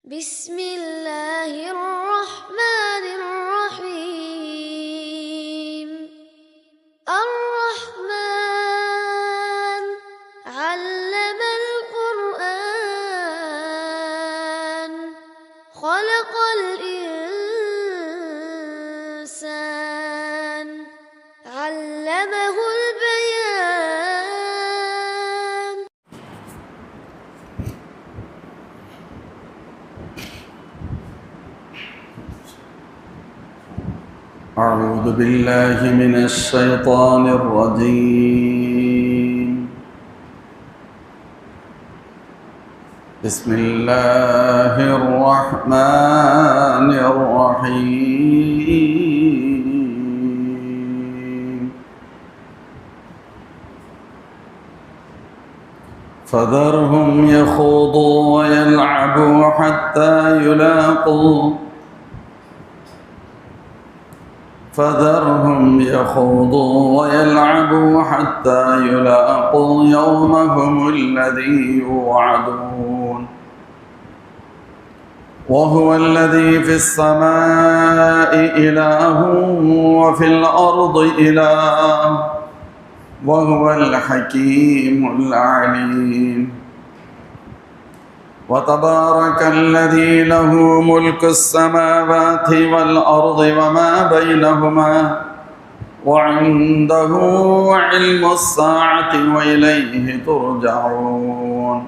بسم الله الرحمن الرحيم الرحمن علم القرآن خلق الإنسان علمه البيان. أعوذ بالله من الشيطان الرجيم. بسم الله الرحمن الرحيم. فذرهم يخوضوا ويلعبوا حتى يلاقوا يومهم الذي يوعدون. وهو الذي في السماء إله وفي الأرض إله وهو الحكيم العليم. وتبارك الذي له ملك السماوات والأرض وما بينهما وعنده علم الساعة وإليه ترجعون.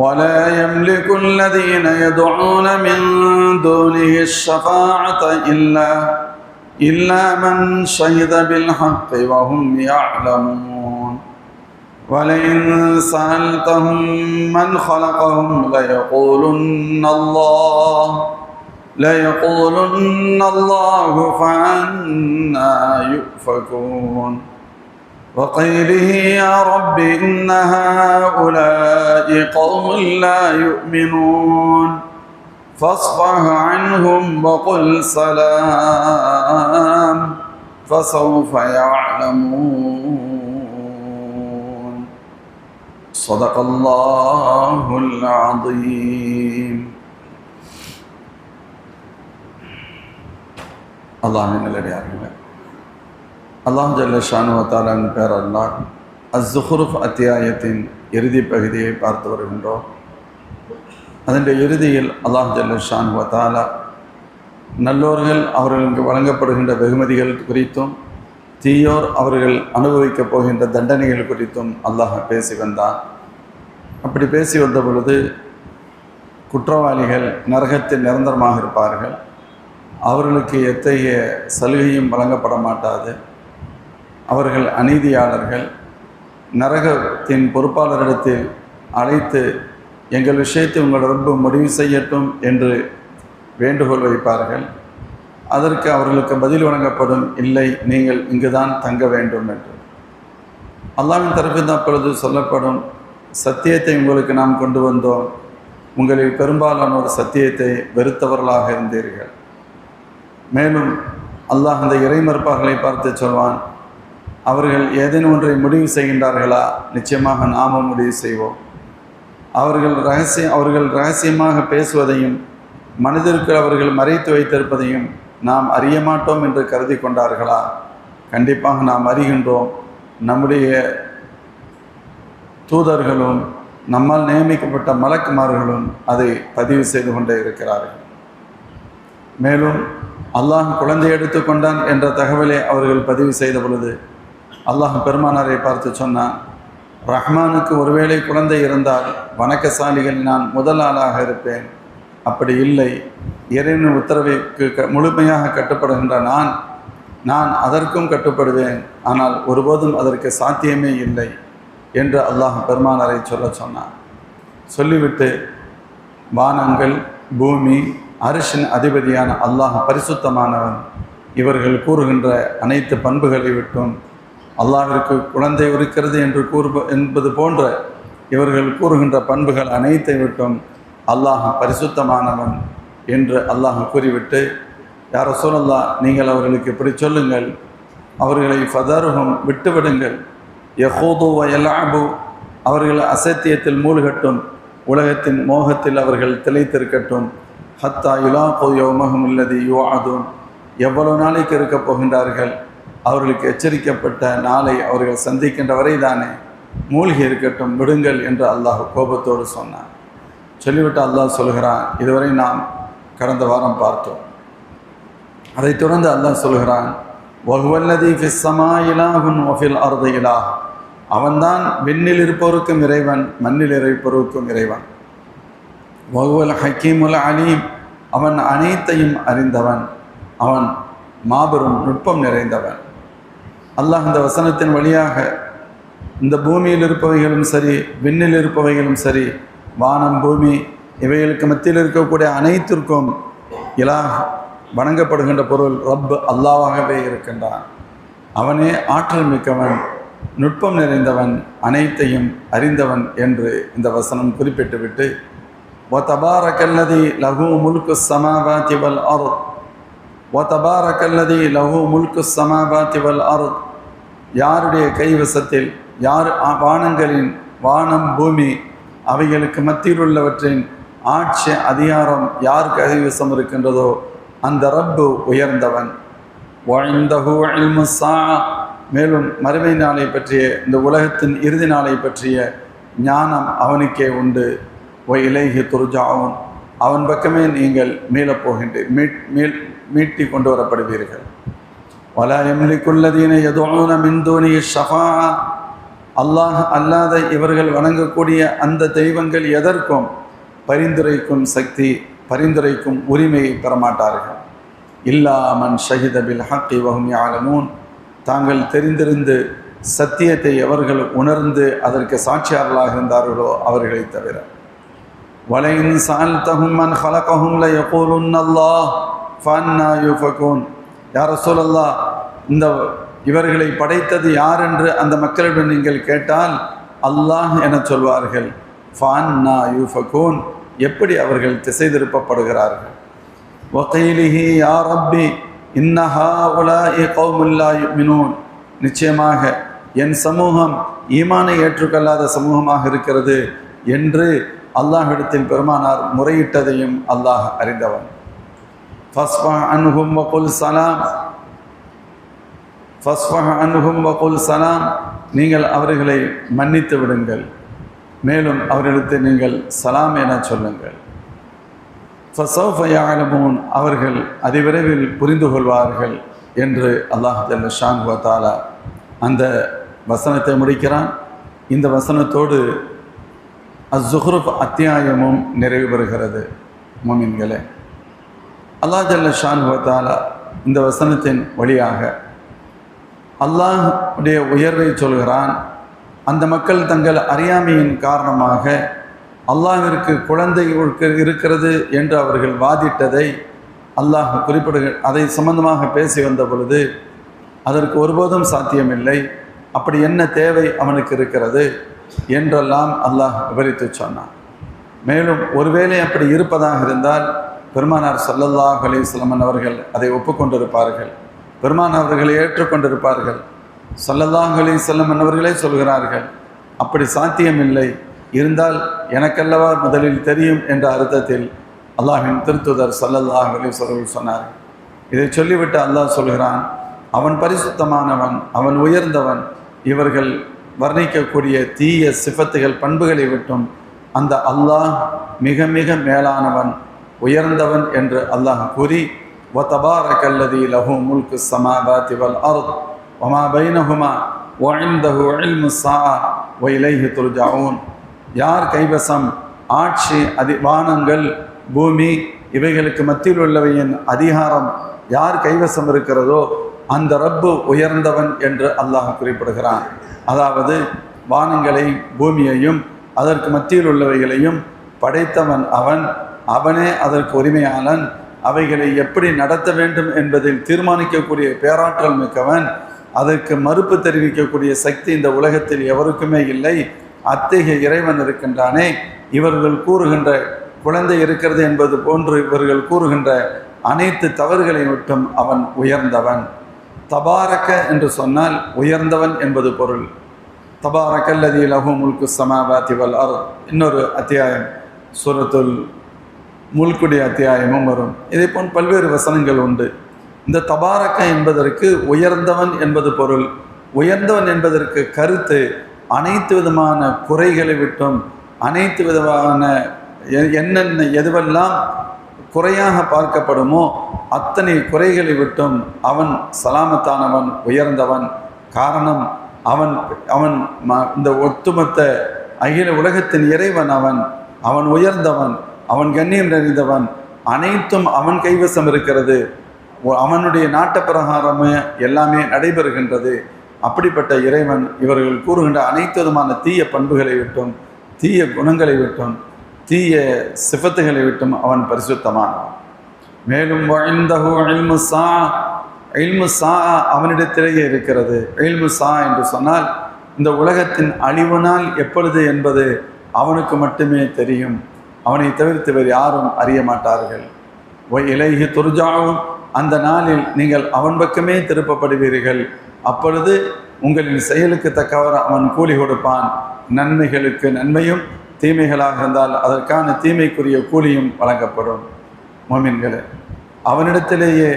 ولا يملك الذين يدعون من دونه الشفاعة إلا من شهد بالحق وهم يعلمون. ولئن سألتهم من خلقهم ليقولن الله فأنى يؤفكون. وقيله يا رب إن هؤلاء قوم لا يؤمنون فاصفح عنهم وقل سلام فسوف يعلمون. صدق الله العظيم. அல்லாஹ்வின் நல்லடியார்களே, அல்லாஹ் ஜல்ல ஷானுஹு வ தஆலாவின் பெயரால் அஸ்-ஸுஹ்ருஃப் அத்தியாயத்தின் இறுதி பகுதியை பார்த்து வருகின்றோம். அதன் இறுதியில் அல்லாஹ் ஜல்ல ஷானுஹு வ தஆலா நல்லோர்கள் அவர்களுக்கு வழங்கப்படுகின்ற வெகுமதிகள் குறித்தும் தீயோர் அவர்கள் அனுபவிக்கப் போகின்ற தண்டனைகள் குறித்தும் அல்லாஹ் பேசி வந்தார். அப்படி பேசி வந்த பொழுது குற்றவாளிகள் நரகத்தில் நிரந்தரமாக இருப்பார்கள். அவர்களுக்கு எத்தகைய சலுகையும் வழங்கப்பட மாட்டாது. அவர்கள் அநீதியாளர்கள். நரகத்தின் பொறுப்பாளரிடத்தில் அழைத்து எங்கள் விஷயத்தை உங்கள் ரப்பு முடிவு செய்யட்டும் என்று வேண்டுகோள் வைப்பார்கள். அதற்கு அவர்களுக்கு பதில் வழங்கப்படும், இல்லை, நீங்கள் இங்குதான் தங்க வேண்டும் என்று. அல்லாஹ்வின் தரப்பில் அப்பொழுது சொல்லப்படும், சத்தியத்தை உங்களுக்கு நாம் கொண்டு வந்தோம், உங்களில் பெரும்பாலானோர் சத்தியத்தை வெறுத்தவர்களாக இருந்தீர்கள். மேலும் அல்லாஹ் அந்த இறைமறுப்பார்களை பார்த்து சொல்வான், அவர்கள் ஏதேனும் ஒன்றை முடிவு செய்கின்றார்களா? நிச்சயமாக நாமும் முடிவு செய்வோம். அவர்கள் ரகசியமாக பேசுவதையும் மனிதருக்கு அவர்கள் மறைத்து வைத்திருப்பதையும் நாம் அறிய மாட்டோம் என்று கருதி கொண்டார்களா? கண்டிப்பாக நாம் அறிகின்றோம். நம்முடைய தூதர்களும் நம்மால் நியமிக்கப்பட்ட மலக்குமார்களும் அதை பதிவு செய்து கொண்டே இருக்கிறார்கள். மேலும் அல்லாஹ் குழந்தை எடுத்து கொண்டான் என்ற தகவலை அவர்கள் பதிவு செய்த பொழுது அல்லாஹ் பெருமானாரை பார்த்து சொன்னான், ரஹ்மானுக்கு ஒருவேளை குழந்தை இருந்தால் வணக்கசாலிகள் நான் முதல் ஆளாக இருப்பேன். அப்படி இல்லை, இறைவனின் உத்தரவுக்கு முழுமையாக கட்டுப்படுகின்ற நான் அதற்கும் கட்டுப்படுவேன், ஆனால் ஒருபோதும் அதற்கு சாத்தியமே இல்லை என்று அல்லாஹ் பெருமானாரை சொன்னான். சொல்லிவிட்டு வானங்கள், பூமி, அரிஷின் அதிபதியான அல்லாஹ் பரிசுத்தமானவன், இவர்கள் கூறுகின்ற அனைத்து பண்புகளை விட்டும் அல்லாஹ்விற்கு குழந்தை இருக்கிறது என்பது போன்ற இவர்கள் கூறுகின்ற பண்புகள் அனைத்தை விட்டும் அல்லாஹ் பரிசுத்தமானவன் என்று அல்லாஹ் கூறிவிட்டு, யா ரசூலல்லாஹ், நீங்கள் அவர்களுக்கு இப்படி சொல்லுங்கள், அவர்களை ஃபதர்ஹும் விட்டுவிடுங்கள், யஹூது வ யல்அபு அவர்கள் அசத்தியத்தில் மூழ்கட்டும், உலகத்தின் மோகத்தில் அவர்கள் திளைத்திருக்கட்டும். ஹத்தா யுலாகோ யௌமஹும் அல்லதி யுஆதுன், எவ்வளவு நாளைக்கு இருக்கப் போகின்றார்கள், அவர்களுக்கு எச்சரிக்கப்பட்ட நாளை அவர்கள் சந்திக்கின்ற வரை தானே மூழ்கி இருக்கட்டும், விடுங்கள் என்று அல்லாஹ் கோபத்தோடு சொன்னான். சொல்லிவிட்டு அல்லாஹ் சொல்கிறான், இதுவரை நாம் கடந்த வாரம் பார்த்தோம். அதைத் தொடர்ந்து அல்லாஹ் சொல்கிறான், வஹுவல்லதி ஃபிஸ் ஸமாஇ இலாஹுன் வஃபில் அர்தி இலாஹ், அவன்தான் விண்ணில் இருப்பவருக்கும் இறைவன், மண்ணில் இருப்பவருக்கும் இறைவன். வஹுவல் ஹக்கீமுல் அலீம், அவன் அனைத்தையும் அறிந்தவன், அவன் மாபெரும் நுட்பம் நிறைந்தவன். அல்லாஹ் இந்த வசனத்தின் வழியாக இந்த பூமியில் இருப்பவைகளும் சரி, விண்ணில் இருப்பவைகளும் சரி, வானம் பூமி இவைகளுக்கு மத்தியில் இருக்கக்கூடிய அனைத்திற்கும் இலாஹ் வணங்கப்படுகின்ற பொருள் ரப் அல்லாஹ்வாகவே இருக்கின்றான். அவனே ஆற்றல் மிக்கவன், நுட்பம் நிறைந்தவன், அனைத்தையும் அறிந்தவன் என்று இந்த வசனம் குறிப்பிட்டுவிட்டு, வதபாரக்கல்லதி லஹு முல்கு ஸமாவாதி வல் அர்த், வதபாரக்கல்லதி லஹு முல்கு ஸமாவாதி வல் அர்த், யாருடைய கைவசத்தில், யார் வானங்களின், வானம் பூமி அவைகளுக்கு மத்தியில் உள்ளவற்றின் ஆட்சி அதிகாரம் யார் கைவசம் இருக்கின்றதோ அந்த ரப்பு உயர்ந்தவன். வஇந்தஹு இல்மு ஸாஅ, மேலும் மறுமை நாளை பற்றிய, இந்த உலகத்தின் இறுதி நாளை பற்றிய ஞானம் அவனுக்கே உண்டு. இலைஹி துர்ஜாவும், அவன் பக்கமே நீங்கள் மீட்டி கொண்டு வரப்படுவீர்கள். வலா யம்லிகுல்லதீன யதுஊன மின் தூனிஹி ஷஃபாஅ, அல்லாஹ் அல்லாத இவர்கள் வணங்கக்கூடிய அந்த தெய்வங்கள் எதற்கும் பரிந்துரைக்கும் சக்தி, பரிந்துரைக்கும் உரிமையை பெறமாட்டார்கள். இல்லா மன் ஷஹித பில் ஹக்கி வஹும் யஅலமூன், தாங்கள் தெரிந்திருந்து சத்தியத்தை எவர்கள் உணர்ந்து அதற்கு சாட்சியாளர்களாக இருந்தார்களோ அவர்களை தவிர. வலைன் சஅல்தஹும் மன் ஹலகஹும் லயகூலுன்ன அல்லாஹ் ஃபஅன்னா யுஃபகூன், யா ரசூலல்லாஹ், இந்த இவர்களை படைத்தது யார் என்று அந்த மக்களிடம் நீங்கள் கேட்டால் அல்லாஹ் என சொல்வார்கள். ஃபஅன்னா யுஃபகூன், எப்படி அவர்கள் திசை திருப்பப்படுகிறார்கள். வகைலிஹி யா ரப்பி இன்ன ஹாஉலாஇ கௌமுன் லா யுமினூன், நிச்சயமாக என் சமூகம் ஈமானை ஏற்றுக்கொள்ளாத சமூகமாக இருக்கிறது என்று அல்லாஹ்விடத்தில் பெருமானார் முறையிட்டதையும் அல்லாஹ் அறிந்தவன். ஃபஸ்ஃபஹ் அன்ஹும் வகுல் சலாம், ஃபஸ்ஃபஹ் அன்ஹும் வகுல் சலாம், நீங்கள் அவர்களை மன்னித்து விடுங்கள், மேலும் அவர்களுக்கு நீங்கள் சலாம் என சொல்லுங்கள். ஃபஸௌஃப யஅலமூன், அவர்கள் அதிவிரைவில் புரிந்து கொள்வார்கள் என்று அல்லாஹ் ஜல்ல ஷானுஹு வ தஆலா அந்த வசனத்தை முடிக்கிறான். இந்த வசனத்தோடு அஸ்ஸுஹ்ருஃப் அத்தியாயமும் நிறைவு பெறுகிறது. முஃமின்களே, அல்லாஹ் ஜல்ல ஷானுஹு வ தஆலா இந்த வசனத்தின் வழியாக அல்லாஹ்வுடைய உயர்வை சொல்கிறான். அந்த மக்கள் தங்கள் அறியாமையின் காரணமாக அல்லாஹ்விற்கு குழந்தை இருக்கிறது என்று அவர்கள் வாதிட்டதை அல்லாஹ் அதை சம்பந்தமாக பேசி வந்த பொழுது அதற்கு ஒருபோதும் சாத்தியமில்லை, அப்படி என்ன தேவை அவனுக்கு இருக்கிறது என்றெல்லாம் அல்லாஹ் விவரித்து சொன்னான். மேலும் ஒருவேளை அப்படி இருப்பதாக இருந்தால் பெருமானார் ஸல்லல்லாஹு அலைஹி வஸல்லம் அவர்கள் அதை ஒப்புக்கொண்டிருப்பார்கள், பெருமானார் அவர்களை ஏற்றுக்கொண்டிருப்பார்கள். ஸல்லல்லாஹு அலைஹி வஸல்லம் அவர்களே சொல்கிறார்கள், அப்படி சாத்தியமில்லை, இருந்தால் எனக்கல்லவா முதலில் தெரியும் என்ற அர்த்தத்தில் அல்லாஹ்வின் திருத்துதர் ஸல்லல்லாஹு அலைஹி வஸல்லம் சொன்னார். இதை சொல்லிவிட்டு அல்லாஹ் சொல்கிறான், அவன் பரிசுத்தமானவன், அவன் உயர்ந்தவன், இவர்கள் வர்ணிக்கக்கூடிய தீய சிஃபத்துகள் பண்புகளை விட்டும் அந்த அல்லாஹ் மிக மிக மேலானவன், உயர்ந்தவன் என்று அல்லாஹ் கூறி, வதபாரக்கல்லதி லஹு முல்கு ஸமாவாதி வல் அர்த் வமா பைனஹுமா வஇந்தஹு இல்மு ஸாஅ வஇலைஹி துர்ஜாஊன், யார் கைவசம் ஆட்சி வானங்கள் பூமி இவைகளுக்கு மத்தியில் உள்ளவையின் அதிகாரம் யார் கைவசம் இருக்கிறதோ அந்த ரப்பு உயர்ந்தவன் என்று அல்லாஹ் குறிப்பிடுகிறான். அதாவது வானங்களை பூமியையும் அதற்கு மத்தியில் உள்ளவைகளையும் படைத்தவன் அவன், அவனே அதற்கு உரிமையாளன், அவைகளை எப்படி நடத்த வேண்டும் என்பதில் தீர்மானிக்கக்கூடிய பேராற்றல் மிக்கவன், அதற்கு மறுப்பு தெரிவிக்கக்கூடிய சக்தி இந்த உலகத்தில் எவருக்குமே இல்லை. அத்தகைய இறைவன் இருக்கின்றானே, இவர்கள் கூறுகின்ற குழந்தை இருக்கிறது என்பது போன்று இவர்கள் கூறுகின்ற அனைத்து தவறுகளை விட்டும் அவன் உயர்ந்தவன். தபாரக்க என்று சொன்னால் உயர்ந்தவன் என்பது பொருள். தபாரக்கல்லதி லஹு முல்கு ஸமாவாதி வல் அர்த், இன்னொரு அத்தியாயம் சூரத்துல் முல்குடைய அத்தியாயமும் வரும். இதே போல் பல்வேறு வசனங்கள் உண்டு. இந்த தபாரக்க என்பதற்கு உயர்ந்தவன் என்பது பொருள். உயர்ந்தவன் என்பதற்கு கருத்து அனைத்து விதமான குறைகளை விட்டும், அனைத்து விதமான என்னென்ன எதுவெல்லாம் குறையாக பார்க்கப்படுமோ அத்தனை குறைகளை விட்டும் அவன் சலாமத்தானவன், உயர்ந்தவன். காரணம், அவன் அவன் இந்த ஒட்டுமொத்த அகில உலகத்தின் இறைவன். அவன் உயர்ந்தவன், அவன் கண்ணியம் நிறைந்தவன். அனைத்தும் அவன் கைவசம் இருக்கிறது. அவனுடைய நாட்ட பிரகாரமே எல்லாமே நடைபெறுகின்றது. அப்படிப்பட்ட இறைவன் இவர்கள் கூறுகின்ற அனைத்து விதமான தீய பண்புகளை விட்டும், தீய குணங்களை விட்டும், தீய சிஃபத்துகளை விட்டும் அவன் பரிசுத்தமானவன். மேலும் இல்மு சா அவனிடத்திலேயே இருக்கிறது. இல்மு சா என்று சொன்னால் இந்த உலகத்தின் அழிவு நாள் எப்பொழுது என்பது அவனுக்கு மட்டுமே தெரியும். அவனை தவிர்த்து வேறு யாரும் அறிய மாட்டார்கள். இலைஹி துர்ஜாவும், அந்த நாளில் நீங்கள் அவன் பக்கமே திருப்பப்படுவீர்கள். அப்பொழுது உங்களின் செயலுக்கு தக்கவர் அவன் கூலி கொடுப்பான். நன்மைகளுக்கு நன்மையும், தீமைகளாக இருந்தால் அதற்கான தீமைக்குரிய கூலியும் வழங்கப்படும். மோமின்களே, அவனிடத்திலேயே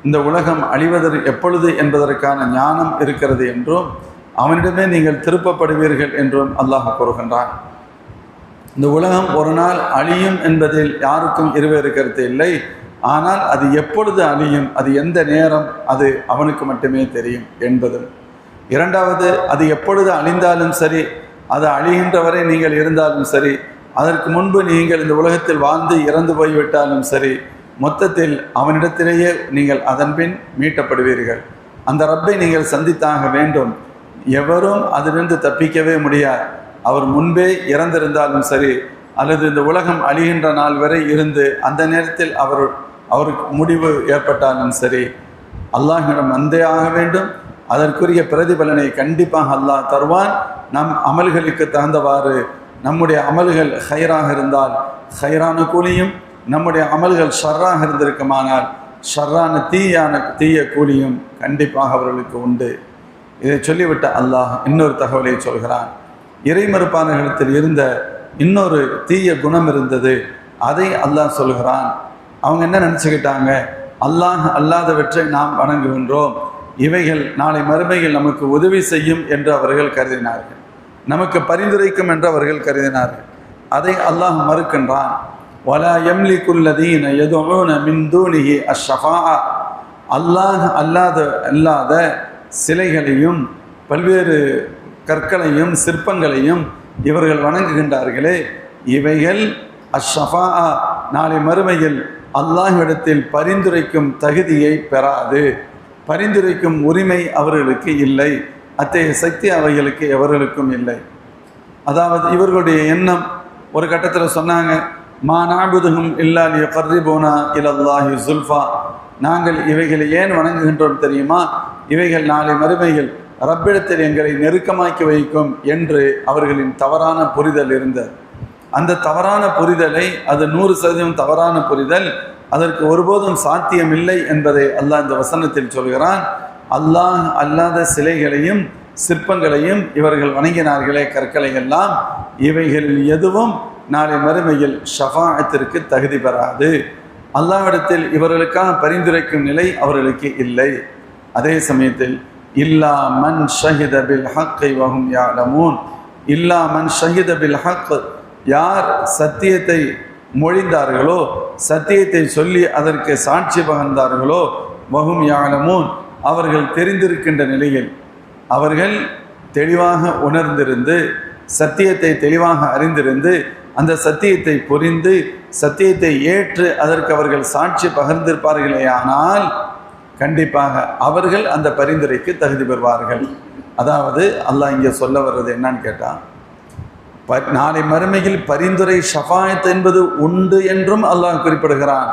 இந்த உலகம் அழிவதற்கு எப்பொழுது என்பதற்கான ஞானம் இருக்கிறது என்றும் அவனிடமே நீங்கள் திருப்பப்படுவீர்கள் என்றும் அல்லாஹ் கூறுகின்றான். இந்த உலகம் ஒரு நாள் அழியும் என்பதில் யாருக்கும் இருவேறு கருத்து இல்லை. ஆனால் அது எப்பொழுது அழியும், அது எந்த நேரம், அது அவனுக்கு மட்டுமே தெரியும் என்பதும். இரண்டாவது, அது எப்பொழுது அழிந்தாலும் சரி, அது அழிகின்ற வரை நீங்கள் இருந்தாலும் சரி, அதற்கு முன்பு நீங்கள் இந்த உலகத்தில் வாழ்ந்து இறந்து போய்விட்டாலும் சரி, மொத்தத்தில் அவனிடத்திலேயே நீங்கள் அதன்பின் மீட்டப்படுவீர்கள். அந்த ரப்பை நீங்கள் சந்தித்தாக வேண்டும். எவரும் அதிலிருந்து தப்பிக்கவே முடியாது. அவர் முன்பே இறந்திருந்தாலும் சரி, அல்லது இந்த உலகம் அழிகின்ற நாள் வரை இருந்து அந்த நேரத்தில் அவருக்கு முடிவு ஏற்பட்டாலும் சரி, அல்லாஹ்விடம் வந்தே ஆக வேண்டும். அதற்குரிய பிரதிபலனை கண்டிப்பாக அல்லாஹ் தருவான். நம் அமல்களுக்கு தகுந்தவாறு நம்முடைய அமல்கள் ஹைராக இருந்தால் ஹைரான கூலியும், நம்முடைய அமல்கள் ஷர்ராக இருந்திருக்குமானால் ஷர்ரான தீய கூலியும் கண்டிப்பாக அவர்களுக்கு உண்டு. இதை சொல்லிவிட்ட அல்லாஹ் இன்னொரு தகவலை சொல்கிறான். இறைமறுப்பாளர்களிடத்தில் இருந்த இன்னொரு தீய குணம் இருந்தது. அதை அல்லாஹ் சொல்கிறான். அவங்க என்ன நினச்சிக்கிட்டாங்க, அல்லாஹ் அல்லாதவற்றை நாம் வணங்குகின்றோம், இவைகள் நாளை மறுமையில் நமக்கு உதவி செய்யும் என்று அவர்கள் கருதினார்கள், நமக்கு பரிந்துரைக்கும் என்று அவர்கள் கருதினார்கள். அதை அல்லாஹ் மறுக்கின்றான். வலா யம்லிகுல்லதீன யதுஊன மின் தூனிஹி அஷ்ஷஃபாஅ, அல்லாஹ் அல்லாத சிலைகளையும் பல்வேறு கற்களையும் சிற்பங்களையும் இவர்கள் வணங்குகின்றார்களே, இவைகள் அஷ்ஷஃபாஅ நாளை மறுமையில் அல்லாஹ்விடத்தில் பரிந்துரைக்கும் தகுதியை பெறாது. பரிந்துரைக்கும் உரிமை அவர்களுக்கு இல்லை. அத்தகைய சக்தி அவைகளுக்கு எவர்களுக்கும் இல்லை. அதாவது இவர்களுடைய எண்ணம் ஒரு கட்டத்தில் சொன்னாங்க, மா நாபுதுஹும் இல்லா லியுகர்ரிபூனா இலல்லாஹி ஸுல்ஃபா, நாங்கள் இவைகளை ஏன் வணங்குகின்றோம் தெரியுமா, இவைகள் நாளை மறுமையில் ரப்பிடத்தில் எங்களை நெருக்கமாக்கி வைக்கும் என்று அவர்களின் தவறான புரிதல் இருந்தது. அந்த தவறான புரிதலை, அது 100% தவறான புரிதல், அதற்கு ஒருபோதும் சாத்தியமில்லை என்பதை அல்லாஹ் இந்த வசனத்தில் சொல்கிறான். அல்லாஹ் அல்லாத சிலைகளையும் சிற்பங்களையும் இவர்கள் வணங்கினார்களே, கற்களை எல்லாம், இவைகளில் எதுவும் நாளை மறுமையில் ஷஃபாஅத்திற்கு தகுதி பெறாது. அல்லாஹ்விடத்தில் இவர்களுக்காக பரிந்துரைக்கும் நிலை அவர்களுக்கு இல்லை. அதே சமயத்தில் இல்லா மன் ஷஹித பில் ஹக்கை வஹும் யஅலமூன், இல்லா மன் ஷஹித பில் ஹக், யார் சத்தியத்தை மொழிந்தார்களோ, சத்தியத்தை சொல்லி அதற்கு சாட்சி பகர்ந்தார்களோ, வஹும் யஅலமூன், அவர்கள் தெரிந்திருக்கின்ற நிலையில், அவர்கள் தெளிவாக உணர்ந்திருந்து சத்தியத்தை தெளிவாக அறிந்திருந்து அந்த சத்தியத்தை புரிந்து சத்தியத்தை ஏற்று அதற்கு அவர்கள் சாட்சி பகிர்ந்திருப்பார்களே, ஆனால் கண்டிப்பாக அவர்கள் அந்த பரிந்துரைக்கு தகுதி பெறுவார்கள். அதாவது அல்லாஹ் இங்கே சொல்ல வர்றது என்னன்னு கேட்டால், நாளை மறுமையில் பரிந்துரை ஷஃபாயத் என்பது உண்டு என்றும் அல்லாஹ் குறிப்பிடுகிறான்.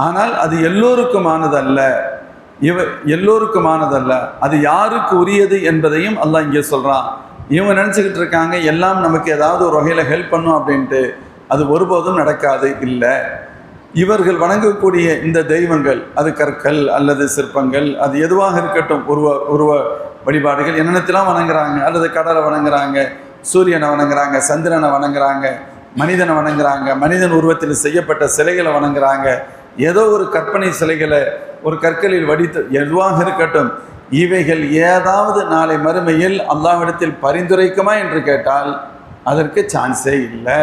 ஆனால் அது எல்லோருக்குமானதல்ல, எல்லோருக்குமானதல்ல, அது யாருக்கு உரியது என்பதையும் அல்லாஹ் இங்கே சொல்கிறான். இவங்க நினச்சிக்கிட்டு இருக்காங்க எல்லாம் நமக்கு ஏதாவது ஒரு வகையில் ஹெல்ப் பண்ணும் அப்படின்ட்டு. அது ஒருபோதும் நடக்காது. இல்லை, இவர்கள் வணங்கக்கூடிய இந்த தெய்வங்கள், அது கற்கள் அல்லது சிற்பங்கள், அது எதுவாக இருக்கட்டும், வழிபாடுகள் என்னென்னத்தெல்லாம் வணங்குறாங்க, அல்லது கடலை வணங்குறாங்க, சூரியனை வணங்குறாங்க, சந்திரனை வணங்குறாங்க, மனிதனை வணங்குறாங்க, மனிதன் உருவத்தில் செய்யப்பட்ட சிலைகளை வணங்குறாங்க, ஏதோ ஒரு கற்பனை சிலைகளை ஒரு கற்களில் வடித்து எதுவாக இருக்கட்டும், இவைகள் ஏதாவது நாளை மறுமையில் அல்லாஹ்விடத்தில் பரிந்துரைக்குமா என்று கேட்டால் அதற்கு சான்ஸே இல்லை.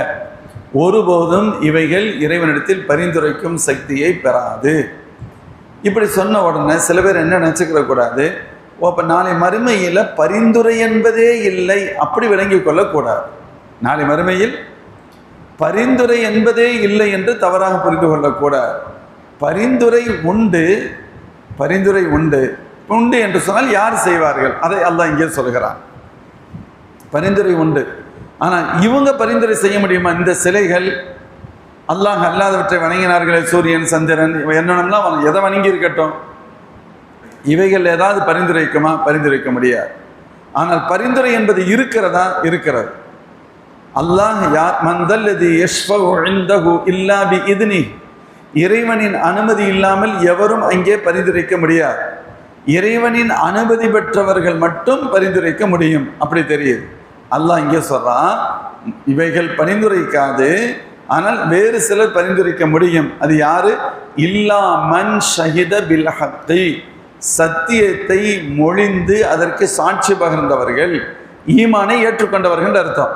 ஒருபோதும் இவைகள் இறைவனிடத்தில் பரிந்துரைக்கும் சக்தியை பெறாது. இப்படி சொன்ன உடனே சில பேர் என்ன நினச்சிக்கிற கூடாது, அப்போ நாளை மறுமையில் பரிந்துரை என்பதே இல்லை அப்படி விளங்கி கொள்ளக்கூடாது. நாளை மறுமையில் பரிந்துரை என்பதே இல்லை என்று தவறாக புரிந்து கொள்ளக்கூடாது. பரிந்துரை உண்டு, பரிந்துரை உண்டு உண்டு என்று சொன்னால் யார் செய்வார்கள், அதை அல்லாஹ் இங்கே சொல்கிறான். பரிந்துரை உண்டு, ஆனால் இவங்க பரிந்துரை செய்ய முடியுமா? இந்த சிலைகள் அல்லாஹ் அல்லாதவற்றை வணங்கினார்களே, சூரியன் சந்திரன் என்னென்னலாம் எதை வணங்கி இருக்கட்டும், இவைகள் ஏதாவது பரிந்துரைக்குமா? பரிந்துரைக்க முடியாது. ஆனால் பரிந்துரை என்பது இருக்கிறதா? இருக்கிறது. அல்லாஹ் மந்தல்லதி யஷ்ஃபஉ இன்தஹு இல்லா பிஇذنி, இறைவனின் அனுமதி இல்லாமல் எவரும் அங்கே பரிந்துரைக்க முடியாது. இறைவனின் அனுமதி பெற்றவர்கள் மட்டும் பரிந்துரைக்க முடியும். அப்படி தெரியுது. அல்லாஹ் இங்கே சொல்றான், இவைகள் பரிந்துரைக்காது, ஆனால் வேறு சிலர் பரிந்துரைக்க முடியும். அது யாரு? இல்லா மன் ஷஹித பில் ஹக்கி, சத்தியத்தை மொழிந்து அதற்கு சாட்சி பகர்ந்தவர்கள், ஈமானை ஏற்றுக்கொண்டவர்கள் அர்த்தம்.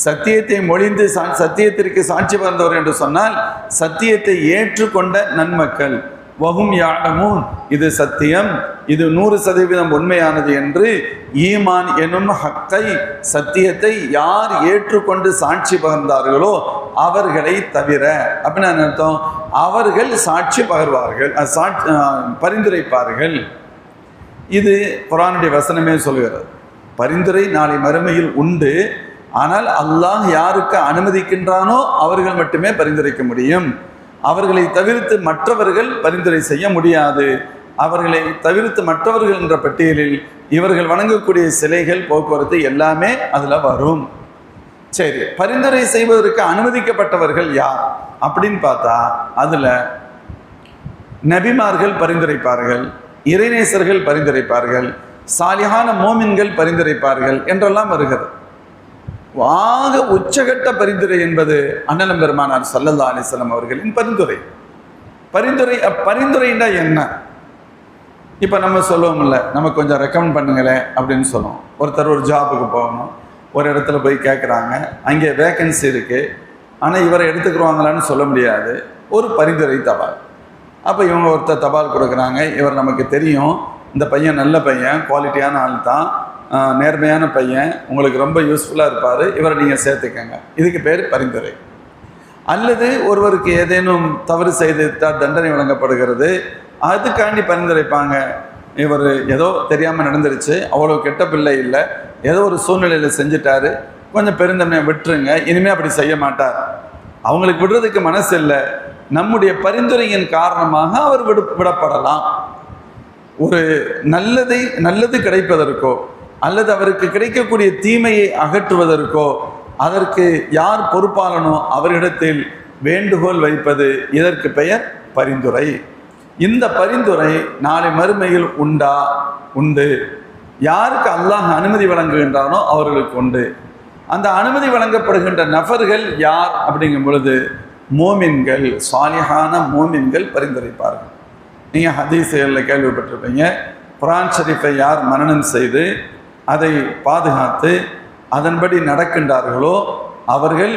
சத்தியத்தை மொழிந்து சத்தியத்திற்கு சாட்சி பகர்ந்தவர் என்று சொன்னால் சத்தியத்தை ஏற்றுக்கொண்ட நன்மக்கள். வஹும் யாலமூன், இது சத்தியம், இது 100% உண்மையானது என்று ஈமான் எனும் ஹக்கை, சத்தியத்தை யார் ஏற்றுக்கொண்டு சாட்சி பகர்ந்தார்களோ அவர்களை தவிர. அப்படின்னு அர்த்தம், அவர்கள் சாட்சி பகர்வார்கள், பரிந்துரைப்பார்கள். இது குர்ஆனுடைய வசனமே சொல்கிறது. பரிந்துரை நாளை மறுமையில் உண்டு, ஆனால் அல்லாஹ் யாருக்கு அனுமதிக்கின்றானோ அவர்கள் மட்டுமே பரிந்துரைக்க முடியும். அவர்களை தவிர்த்து மற்றவர்கள் பரிந்துரை செய்ய முடியாது. அவர்களை தவிர்த்து மற்றவர்கள் என்ற பட்டியலில் இவர்கள் வணங்கக்கூடிய சிலைகள், போக்குவரத்து எல்லாமே அதில் வரும். சரி, பரிந்துரை செய்வதற்கு அனுமதிக்கப்பட்டவர்கள் யார் அப்படின்னு பார்த்தா அதில் நபிமார்கள் பரிந்துரைப்பார்கள், இறைநேசர்கள் பரிந்துரைப்பார்கள், சாலிஹான மோமின்கள் பரிந்துரைப்பார்கள் என்றெல்லாம் வருகிறது. ஆக உச்சகட்ட பரிந்துரை என்பது அண்ணலம் பெருமானார் ஸல்லல்லாஹு அலைஹி வஸல்லம் அவர்களின் பரிந்துரை. பரிந்துரைன்னா என்ன? இப்போ நம்ம சொல்லுவோம்ல, நம்ம கொஞ்சம் ரெக்கமெண்ட் பண்ணுங்களேன் அப்படின்னு சொல்லுவோம். ஒருத்தர் ஒரு ஜாபுக்கு போகணும், ஒரு இடத்துல போய் கேட்குறாங்க, அங்கே வேக்கன்சி இருக்குது, ஆனால் இவரை எடுத்துக்கிடுவாங்களான்னு சொல்ல முடியாது. ஒரு பரிந்துரை தபால். அப்போ இவங்க ஒருத்தர் தபால் கொடுக்குறாங்க, இவர் நமக்கு தெரியும், இந்த பையன் நல்ல பையன், குவாலிட்டியான ஆள் தான், நேர்மையான பையன், உங்களுக்கு ரொம்ப யூஸ்ஃபுல்லாக இருப்பார், இவரை நீங்கள் சேர்த்துக்கங்க. இதுக்கு பேர் பரிந்துரை. அல்லது ஒருவருக்கு ஏதேனும் தவறு செய்துட்டால் தண்டனை வழங்கப்படுகிறது, அதுக்காண்டி பரிந்துரைப்பாங்க. இவர் ஏதோ தெரியாமல் நடந்துருச்சு, அவ்வளோ கெட்ட பிள்ளை இல்லை, ஏதோ ஒரு சூழ்நிலையில் செஞ்சுட்டாரு, கொஞ்சம் பெருந்தன்மையை விட்டுருங்க, இனிமேல் அப்படி செய்ய மாட்டார். அவங்களுக்கு விடுறதுக்கு மனசு இல்லை, நம்முடைய பரிந்துரையின் காரணமாக அவர் விடப்படலாம். ஒரு நல்லது கிடைப்பதற்கோ அல்லது அவருக்கு கிடைக்கக்கூடிய தீமையை அகற்றுவதற்கோ அதற்கு யார் பொறுப்பாளனோ அவரிடத்தில் வேண்டுகோள் வைப்பது, இதற்கு பெயர் பரிந்துரை. இந்த பரிந்துரை நாளை மறுமையில் உண்டு. யாருக்கு அல்லாஹ் அனுமதி வழங்குகின்றானோ அவர்களுக்கு உண்டு. அந்த அனுமதி வழங்கப்படுகின்ற நபர்கள் யார் அப்படிங்கும் பொழுது மோமின்கள், சாலிஹான மோமின்கள் பரிந்துரைப்பார்கள். நீங்கள் ஹதீஸ்களில் கேள்விப்பட்டிருப்பீங்க, குர்ஆன் ஷரீஃபை யார் மனனம் செய்து அதை பாதுகாத்து அதன்படி நடக்கின்றார்களோ அவர்கள்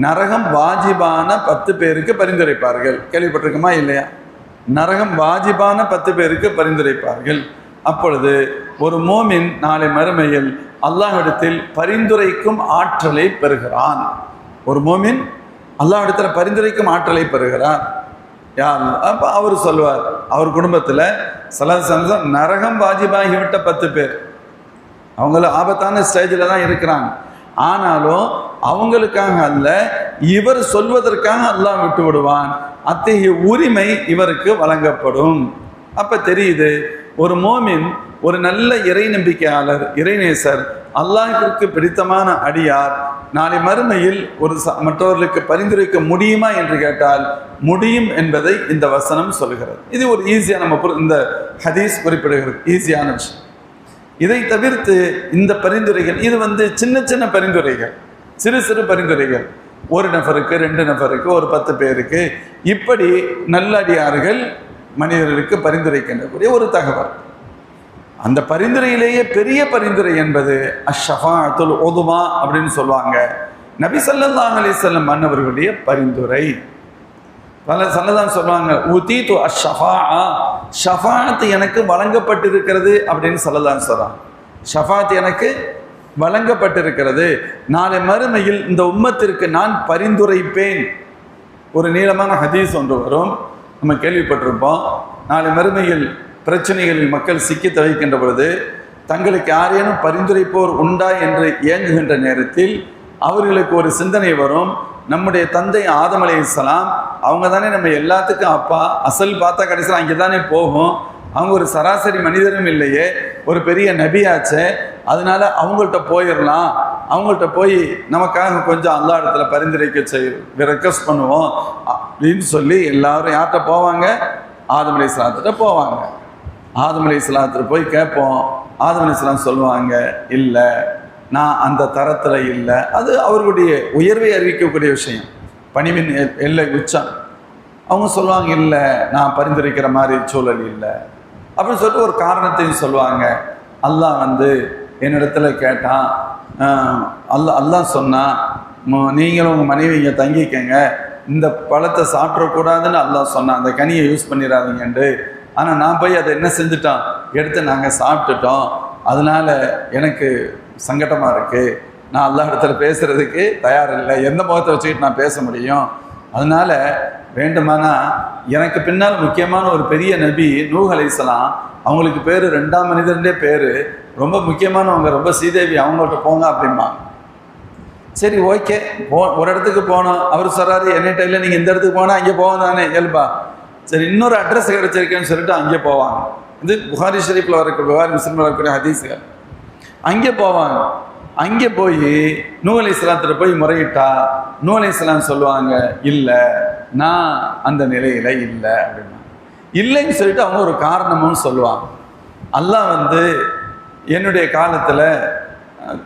நரகம் வாஜிபான 10 பேருக்கு பரிந்துரைப்பார்கள். கேள்விப்பட்டிருக்குமா இல்லையா? நரகம் வாஜிபான 10 பேருக்கு பரிந்துரைப்பார்கள். அப்பொழுது ஒரு மோமின் நாளை மறுமையில் அல்லாஹ்விடத்தில் பரிந்துரைக்கும் ஆற்றலை பெறுகிறான். ஒரு மோமின் அல்லாஹ்விடத்தில் பரிந்துரைக்கும் ஆற்றலை பெறுகிறார். யார்? அப்போ அவர் சொல்வார், அவர் குடும்பத்தில் சலசம்சம் நரகம் வாஜிபாகிவிட்ட 10 பேர், அவங்கள ஆபத்தான ஸ்டேஜில் தான் இருக்கிறாங்க. ஆனாலும் அவங்களுக்காக அல்ல, இவர் சொல்வதற்காக அல்லாஹ் விட்டு விடுவான். அத்தகைய உரிமை இவருக்கு வழங்கப்படும். அப்போ தெரியுது, ஒரு மோமின், ஒரு நல்ல இறை நம்பிக்கையாளர், இறைநேசர், அல்லாஹ்விற்கு பிடித்தமான அடியார் நாளை மறுமையில் மற்றவர்களுக்கு பரிந்துரைக்க முடியுமா என்று கேட்டால் முடியும் என்பதை இந்த வசனம் சொல்கிறது. இது ஒரு ஈஸியாக இந்த ஹதீஸ் குறிப்பிடுகிறது, ஈஸியான விஷயம். இதை தவிர்த்து இந்த பரிந்துரைகள் இது சின்ன சின்ன பரிந்துரைகள், சிறு சிறு பரிந்துரைகள், ஒரு நபருக்கு 2 நபருக்கு ஒரு 10 பேருக்கு இப்படி நல்லடியார்கள் மனிதர்களுக்கு பரிந்துரைக்கின்றக்கூடிய ஒரு தகவல். அந்த பரிந்துரையிலேயே பெரிய பரிந்துரை என்பது அஷ்ஷஃபாஅத்துல் உதுமா அப்படின்னு சொல்லுவாங்க. நபி ஸல்லல்லாஹு அலைஹி வஸல்லம் அன்னவர்களுடைய பரிந்துரை. சல்லல்லாஹு சொல்லுவாங்க, உதீது அஷ்ஷஃபாஅ, ஷஃபாஅத் எனக்கு வழங்கப்பட்டிருக்கிறது அப்படின்னு சல்லல்லாஹு சொல்றாங்க. ஷஃபாஅத் எனக்கு வழங்கப்பட்டிருக்கிறது, நாளை மறுமையில் இந்த உம்மத்திற்கு நான் பரிந்துரைப்பேன். ஒரு நீளமான ஹதீஸ் ஒன்று வரும், நம்ம கேள்விப்பட்டிருப்போம். நாளை மறுமையில் பிரச்சனைகளில் மக்கள் சிக்கி தவிக்கின்ற பொழுது தங்களுக்கு யாரேனும் பரிந்துரைப்போர் உண்டா என்று ஏங்குகின்ற நேரத்தில் அவர்களுக்கு ஒரு சிந்தனை வரும். நம்முடைய தந்தை ஆதம் அலைஹிஸ்ஸலாம் அவங்க தானே நம்ம எல்லாத்துக்கும் அப்பா, அசல் பார்த்தா கடைசியில் அங்கே தானே போகும். அவங்க ஒரு சராசரி மனிதரும் இல்லையே, ஒரு பெரிய நபியாச்சே, அதனால அவங்கள்ட்ட போயிடலாம், அவங்கள்ட்ட போய் நமக்காக கொஞ்சம் அல்லாஹ் இடத்துல பரிந்துரைக்க ரெக்வஸ்ட் பண்ணுவோம் அப்படின்னு சொல்லி எல்லாரும் யார்கிட்ட போவாங்க? ஆதம் அலைஹிஸ்ஸலாத்திட்ட போவாங்க. ஆதம் அலைஹிஸ்ஸலாத்திட்ட போய் கேட்போம். ஆதம் அலைஹிஸ்ஸலாம் சொல்லுவாங்க, இல்லை நான் அந்த தரத்தில் இல்லை. அது அவர்களுடைய உயர்வை அறிவிக்கக்கூடிய விஷயம், பணிவின் எல்லை உச்சம். அவங்க சொல்லுவாங்க, இல்லை நான் பரிந்துரைக்கிற மாதிரி சூழல் இல்லை அப்படின்னு சொல்லிட்டு ஒரு காரணத்தையும் சொல்லுவாங்க. அல்லாஹ் என்னிடத்துல கேட்டான், அல்லாஹ் சொன்னான், நீங்களும் உங்கள் மனைவி இங்கே தங்கிக்கங்க, இந்த பழத்தை சாப்பிடக்கூடாதுன்னு அல்லாஹ் சொன்னான், அந்த கனியை யூஸ் பண்ணிடாதீங்கண்டு. ஆனால் நான் போய் அதை என்ன செஞ்சுட்டோம், எடுத்து நாங்கள் சாப்பிட்டுட்டோம். அதனால் எனக்கு சங்கடமாக இருக்குது, நான் அல்லாஹ் இடத்துல பேசுகிறதுக்கு தயாரில்லை, எந்த முகத்தை வச்சுக்கிட்டு நான் பேச முடியும்? அதனால் வேண்டுமானா எனக்கு பின்னால் முக்கியமான ஒரு பெரிய நபி நூஹ் அலைஹிஸ்ஸலாம், அவங்களுக்கு பேர் 2ஆம் மனிதர்ன்றே பேர், ரொம்ப முக்கியமானவங்க, ரொம்ப சீதேவி, அவங்கள்ட்ட போங்க அப்படிமா. சரி ஓகே, ஒரு இடத்துக்கு போனோம். அவர் சொல்கிறாரு, என்னட்ட இல்லை, நீங்கள் இந்த இடத்துக்கு போனால் அங்கே போவோம் தானே இயல்பா. சரி, இன்னொரு அட்ரஸ் கிடச்சிருக்கேன்னு சொல்லிட்டு அங்கே போவாங்க. இது புகாரி ஷரீஃபில் வரக்கூடிய, புகாரி முஸ்லிமில் வரக்கூடிய ஹதீஸுகள். அங்கே போவாங்க. அங்கே போய் நூஹ் அலைஹிஸ்ஸலாத்திட்ட போய் முறையிட்டா நூஹ் அலைஹிஸ்ஸலாம் சொல்லுவாங்க, இல்லை நான் அந்த நிலையில் இல்லை அப்படின்னா. இல்லைன்னு சொல்லிட்டு அவங்க ஒரு காரணமும் சொல்லுவாங்க. அல்லாஹ் என்னுடைய காலத்தில்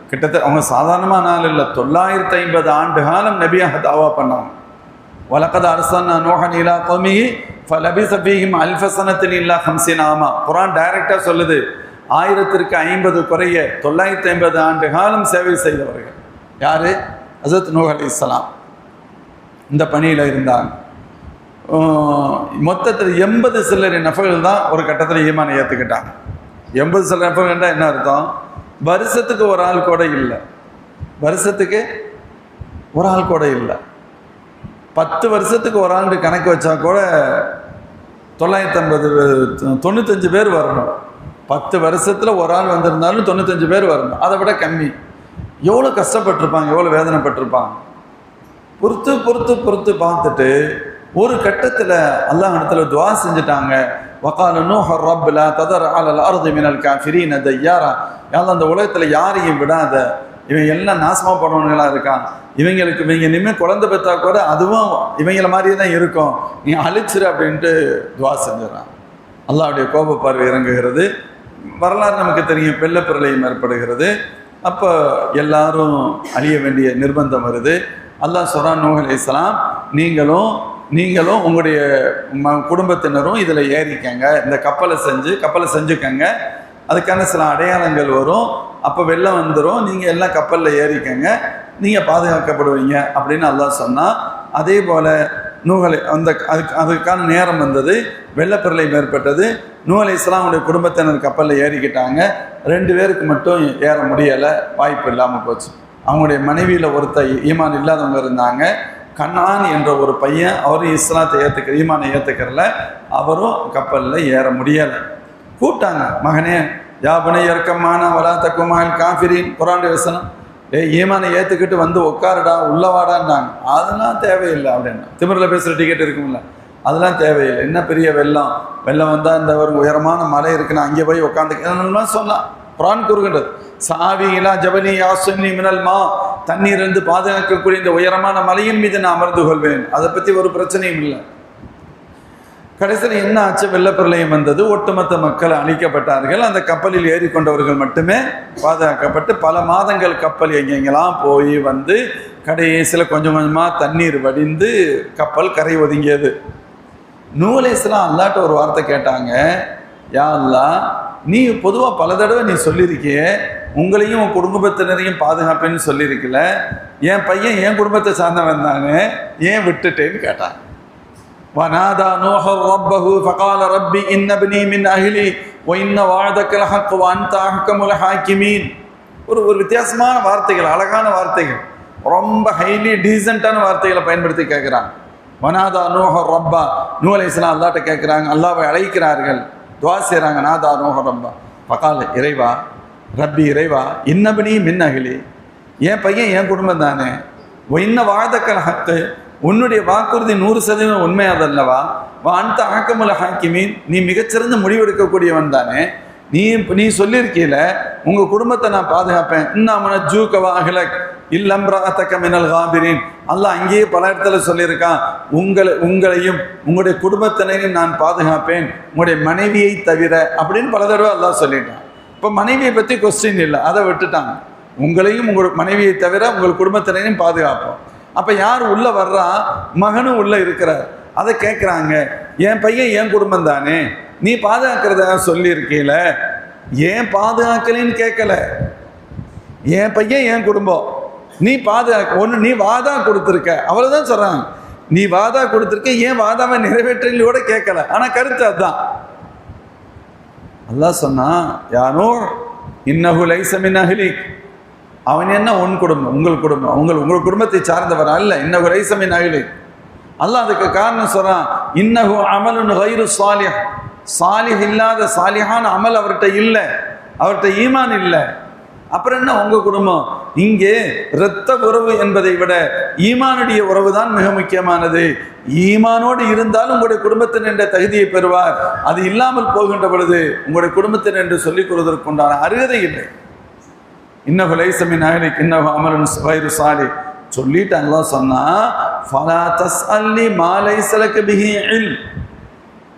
கிட்டத்தட்ட அவங்க சாதாரணமான நாள் இல்லை, 950 ஆண்டு காலம் நபியாக தாவா பண்ணாங்க. வலக்கத் அர்சல்னா நூஹன் இலா கௌமிஹி ஃபலபிஸ ஃபீஹிம் அல்ஃப ஸனத்தின் இல்லா 50 ஆமா. குர்ஆன் டைரக்டாக சொல்லுது, 1000ற்கு 50 குறைய 950 ஆண்டு காலம் சேவை செய்தவர்கள் யாரு? ஹஸரத் நூஹ் அலைஹிஸ்ஸலாம் இந்த பணியில் இருந்தாங்க. மொத்தத்தில் 80 சில்லறை நபர்கள் தான் ஒரு கட்டத்தில் ஈமானை ஏற்றுக்கிட்டாங்க. 80 சில்லறை நபர்கள் என்ன அர்த்தம்? வருஷத்துக்கு ஒரு ஆள் கூட இல்லை, வருஷத்துக்கு ஒரு ஆள் கூட இல்லை. 10 வருஷத்துக்கு ஒரு ஆண்டு கணக்கு வச்சா கூட 95 பேர் வரணும். 10 வருஷத்தில் ஒரு ஆள் வந்திருந்தாலும் 95 பேர் வரணும், அதை விட கம்மி. எவ்வளோ கஷ்டப்பட்டிருப்பாங்க, எவ்வளோ வேதனைப்பட்டிருப்பாங்க. பொறுத்து பொறுத்து பொறுத்து பார்த்துட்டு ஒரு கட்டத்தில் அல்லாஹ் இடத்துல துவா செஞ்சுட்டாங்க. வகால நூஹ் ரப் லா ததர் அலல் அர்தி மினல் காஃபிரீன தய்யாரா. யாரும் அந்த உலகத்தில் யாரையும் விடாத, இவன் எல்லாம் நாசமாக போனவங்களா இருக்கான், இவங்களுக்கு இவங்க இனிமேல் குழந்தை பெற்றா கூட அதுவும் இவங்கள மாதிரியே தான் இருக்கும், நீ அழிச்சிரு அப்படின்ட்டு துவா செஞ்சிடறான். அல்லாஹ்வுடைய கோப பார்வை இறங்குகிறது. வரலாறு நமக்கு தெரியும், வெள்ளப்பிரளயம் ஏற்படுகிறது. அப்போ எல்லாரும் அழிய வேண்டிய நிர்பந்தம் வருது. அல்லாஹ் சொல்றான், நூஹ் அலைஹிஸ்ஸலாம் நீங்களும் உங்களுடைய குடும்பத்தினரும் இதில் ஏறிக்கங்க, இந்த கப்பலை செஞ்சுக்கங்க, அதுக்கான சில அடையாளங்கள் வரும், அப்போ வெள்ளம் வந்துடும், நீங்கள் எல்லாம் கப்பலில் ஏறிக்கங்க, நீங்கள் பாதுகாக்கப்படுவீங்க அப்படின்னு அல்லாஹ் சொன்னால், அதே போல் அதுக்கான நேரம் வந்தது, வெள்ளப்பிரளயம் ஏற்பட்டது. நூஹ் அலைஹிஸ்ஸலாமுடைய குடும்பத்தினர் கப்பலில் ஏறிக்கிட்டாங்க. 2 பேருக்கு மட்டும் ஏற முடியலை, வாய்ப்பு இல்லாமல் போச்சு. அவங்களுடைய மனைவியில் ஒருத்தர் ஈமான் இல்லாதவங்க இருந்தாங்க, கண்ணான் என்ற ஒரு பையன், அவரும் இஸ்லாத்தை ஈமானை ஏற்றுக்கிறல, அவரும் கப்பலில் ஏற முடியலை. கூப்பிட்டாங்க, மகனே யாபனை இறக்கமான வலா தக்குமாயில் காஃபிரின், குர்ஆனுடைய வசனம், ஈமானை ஏற்றுக்கிட்டு உட்காருடா, உள்ளவாடான்னாங்க. அதெல்லாம் தேவையில்லை அப்படின்னா. திமிரில் பேசுகிற டிக்கெட் இருக்கும்ல, அதெல்லாம் தேவையில்லை. என்ன பெரிய வெள்ளம் வந்தால் இந்த ஒரு உயரமான மலை இருக்குன்னு அங்கே போய் உட்காந்துக்கலாம் சொன்னான். குர்ஆன் கூறுகின்றது, சாவி இலா ஜபனி யாசுனி மினல் மா, தண்ணீரிலிருந்து பாதுகாக்கக்கூடிய இந்த உயரமான மலையின் மீது நான் அமர்ந்து கொள்வேன், அதை பற்றி ஒரு பிரச்சனையும் இல்லை. கடைசியில் என்ன ஆச்சு? வெள்ளப்பிரளயம் வந்தது, ஒட்டுமொத்த மக்கள் அழிக்கப்பட்டார்கள். அந்த கப்பலில் ஏறிக்கொண்டவர்கள் மட்டுமே பாதுகாக்கப்பட்டு பல மாதங்கள் கப்பல் எங்கெங்கெல்லாம் போய் வந்து கடைசியில் கொஞ்சம் கொஞ்சமாக தண்ணீர் வடிந்து கப்பல் கரை ஒதுங்கியது. நூஹ் அலைஹிஸ்ஸலாம் அல்லாஹ்ட்ட ஒரு வார்த்தை கேட்டாங்க, யா அல்லாஹ், நீ பொதுவாக பல தடவை நீ சொல்லியிருக்கிய உங்களையும் உன் குடும்பத்தினரையும் பாதுகாப்பேன்னு சொல்லியிருக்கல, என் பையன் என் குடும்பத்தை சார்ந்தவன் தானே, ஏன் விட்டுட்டேன்னு கேட்டான். வநாதா நூஹ் ரப்பஹு ஃபகால ரப்பி இன்ன இப்னி மின் அஹ்லி வ இன்ன வஅதக்கல் ஹக் வ அன்த அஹ்கமுல் ஹாக்கிமீன். ஒரு வித்தியாசமான வார்த்தைகள், அழகான வார்த்தைகள், ரொம்ப ஹைலி டீசென்ட்டான வார்த்தைகளை பயன்படுத்தி கேட்குறாங்க. வநாதா நூஹ் ரப்பா, நூஹ் அலைஹிஸ்ஸலாம் அல்லாஹ்ட்ட கேட்குறாங்க, அல்லாஹ்வை அழைக்கிறார்கள், துஆ செய்கிறாங்க. நாதா நூஹ் ரப்பா ஃபகால, இறைவா, ரப்பி இறைவா, இன்ன இப்னி மின் அஹ்லி, என் பையன் என் குடும்பம் தானே, வ இன்ன வஅதக்கல் ஹக், உன்னுடைய வாக்குறுதி 100% உண்மையாதல்லவா, அன்த அஹ்கமுல் ஹாக்கிமீன், நீ மிகச்சிறந்த முடிவெடுக்கக்கூடியவன் தானே, நீ சொல்லியிருக்கீல உங்கள் குடும்பத்தை நான் பாதுகாப்பேன். இன்னமன ஜூக்கவா அஹ்லக் இல்லம்ரஅதக மினல் காபிரின். அல்லாஹ் அங்கேயே பல இடத்துல சொல்லியிருக்கான், உங்களையும் உங்களுடைய குடும்பத்தினரையும் நான் பாதுகாப்பேன், உங்களுடைய மனைவியை தவிர அப்படின்னு பல தடவை அல்லாஹ் சொல்லிட்டான். இப்போ மனைவியை பற்றி கொஸ்டின் இல்லை, அதை விட்டுட்டாங்க. உங்களையும் உங்கள் மனைவியை தவிர உங்கள் குடும்பத்தினரையும் பாதுகாப்போம். அப்போ யார் உள்ளே வர்றா? மகனும் உள்ளே இருக்கிறார். அதை கேட்குறாங்க, என் பையன் என் குடும்பம் தானே, நீ பாதுகாக்கிறதா சொல்லியிருக்கீல, ஏன் பாதுகாக்கலின்னு கேட்கல, என் பையன் என் குடும்பம், நீ பாதுகாக்க ஒன்று, நீ வாதா கொடுத்துருக்க, அவ்வளோதான் சொல்கிறாங்க. நீ வாதா கொடுத்துருக்க, ஏன் வாதாவை நிறைவேற்றல கூட கேட்கல. ஆனால் கருத்து அதுதான். அல்லாஹ் சொன்னா, யானோ இன்னஹு லைஸ மின் அஹ்லிக், அவன் என்ன உன் குடும்பம், உங்கள் குடும்பம், உங்கள் குடும்பத்தை சார்ந்தவர் அல்ல. இன்னஹு லைஸ மின் அஹ்லிக். அல்லாஹ் அதுக்கு காரணம் சொல்றான், இன்னஹு அமலுன் கைரு சாலிஹ், சாலிஹ் இல்லாத சாலிஹான அமல் அவர்கிட்ட இல்லை, அவர்கிட்ட ஈமான் இல்லை. அப்புறம் என்ன உங்க குடும்பம்? இங்கே இரத்த உறவு என்பதை விட ஈமானுடைய உறவு தான் மிக முக்கியமானது. ஈமானோடு இருந்தாலும் உங்களுடைய குடும்பத்தின் என்ற தகுதியை பெறுவார். அது இல்லாமல் போகின்ற பொழுது உங்களுடைய குடும்பத்தின் என்று சொல்லிக் கொள்வதற்குண்டான அருகதை இல்லை. இன்னஹு லைஸ மின் அஹ்லிக் இன்னஹு அமலுன் கைரு சாலிஹ் சொல்லிட்டு அல்லாஹ் சொன்னா, ஃபலா தஸ்அல்னி மா லைஸ லக பிஹி இல்ம்,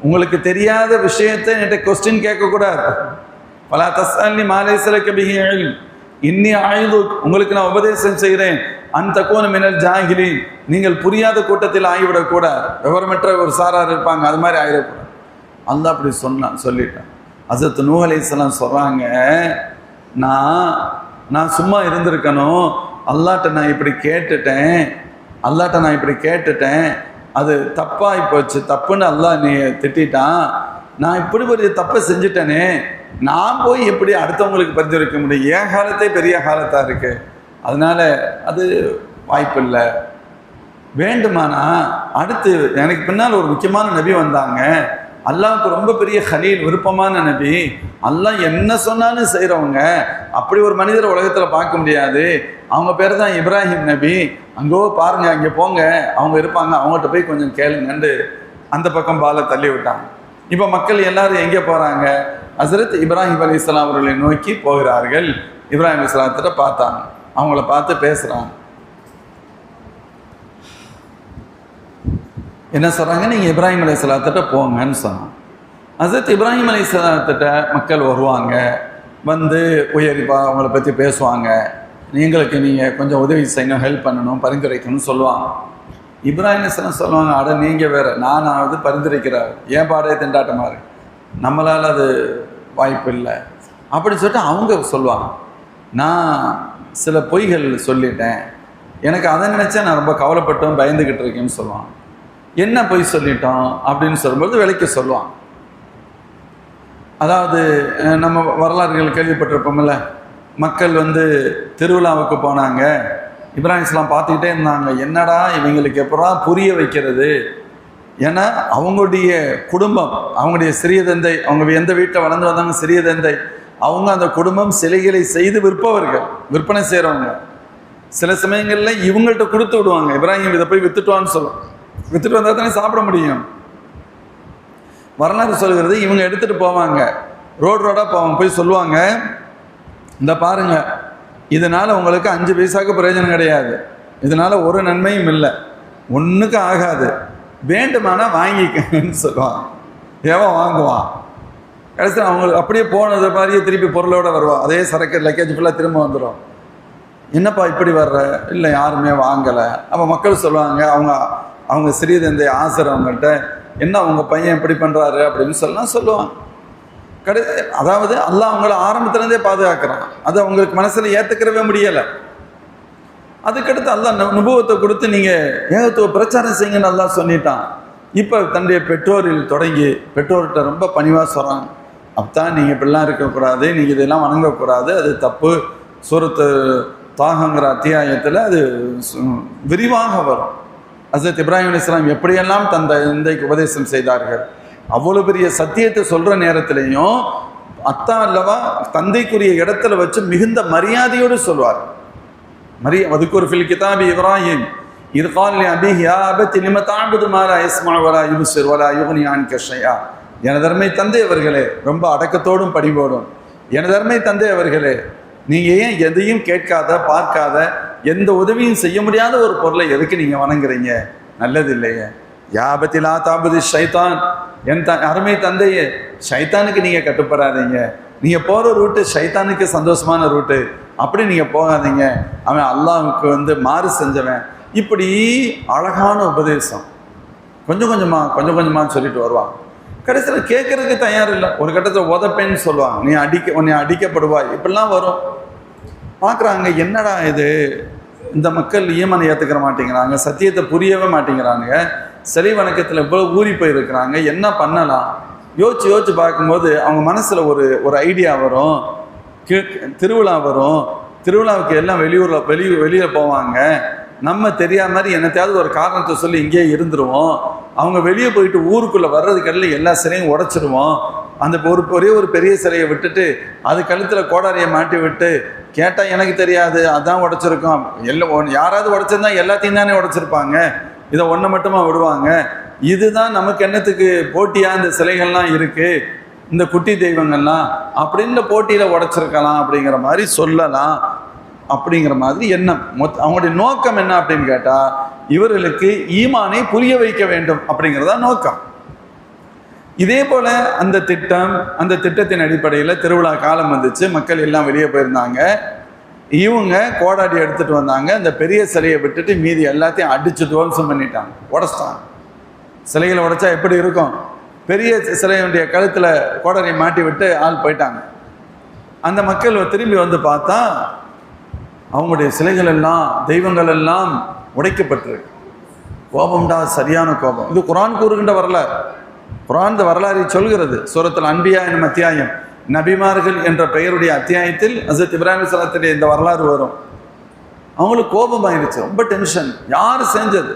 உங்களுக்கு தெரியாத விஷயத்தை என்கிட்ட கொஸ்டின் கேட்கக்கூடாது. ஃபலா தஸ்அல்னி மா லைஸ லக பிஹி இல்ம் இன்னி அஇதுக், உங்களுக்கு நான் உபதேசம் செய்கிறேன், அன் தகூன மினல் ஜாஹிலீன், நீங்கள் புரியாத கூட்டத்தில் ஆகிவிடக்கூடாது. விவரமற்ற ஒரு சாரார் இருப்பாங்க, அது மாதிரி ஆகிடக்கூடாது. அல்லாஹ் அப்படி சொல்லிட்டான். ஹஸரத் நூஹ் அலைஹிஸ்ஸலாம் சொல்கிறாங்க, நான் சும்மா இருந்திருக்கணும், அல்லாஹ்ட்ட நான் இப்படி கேட்டுட்டேன், அது தப்பாகி போச்சு, தப்புன்னு அல்லாஹ் நீ திட்டான், நான் இப்படி ஒரு தப்பை செஞ்சுட்டேனே, நான் போய் எப்படி அடுத்தவங்களுக்கு பரிந்துரைக்க முடியும், என் காலத்தே பெரிய காலத்தாக இருக்கு, அதனால அது வாய்ப்பு இல்லை. வேண்டுமானா அடுத்து எனக்கு பின்னால் ஒரு முக்கியமான நபி வந்தாங்க, அல்லாஹ்வுக்கு ரொம்ப பெரிய ஹலீல், விருப்பமான நபி, அல்லாஹ் என்ன சொன்னாலும் செய்கிறவங்க, அப்படி ஒரு மனிதரை உலகத்தில் பார்க்க முடியாது. அவங்க பேர் தான் இப்ராஹிம் நபி, அங்கோ பாருங்க, அங்கே போங்க, அவங்க இருப்பாங்க, அவங்ககிட்ட போய் கொஞ்சம் கேளுங்கன்னு அந்த பக்கம் பாலை தள்ளி விட்டாங்க. இப்போ மக்கள் எல்லாரும் எங்கே போகிறாங்க? ஹஸரத் இப்ராஹிம் அலைஹிஸ்ஸலாம் அவர்களை நோக்கி போகிறார்கள். இப்ராஹிம் அலைஹிஸ்ஸலாத்திட்ட பார்த்தாங்க, அவங்கள பார்த்து பேசுகிறாங்க. என்ன சொல்கிறாங்க? நீங்கள் இப்ராஹிம் அலைஹிஸ்ஸலாத்திட்ட போங்கன்னு சொன்னாங்க. ஹஸரத் இப்ராஹிம் அலைஹிஸ்ஸலாத்திட்ட மக்கள் வருவாங்க, வந்து உயர்வா அவங்கள பற்றி பேசுவாங்க, எங்களுக்கு நீங்கள் கொஞ்சம் உதவி செய்யணும், ஹெல்ப் பண்ணணும், பரிந்துரைக்கணும்னு சொல்லுவாங்க. இப்ராஹிம் அலைஹிஸ்ஸலாம் சொல்லுவாங்க, அட நீங்கள் வேறு, நான் பரிந்துரைக்கிறார், ஏன் பாடைய திண்டாட்டமாக இருக்கு, நம்மளால் அது வாய்ப்பு இல்லை அப்படின்னு சொல்லிட்டு அவங்க சொல்லுவாங்க. நான் சில பொய்கள் சொல்லிட்டேன், எனக்கு அதை நினச்சா நான் ரொம்ப கவலைப்பட்டோம், பயந்துக்கிட்டு இருக்கேன்னு சொல்லுவாங்க. என்ன பொய் சொல்லிட்டோம் அப்படின்னு சொல்லும்போது விலைக்கு சொல்லுவாங்க. அதாவது நம்ம வரலாறுகள் கேள்விப்பட்டிருப்போம்ல, மக்கள் திருவிழாவுக்கு போனாங்க, இப்ராஹிம் அலைஹிஸ்ஸலாம் பார்த்துக்கிட்டே இருந்தாங்க, என்னடா இவங்களுக்கு எப்படா புரிய வைக்கிறது, ஏன்னா அவங்களுடைய குடும்பம், அவங்களுடைய சிறிய தந்தை, அவங்க எந்த வீட்டில் வளர்ந்து வந்தாங்க சிறிய தந்தை, அவங்க அந்த குடும்பம் சிலைகளை செய்து விற்பவர்கள், விற்பனை செய்கிறவங்க. சில சமயங்களில் இவங்கள்ட்ட கொடுத்து விடுவாங்க, இப்ராஹிம் இதை போய் வித்துட்டுவான்னு சொல்லுவோம், வித்துட்டு வந்தால் தானே சாப்பிட முடியும். வரலாறு சொல்கிறது, இவங்க எடுத்துகிட்டு போவாங்க, ரோடாக போவாங்க, போய் சொல்லுவாங்க, இந்த பாருங்க, இதனால் உங்களுக்கு 5 பைசாவுக்கு பிரயோஜனம் கிடையாது, இதனால் ஒரு நன்மையும் இல்லை, ஒன்றுக்கும் ஆகாது, வேண்டுமானா வாங்கிக்கன்னு சொல்லுவான். எவன் வாங்குவான்? கடைசியில் அவங்களுக்கு அப்படியே போனது மாதிரியே திருப்பி பொருளோட வருவான். அதே சரக்கு லக்கேஜ் ஃபுல்லாக திரும்ப வந்துடும். என்னப்பா இப்படி வர்ற? இல்லை யாருமே வாங்கலை. அப்போ மக்கள் சொல்லுவாங்க, அவங்க சிறிதந்தை ஆசிரியவங்கள்ட்ட, என்ன உங்கள் பையன் இப்படி பண்ணுறாரு அப்படின்னு சொல்லுவான். அதாவது அல்லாஹ் அவங்கள ஆரம்பத்துலேருந்தே பாதுகாக்கிறான். அது அவங்களுக்கு மனசில் ஏற்றுக்கிறவே முடியலை. அதுக்கடுத்து அல்லாஹ் நுபுவத்தை கொடுத்து நீங்கள் ஏகத்துவ பிரச்சாரம் செய்யுங்கன்னு அல்லாஹ் சொல்லிட்டான். இப்போ தன்னுடைய பெற்றோரில் தொடங்கி பெற்றோர்கிட்ட ரொம்ப பணிவாக சொல்கிறாங்க, அப்பதான் நீங்கள் இப்படிலாம் இருக்கக்கூடாது, நீங்கள் இதெல்லாம் வணங்கக்கூடாது, அது தப்பு. சூரத்து தாகங்கிற அத்தியாயத்தில் அது விரிவாக வரும். ஹஸரத் இப்ராஹிம் அலைஹிஸ்ஸலாம் எப்படியெல்லாம் தந்தைக்கு உபதேசம் செய்தார்கள். அவ்வளோ பெரிய சத்தியத்தை சொல்கிற நேரத்திலையும் அத்தா அல்லவா தந்தைக்குரிய இடத்துல வச்சு மிகுந்த மரியாதையோடு சொல்வார். அதுக்கு ஃபில் கிதாபி இப்ராஹிம் இது கால் அபிஹி யா அபத்தி லிம தஅபுது மா லா யஸ்மஉ வ லா யுப்சிர் வ லா யுக்னி அன்க ஷைஆ. எனதருமை தந்தை அவர்களே, ரொம்ப அடக்கத்தோடும் பணிவோடும், எனதருமை தந்தை அவர்களே, நீங்கள் ஏன் எதையும் கேட்காத பார்க்காத எந்த உதவியும் செய்ய முடியாத ஒரு பொருளை எதுக்கு நீங்கள் வணங்குறீங்க? நல்லது இல்லையே. யாபத்தி லா தாபுதி ஷைத்தான், என் அருமை தந்தையே, ஷைத்தானுக்கு நீங்கள் கட்டுப்படாதீங்க. நீங்கள் போகிற ரூட்டு ஷைத்தானுக்கு சந்தோஷமான ரூட்டு, அப்படி நீங்கள் போகாதீங்க. அவன் அல்லாஹ்வுக்கு மாறு செஞ்சவன். இப்படி அழகான உபதேசம் கொஞ்சம் கொஞ்சமாக சொல்லிட்டு வருவான். கடைசியில் கேட்கறதுக்கு தயார் இல்லை. ஒரு கட்டத்தில் உதப்பேன்னு சொல்லுவாங்க, உன்னை அடிக்கப்படுவாய், இப்படிலாம் வரும். பார்க்குறாங்க, என்னடா இது, இந்த மக்கள் ஈமானை ஏற்றுக்கிற மாட்டேங்கிறாங்க, சத்தியத்தை புரியவே மாட்டேங்கிறாங்க, சிலை வணக்கத்தில் இவ்வளோ ஊறி போயிருக்கிறாங்க, என்ன பண்ணலாம்? யோசிச்சு பார்க்கும்போது அவங்க மனசில் ஒரு ஐடியா வரும். திருவிழா வரும், திருவிழாவுக்கு எல்லாம் வெளியில் போவாங்க, நம்ம தெரியாத மாதிரி என்னத்தையாவது ஒரு காரணத்தை சொல்லி இங்கேயே இருந்துருவோம். அவங்க வெளியே போயிட்டு ஊருக்குள்ளே வர்றதுக்கடல எல்லா சிலையும் உடைச்சிடுவோம். அந்த ஒரே ஒரு பெரிய சிலையை விட்டுட்டு அது கழுத்தில் கோடாரியை மாட்டி விட்டு கேட்டால் எனக்கு தெரியாது, அதான் உடைச்சிருக்கோம், யாராவது உடைச்சிருந்தா எல்லாத்தையும் தானே உடைச்சிருப்பாங்க, இதை ஒன்றை மட்டுமா விடுவாங்க? இதுதான் நமக்கு என்னத்துக்கு போட்டியாக இந்த சிலைகள்லாம் இருக்குது, இந்த குட்டி தெய்வங்கள்லாம் அப்படின்னு போட்டியில் உடைச்சிருக்கலாம் அப்படிங்கிற மாதிரி சொல்லலாம். அப்படிங்கிற மாதிரி எண்ணம். அவங்களுடைய நோக்கம் என்ன அப்படின்னு கேட்டால், இவர்களுக்கு ஈமானை புரிய வைக்க வேண்டும் அப்படிங்கிறதா நோக்கம். இதே போல் அந்த திட்டத்தின் அடிப்படையில் திருவிழா காலம் வந்துச்சு, மக்கள் எல்லாம் வெளியே போயிருந்தாங்க. இவங்க கோடாடி எடுத்துகிட்டு வந்தாங்க. அந்த பெரிய சிலையை விட்டுட்டு மீதி எல்லாத்தையும் அடித்து துவம்சம் பண்ணிட்டாங்க, உடைச்சிட்டாங்க. சிலைகளை உடைச்சா எப்படி இருக்கும்? பெரிய சிலையுடைய கழுத்தில் கோடாரியை மாட்டி விட்டு ஆள் போயிட்டாங்க. அந்த மக்கள் திரும்பி வந்து பார்த்தா அவங்களுடைய சிலைகள் எல்லாம் தெய்வங்கள் எல்லாம் உடைக்கப்பட்டிருக்கு. கோபம்டா, சரியான கோபம். இது குர்ஆன் கூறுகின்ற வரலாறு. குர்ஆன் வரலாறை சொல்கிறது. சூரத்துல் அன்பியா என்னும் அத்தியாயம், நபிமார்கள் என்ற பெயருடைய அத்தியாயத்தில் ஹஸரத் இப்ராஹிம் அலைஹிஸ்ஸலாத்துடைய இந்த வரலாறு வரும். அவங்களுக்கு கோபம் ஆயிடுச்சு, ரொம்ப டென்ஷன். யார் செஞ்சது?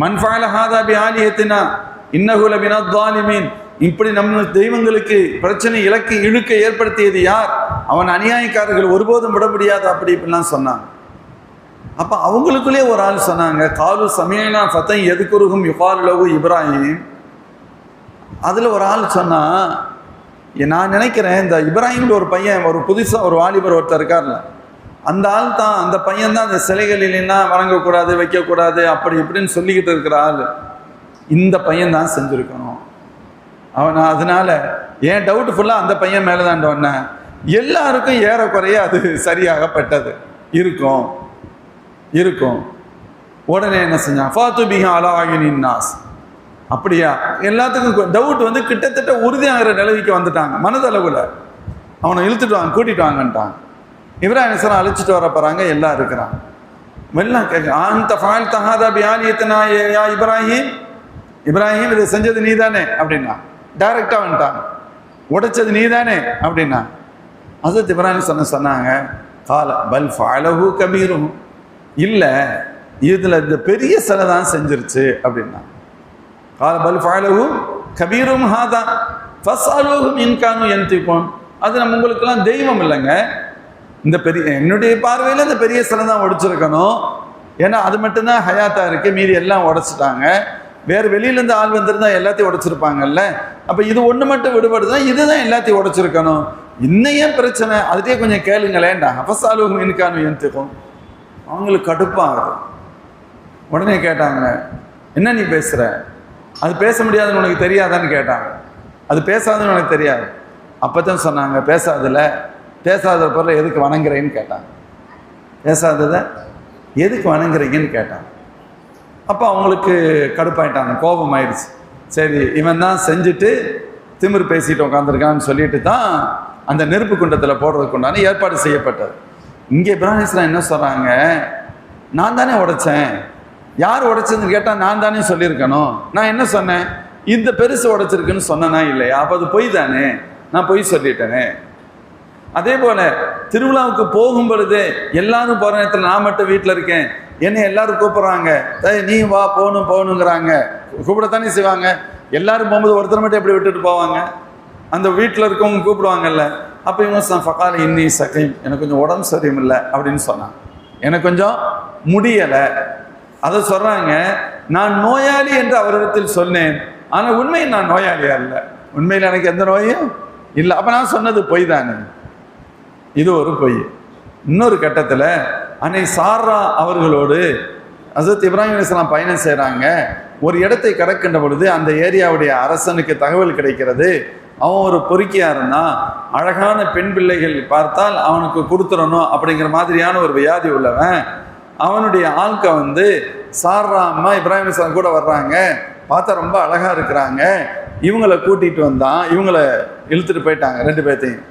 மன் ஃபஅல ஹாதா பி ஆலிஹத்தினா இன்னஹு லமினல் ஸாலிமீன். இப்படி நம்ம தெய்வங்களுக்கு பிரச்சனை இழுக்க ஏற்படுத்தியது யார்? அவன் அநியாயக்காரர்கள், ஒருபோதும் விட முடியாது, அப்படி இப்படிலாம் சொன்னாங்க. அப்போ அவங்களுக்குள்ளே ஒரு ஆள் சொன்னாங்க, காலு சமீனா ஃபதன் யதுகுருஹும் யுகாலு லஹு இப்ராஹிம். அதில் ஒரு ஆள் சொன்னா, நான் நினைக்கிறேன் இந்த இப்ராஹிம்ல ஒரு பையன், ஒரு புதுசாக ஒரு வாலிபர் ஒருத்தர் இருக்கார்ல, அந்த ஆள் தான், அந்த பையன் தான் அந்த சிலைகளிலாம் வணங்கக்கூடாது, வைக்கக்கூடாது, அப்படி இப்படின்னு சொல்லிக்கிட்டு இருக்கிற ஆள். இந்த பையன் தான் செஞ்சுருக்கணும். அதனால என் டவுட் ஃபுல்லாக அந்த பையன் மேலே தான் சொன்னேன். எல்லாருக்கும் ஏறக்குறைய அது சரியாகப்பட்டது இருக்கும். உடனே என்ன செஞ்சான்? ஃபாத்து பிஹா அலா அயுனின் நாஸ். அப்படியா? எல்லாத்துக்கும் டவுட் கிட்டத்தட்ட உறுதியாகிற நிலவிக்கு வந்துட்டாங்க. மனதளவில் அவனை இழுத்துட்டு வாங்க, கூட்டிட்டு வாங்கன்ட்டாங்க. இப்ராஹிம் அலைஹிஸ்ஸலாம் அழைச்சிட்டு வர போகிறாங்க, எல்லாம் இருக்கிறாங்க. எல்லாம் கேட்க, அந்த ஃபால் தஹாதா பி ஆலிஹத்தினா யா இப்ராஹிம், இதை செஞ்சது நீ தானே அப்படின்னா. டைரக்டாக வந்துட்டாங்க, உடைச்சது நீ தானே அப்படின்னா. ஹஸரத் இப்ராஹிம் சொன்னாங்க, கால பல் ஃபஅலஹு கபீரும், இல்லை இதில் இந்த பெரிய சிலை தான் செஞ்சிருச்சு அப்படின்னா. கால பல் ஃபஅலஹு கபீரும் ஹாதா ஃபஸ்அலூஹும் இன் கானூ யன்திகூன். அது நம்ம உங்களுக்கெல்லாம் தெய்வம் இல்லைங்க, இந்த என்னுடைய பார்வையில் இந்த பெரிய சிலை தான் உடைச்சிருக்கணும். ஏன்னா அது மட்டும்தான் ஹயாத்தாக இருக்குது, மீதி எல்லாம் உடைச்சிட்டாங்க. வேறு வெளியிலேருந்து ஆள் வந்திருந்தா எல்லாத்தையும் உடைச்சிருப்பாங்கல்ல. அப்போ இது ஒன்று மட்டும் விடுபடுதான், இதுதான் எல்லாத்தையும் உடைச்சிருக்கணும். இன்னையும் பிரச்சனை, அதுட்டே கொஞ்சம் கேளுங்களேன்டா. ஃபஸ்அலூஹும் இன் கானூ யன்திகூன். அவங்களுக்கு கடுப்பாகுது. உடனே கேட்டாங்க, என்ன நீ பேசுகிற? அது பேச முடியாதுன்னு உனக்கு தெரியாதான்னு கேட்டாங்க. அது பேசாதுன்னு உனக்கு தெரியாது. அப்போ தான் சொன்னாங்க, பேசாத பொருளை எதுக்கு வணங்குறேன்னு கேட்டாங்க. பேசாததை எதுக்கு வணங்குறீங்கன்னு கேட்டாங்க. அப்போ அவங்களுக்கு கடுப்பாயிட்டாங்க, கோபம் ஆயிடுச்சு. சரி, இவன் தான் செஞ்சுட்டு திமிர் பேசிட்டு உட்காந்துருக்கான்னு சொல்லிட்டு தான் அந்த நெருப்பு குண்டத்தில் போடுறதுக்கு உண்டான ஏற்பாடு செய்யப்பட்டது. இங்கே இப்ராஹிம் அலைஹிஸ்ஸலாம் என்ன சொல்கிறாங்க, நான் தானே உடைச்சேன். யார் உடைச்சதுன்னு கேட்டால் நான் தானே சொல்லியிருக்கணும். நான் என்ன சொன்னேன், இந்த பெருசு உடைச்சிருக்குன்னு சொன்னேனா இல்லையா? அப்போ அது பொய் தானே, நான் பொய் சொல்லிட்டேனே. அதே போல திருவிழாவுக்கு போகும் பொழுது எல்லாரும் போகிற நேரத்தில் நான் மட்டும் வீட்டில் இருக்கேன், என்னை எல்லாரும் கூப்பிட்றாங்க, நீ வா போகணுங்கிறாங்க. கூப்பிடத்தானே செய்வாங்க. எல்லாரும் போகும்போது ஒருத்தர் மட்டும் எப்படி விட்டுட்டு போவாங்க? அந்த வீட்டில் இருக்கவங்க கூப்பிடுவாங்கல்ல. அப்போ இவங்க ஃபகால இன்னி சகைம், எனக்கு கொஞ்சம் உடம்பு சரியில்லை அப்படின்னு சொன்னான். எனக்கு கொஞ்சம் முடியலை. அதை சொல்கிறாங்க, நான் நோயாளி என்று அவரிடத்தில் சொன்னேன், ஆனால் உண்மையில் நான் நோயாளியா இல்லை, உண்மையில் எனக்கு எந்த நோயும் இல்லை. அப்போ நான் சொன்னது பொய் தானே. இது ஒரு பொய். இன்னொரு கட்டத்தில் அன்னை சாரா அவர்களோடு ஹஸரத் இப்ராஹிம் அலைஹிஸ்ஸலாம் பயணம் செய்கிறாங்க. ஒரு இடத்தை கடக்கின்ற பொழுது அந்த ஏரியாவுடைய அரசனுக்கு தகவல் கிடைக்கிறது, அவன் ஒரு பொறுக்கியா இருந்தான், அழகான பெண் பிள்ளைகள் பார்த்தால் அவனுக்கு கொடுத்துடணும் அப்படிங்கிற மாதிரியான ஒரு வியாதி உள்ளவன். அவனுடைய ஆட்க சாரா அம்மா இப்ராஹிம் அலைஹிஸ்ஸலாம் கூட வர்றாங்க, பார்த்தா ரொம்ப அழகா இருக்கிறாங்க. இவங்களை கூட்டிகிட்டு வந்தான், இவங்களை இழுத்துட்டு போயிட்டாங்க. 2 பேர்த்தையும்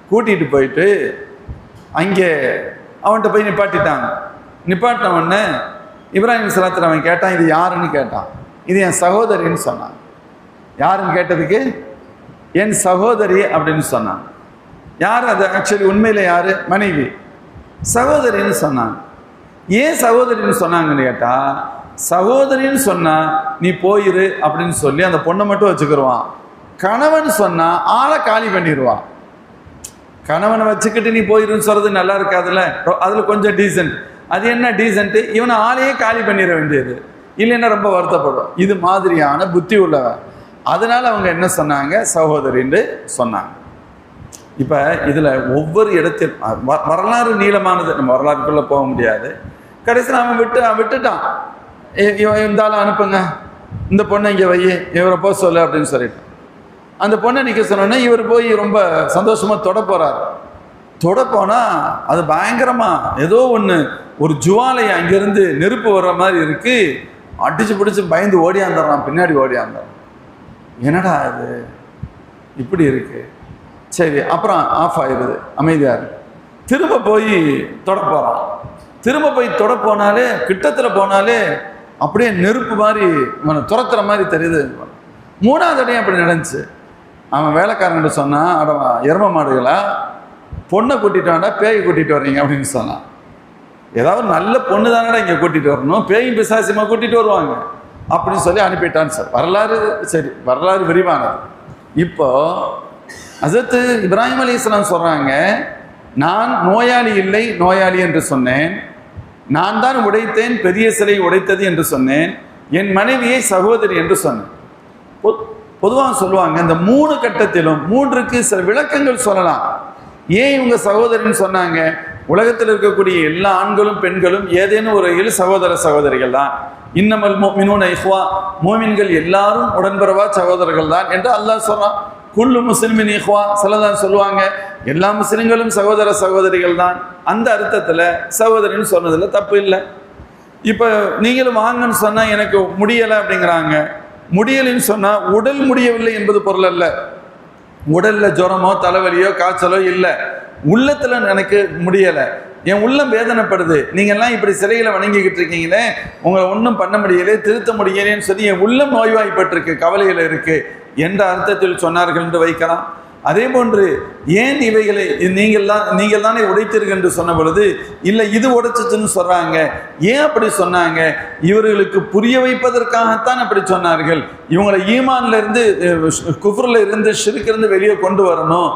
கூட்டிகிட்டு போயிட்டு அங்கே அவன்கிட்ட போய் நிப்பாட்டிட்டாங்க. நிப்பாட்டின உடனே இப்ராஹிம் அலைஹிஸ்ஸலாத்துல அவன் கேட்டான், இது யாருன்னு கேட்டான். இது என் சகோதரின்னு சொன்னான். யாருன்னு கேட்டதுக்கு என் சகோதரி அப்படின்னு சொன்னான். யார் அது? ஆக்சுவலி உண்மையில் யார்? மனைவி. சகோதரின்னு சொன்னாங்க. ஏன் சகோதரின்னு சொன்னாங்கன்னு கேட்டா, சகோதரின்னு சொன்னா நீ போயிரு அப்படின்னு சொல்லி அந்த பொண்ணை மட்டும் வச்சுக்கிடுவான். கணவன் சொன்னா ஆளை காலி பண்ணிடுவான். கணவனை வச்சுக்கிட்டு நீ போயிருன்னு சொல்றது நல்லா இருக்காதுல்ல, அதுல கொஞ்சம் டீசென்ட். அது என்ன டீசென்ட்? இவனை ஆளையே காலி பண்ணிட வேண்டியது, இல்லைன்னா ரொம்ப வருத்தப்படும். இது மாதிரியான புத்தி உள்ளவன். அதனால அவங்க என்ன சொன்னாங்க, சகோதரின்னு சொன்னாங்க. இப்போ இதில் ஒவ்வொரு இடத்திலும் வரலாறு நீளமானது, நம்ம வரலாறுக்குள்ளே போக முடியாது. கடைசியில் அவன் விட்டுட்டான். இருந்தாலும் அனுப்புங்க, இந்த பொண்ணை இங்கே வை, இவரை போக சொல்லு அப்படின்னு சொல்லிட்டான். அந்த பொண்ணை நிற்க சொன்னோன்னே இவர் போய் ரொம்ப சந்தோஷமாக தொட போகிறார். தொட போனால் அது பயங்கரமாக ஏதோ ஒன்று, ஒரு ஜுவாலை அங்கேருந்து நெருப்பு வர்ற மாதிரி இருக்குது. அடிச்சு பிடிச்சி பயந்து ஓடியாந்துடுறான், பின்னாடி ஓடியாந்துடுறான். என்னடா அது இப்படி இருக்கு? சரி, அப்புறம் ஆஃப் ஆயிடுது, அமைதியாக இருக்கு. திரும்ப போய் தொட போகிறான். திரும்ப போய் தொட போனாலே, கிட்டத்தில் போனாலே அப்படியே நெருப்பு மாதிரி இவனை துரத்துற மாதிரி தெரியுது. 3ஆவது இடையும் அப்படி நடந்துச்சு. அவன் வேலைக்காரன்கிட்ட சொன்னான், அடவா எரும மாடுகளா, பொண்ணை கூட்டிகிட்டு வேண்டா பேயை கூட்டிகிட்டு வர்றீங்க அப்படின்னு சொன்னான். ஏதாவது நல்ல பொண்ணு தானடா இங்கே கூட்டிகிட்டு வரணும், பேயும் பிசாசியமாக கூட்டிகிட்டு வருவாங்க அப்படின்னு சொல்லி அனுப்பிட்டான். சார் வரலாறு, சரி வரலாறு விரிவானது. இப்போ ஹஸரத் இப்ராஹிம் அலைஹிஸ்ஸலாம் சொல்கிறாங்க, நான் நோயாளி இல்லை, நோயாளி என்று சொன்னேன். நான் தான் உடைத்தேன், பெரிய சிலை உடைத்தது என்று சொன்னேன். என் மனைவியை சகோதரி என்று சொன்னேன். பொதுவாக சொல்லுவாங்க, இந்த 3 கட்டத்திலும் 3க்கு சில விளக்கங்கள் சொல்லலாம். ஏன் இவங்க சகோதரின்னு சொன்னாங்க? உலகத்தில் இருக்கக்கூடிய எல்லா ஆண்களும் பெண்களும் ஏதேனும் ஒரு வகையில் சகோதர சகோதரிகள் தான். இன்னமல் முஃமினூன இஹ்வா, மோமின்கள் எல்லாரும் உடன்பிறவா சகோதரர்கள் தான் என்று அல்லாஹ் சொல்றான். குல்லு முஸ்லிமின் இஹ்வா, சிலதான் சொல்லுவாங்க எல்லா முஸ்லிம்களும் சகோதர சகோதரிகள் தான். அந்த அர்த்தத்தில் சகோதரின்னு சொன்னதில் தப்பு இல்லை. இப்போ நீங்களும் வாங்கன்னு சொன்னால் எனக்கு முடியலை அப்படிங்கிறாங்க. முடியலைன்னு சொன்னால் உடல் முடியவில்லை என்பது பொருள் அல்ல. உடலில் ஜுரமோ தலைவலியோ காய்ச்சலோ இல்லை, உள்ளத்தில் எனக்கு முடியலை, என் உள்ளம் வேதனைப்படுது, நீங்கள்லாம் இப்படி சிலைகளை வணங்கிக்கிட்டு இருக்கீங்களே, உங்களை ஒன்றும் பண்ண முடியலை, திருத்த முடியலேன்னு சொல்லி என் உள்ளம் நோய்வாய்ப்பட்டிருக்கு, கவலையில் இருக்கு என்ற அர்த்தத்தில் சொன்னார்கள் என்று வைக்கலாம். அதே போன்று ஏன் இவைகளை நீங்கள் தானே உடைத்தீர்கள் என்று சொன்ன பொழுது இல்லை இது உடைச்சிச்சுன்னு சொல்றாங்க. ஏன் அப்படி சொன்னாங்க? இவர்களுக்கு புரிய வைப்பதற்காகத்தான் அப்படி சொன்னார்கள். இவங்களை ஈமான்ல இருந்து, குஃப்ர்ல இருந்து, ஷிர்க்ல வெளியே கொண்டு வரணும்.